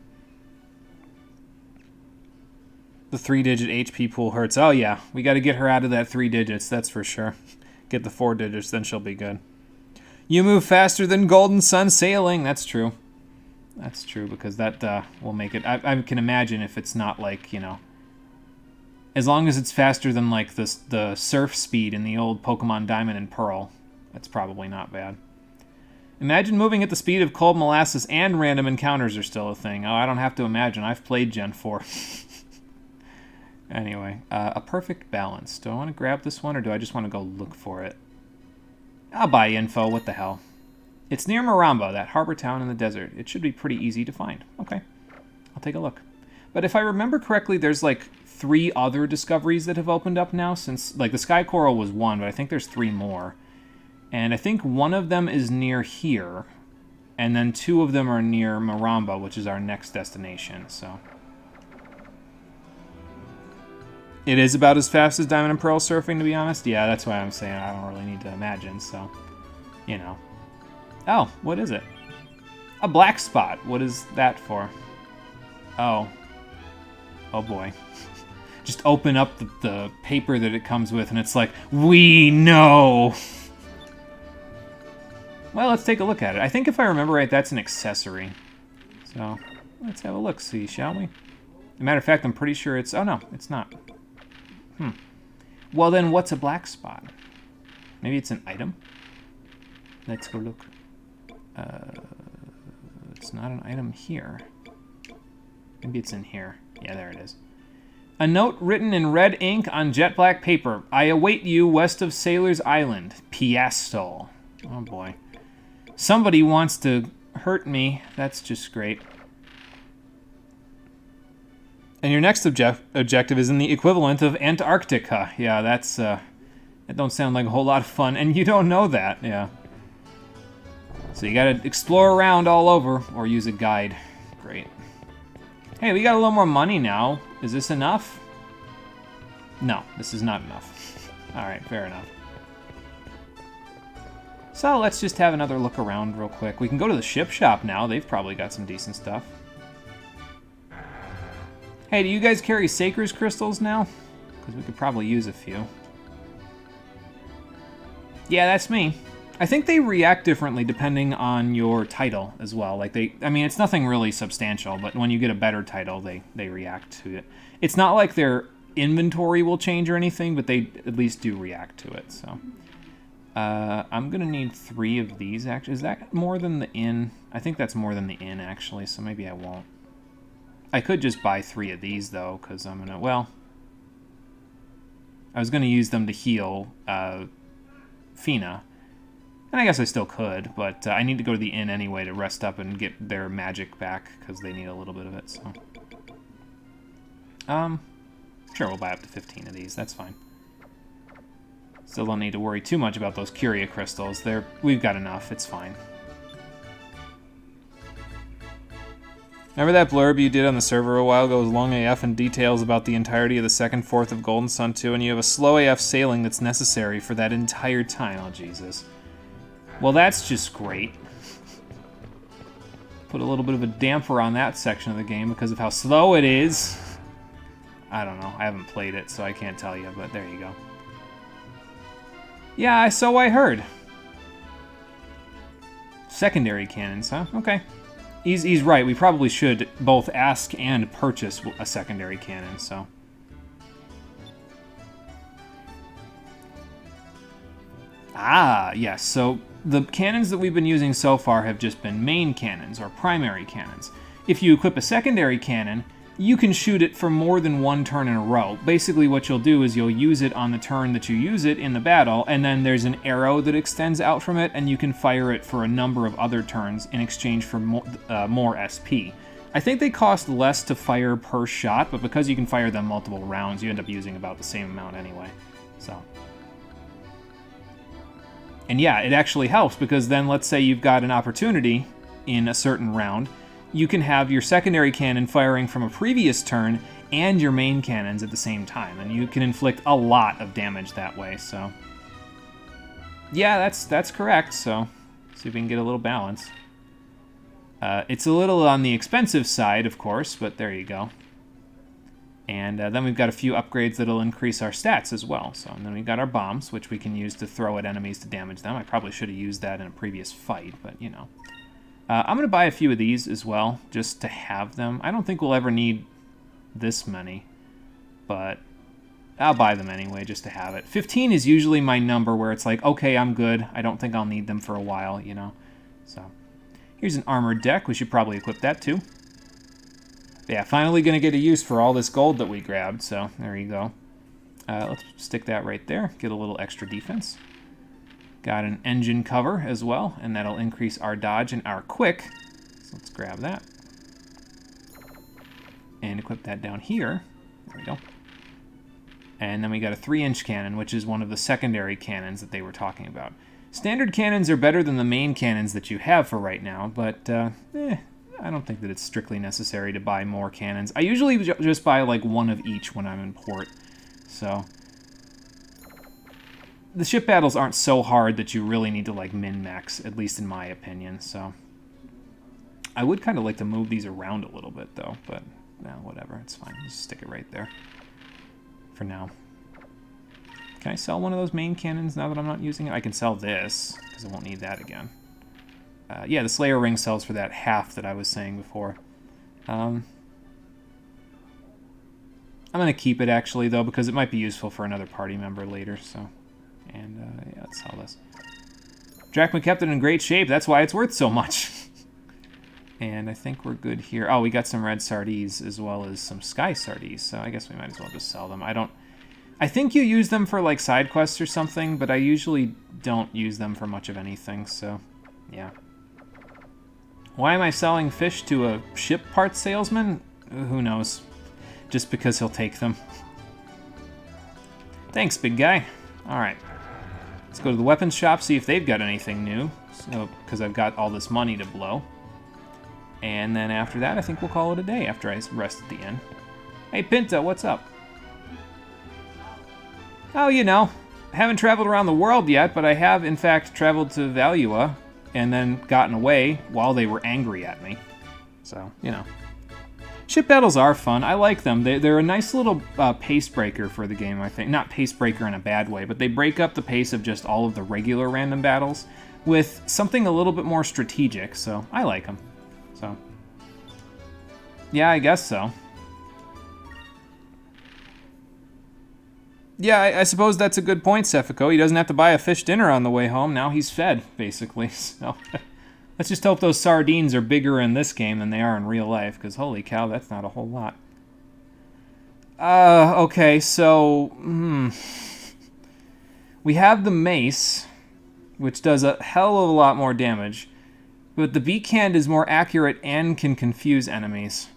The 3-digit HP pool hurts. Oh, yeah, we got to get her out of that 3 digits, that's for sure. Get the 4 digits, then she'll be good. You move faster than Golden Sun sailing, that's true. That's true, because that will make it... I can imagine if it's not like, you know... As long as it's faster than, like, the surf speed in the old Pokemon Diamond and Pearl, that's probably not bad. Imagine moving at the speed of cold molasses and random encounters are still a thing. Oh, I don't have to imagine. I've played Gen 4. Anyway, a perfect balance. Do I want to grab this one, or do I just want to go look for it? I'll buy info. What the hell? It's near Maramba, that harbor town in the desert. It should be pretty easy to find. Okay, I'll take a look. But if I remember correctly, there's like 3 other discoveries that have opened up now since... Like, the Sky Coral was 1, but I think there's 3 more. And I think one of them is near here, and then 2 of them are near Maramba, which is our next destination, so... It is about as fast as Diamond and Pearl surfing, to be honest. Yeah, that's why I'm saying I don't really need to imagine, so... You know. Oh, what is it? A black spot. What is that for? Oh. Oh boy. Just open up the paper that it comes with, and it's like, we know! Well, let's take a look at it. I think if I remember right, that's an accessory. So, let's have a look-see, shall we? As a matter of fact, I'm pretty sure it's... Oh, no, it's not. Well, then, what's a black spot? Maybe it's an item? Let's go look. It's not an item here. Maybe it's in here. Yeah, there it is. A note written in red ink on jet black paper. I await you west of Sailor's Island. Piastol. Oh, boy. Somebody wants to hurt me. That's just great. And your next objective is in the equivalent of Antarctica. Yeah, that's, that don't sound like a whole lot of fun, and you don't know that, yeah. So you gotta explore around all over, or use a guide. Great. Hey, we got a little more money now. Is this enough? No, this is not enough. Alright, fair enough. So let's just have another look around real quick. We can go to the ship shop now. They've probably got some decent stuff. Hey, do you guys carry Sacre's crystals now? Because we could probably use a few. Yeah, that's me. I think they react differently depending on your title as well. Like I mean, it's nothing really substantial, but when you get a better title, they react to it. It's not like their inventory will change or anything, but they at least do react to it, so. I'm gonna need 3 of these, actually. Is that more than the inn? I think that's more than the inn, actually, so maybe I won't. I could just buy 3 of these, though, because I'm gonna, well... I was gonna use them to heal, Fina. And I guess I still could, but I need to go to the inn anyway to rest up and get their magic back, because they need a little bit of it, so... Sure, we'll buy up to 15 of these, that's fine. Still don't need to worry too much about those Curia crystals. We've got enough, it's fine. Remember that blurb you did on the server a while ago? It was long AF and details about the entirety of the second fourth of Golden Sun 2, and you have a slow AF sailing that's necessary for that entire time. Oh, Jesus. Well, that's just great. Put a little bit of a damper on that section of the game because of how slow it is. I don't know. I haven't played it, so I can't tell you, but there you go. Yeah, so I heard. Secondary cannons, huh? Okay. He's right. We probably should both ask and purchase a secondary cannon, so. Ah, yes. So the cannons that we've been using so far have just been main cannons, or primary cannons. If you equip a secondary cannon, you can shoot it for more than 1 turn in a row. Basically what you'll do is you'll use it on the turn that you use it in the battle, and then there's an arrow that extends out from it, and you can fire it for a number of other turns in exchange for more SP. I think they cost less to fire per shot, but because you can fire them multiple rounds, you end up using about the same amount anyway. So. And yeah, it actually helps, because then let's say you've got an opportunity in a certain round, you can have your secondary cannon firing from a previous turn and your main cannons at the same time, and you can inflict a lot of damage that way, so... Yeah, that's correct, so see if we can get a little balance. It's a little on the expensive side, of course, but there you go. And then we've got a few upgrades that'll increase our stats as well. So, and then we've got our bombs, which we can use to throw at enemies to damage them. I probably should have used that in a previous fight, but, you know. I'm going to buy a few of these as well, just to have them. I don't think we'll ever need this many, but I'll buy them anyway, just to have it. 15 is usually my number where it's like, okay, I'm good. I don't think I'll need them for a while, you know. So, here's an armored deck. We should probably equip that too. Yeah, finally going to get a use for all this gold that we grabbed, so there you go. Let's stick that right there, get a little extra defense. Got an engine cover as well, and that'll increase our dodge and our quick. So let's grab that. And equip that down here. There we go. And then we got a 3-inch cannon, which is one of the secondary cannons that they were talking about. Standard cannons are better than the main cannons that you have for right now, but I don't think that it's strictly necessary to buy more cannons. I usually just buy like one of each when I'm in port. So the ship battles aren't so hard that you really need to like min-max, at least in my opinion. So I would kind of like to move these around a little bit though, but no, whatever, it's fine. Just stick it right there for now. Can I sell one of those main cannons now that I'm not using it? I can sell this, because I won't need that again. Yeah, the Slayer ring sells for that half that I was saying before. I'm going to keep it, actually, though, because it might be useful for another party member later, so... And, yeah, let's sell this. Drachma kept it in great shape. That's why it's worth so much. And I think we're good here. Oh, we got some red sardies as well as some sky sardies, so I guess we might as well just sell them. I think you use them for, like, side quests or something, but I usually don't use them for much of anything, so, yeah. Why am I selling fish to a ship parts salesman? Who knows. Just because he'll take them. Thanks, big guy. Alright. Let's go to the weapons shop, see if they've got anything new. So, because I've got all this money to blow. And then after that, I think we'll call it a day after I rest at the inn. Hey, Pinta, what's up? Oh, you know, I haven't traveled around the world yet, but I have, in fact, traveled to Valua and then gotten away while they were angry at me. So, you know. Ship battles are fun. I like them. They're a nice little pace breaker for the game, I think. Not pace breaker in a bad way, but they break up the pace of just all of the regular random battles with something a little bit more strategic, so I like them. So, yeah, I guess so. Yeah, I suppose that's a good point, Cefico. He doesn't have to buy a fish dinner on the way home. Now he's fed, basically. So let's just hope those sardines are bigger in this game than they are in real life, because holy cow, that's not a whole lot. Okay, so... we have the mace, which does a hell of a lot more damage, but the beak hand is more accurate and can confuse enemies.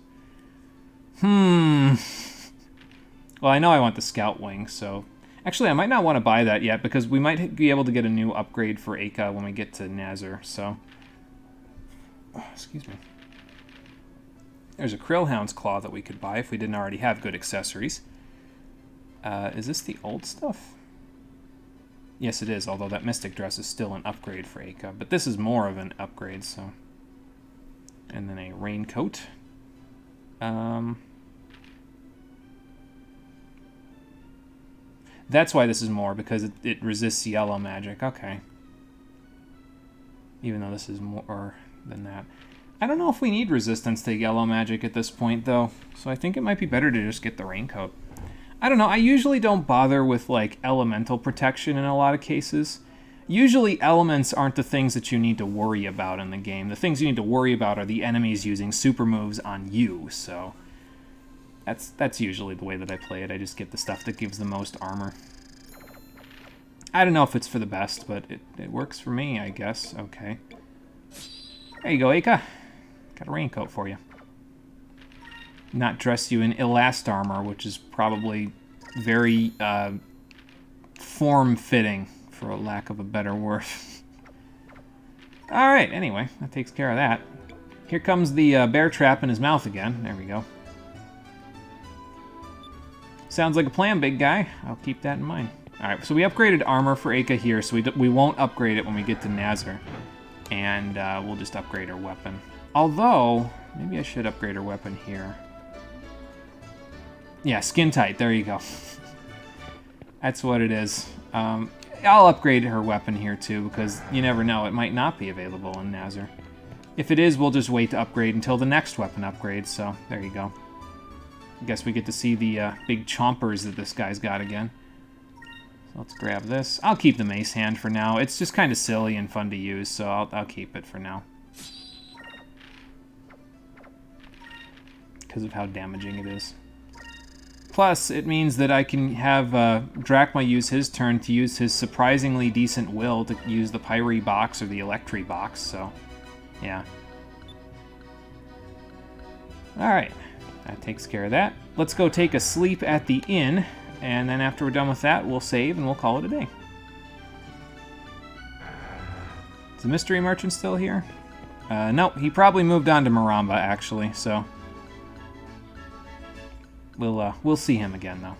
Well, I know I want the scout wing, so... Actually, I might not want to buy that yet, because we might be able to get a new upgrade for Aka when we get to Nazar, so... Oh, excuse me. There's a Krillhound's Claw that we could buy if we didn't already have good accessories. Is this the old stuff? Yes, it is, although that Mystic Dress is still an upgrade for Aka, but this is more of an upgrade, so... And then a raincoat. That's why this is more, because it resists yellow magic. Okay. Even though this is more than that. I don't know if we need resistance to yellow magic at this point, though. So I think it might be better to just get the raincoat. I don't know. I usually don't bother with, like, elemental protection in a lot of cases. Usually elements aren't the things that you need to worry about in the game. The things you need to worry about are the enemies using super moves on you, so... That's usually the way that I play it. I just get the stuff that gives the most armor. I don't know if it's for the best, but it works for me, I guess. Okay. There you go, Aka. Got a raincoat for you. Not dress you in elast armor, which is probably very form-fitting, for a lack of a better word. Alright, anyway, that takes care of that. Here comes the bear trap in his mouth again. There we go. Sounds like a plan, big guy. I'll keep that in mind. Alright, so we upgraded armor for Aka here, so we won't upgrade it when we get to Nazar. And we'll just upgrade our weapon. Although, maybe I should upgrade our weapon here. Yeah, skin tight, there you go. That's what it is. I'll upgrade her weapon here too, because you never know, it might not be available in Nazar. If it is, we'll just wait to upgrade until the next weapon upgrade, so there you go. I guess we get to see the big chompers that this guy's got again. So let's grab this. I'll keep the mace hand for now. It's just kind of silly and fun to use, so I'll keep it for now. Because of how damaging it is. Plus, it means that I can have Drachma use his turn to use his surprisingly decent will to use the Pyre box or the Electri box, so yeah. Alright, that takes care of that. Let's go take a sleep at the inn, and then after we're done with that, we'll save and we'll call it a day. Is the mystery merchant still here? Nope, he probably moved on to Maramba, actually, so we'll see him again, though.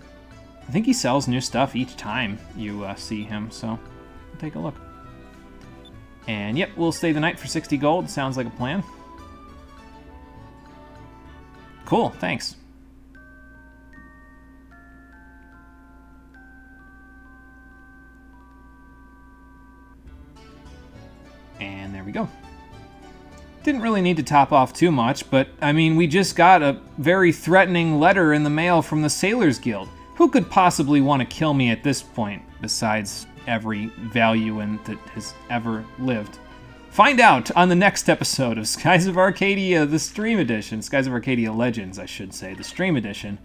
I think he sells new stuff each time you see him, so we'll take a look. And yep, we'll stay the night for 60 gold. Sounds like a plan. Cool, thanks. And there we go. Didn't really need to top off too much, but I mean, we just got a very threatening letter in the mail from the Sailors Guild. Who could possibly want to kill me at this point, besides every Valuan that has ever lived? Find out on the next episode of Skies of Arcadia, the Stream Edition. Skies of Arcadia Legends, I should say, the Stream Edition,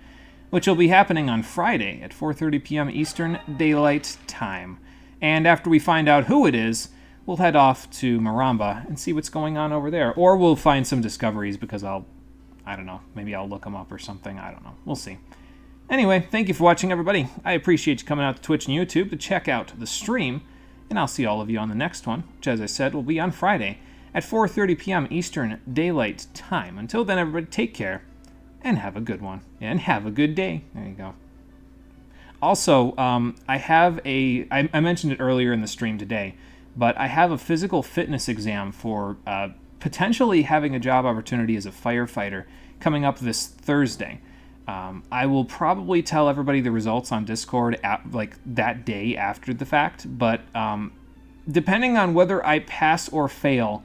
which will be happening on Friday at 4:30 p.m. Eastern Daylight Time. And after we find out who it is, we'll head off to Maramba and see what's going on over there. Or we'll find some discoveries because I don't know, maybe I'll look them up or something. I don't know. We'll see. Anyway, thank you for watching, everybody. I appreciate you coming out to Twitch and YouTube to check out the stream. And I'll see all of you on the next one, which, as I said, will be on Friday at 4:30 p.m. Eastern Daylight Time. Until then, everybody, take care and have a good one. And have a good day. There you go. Also, I have I mentioned it earlier in the stream today, but I have a physical fitness exam for potentially having a job opportunity as a firefighter coming up this Thursday. I will probably tell everybody the results on Discord like that day after the fact, but depending on whether I pass or fail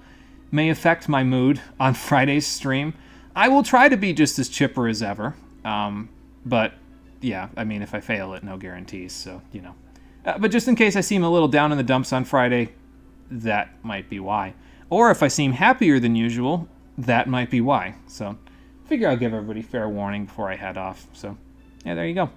may affect my mood on Friday's stream. I will try to be just as chipper as ever, but yeah, I mean, if I fail it, no guarantees, so, you know. But just in case I seem a little down in the dumps on Friday, that might be why. Or if I seem happier than usual, that might be why. So, I figure I'll give everybody fair warning before I head off. So, yeah, there you go.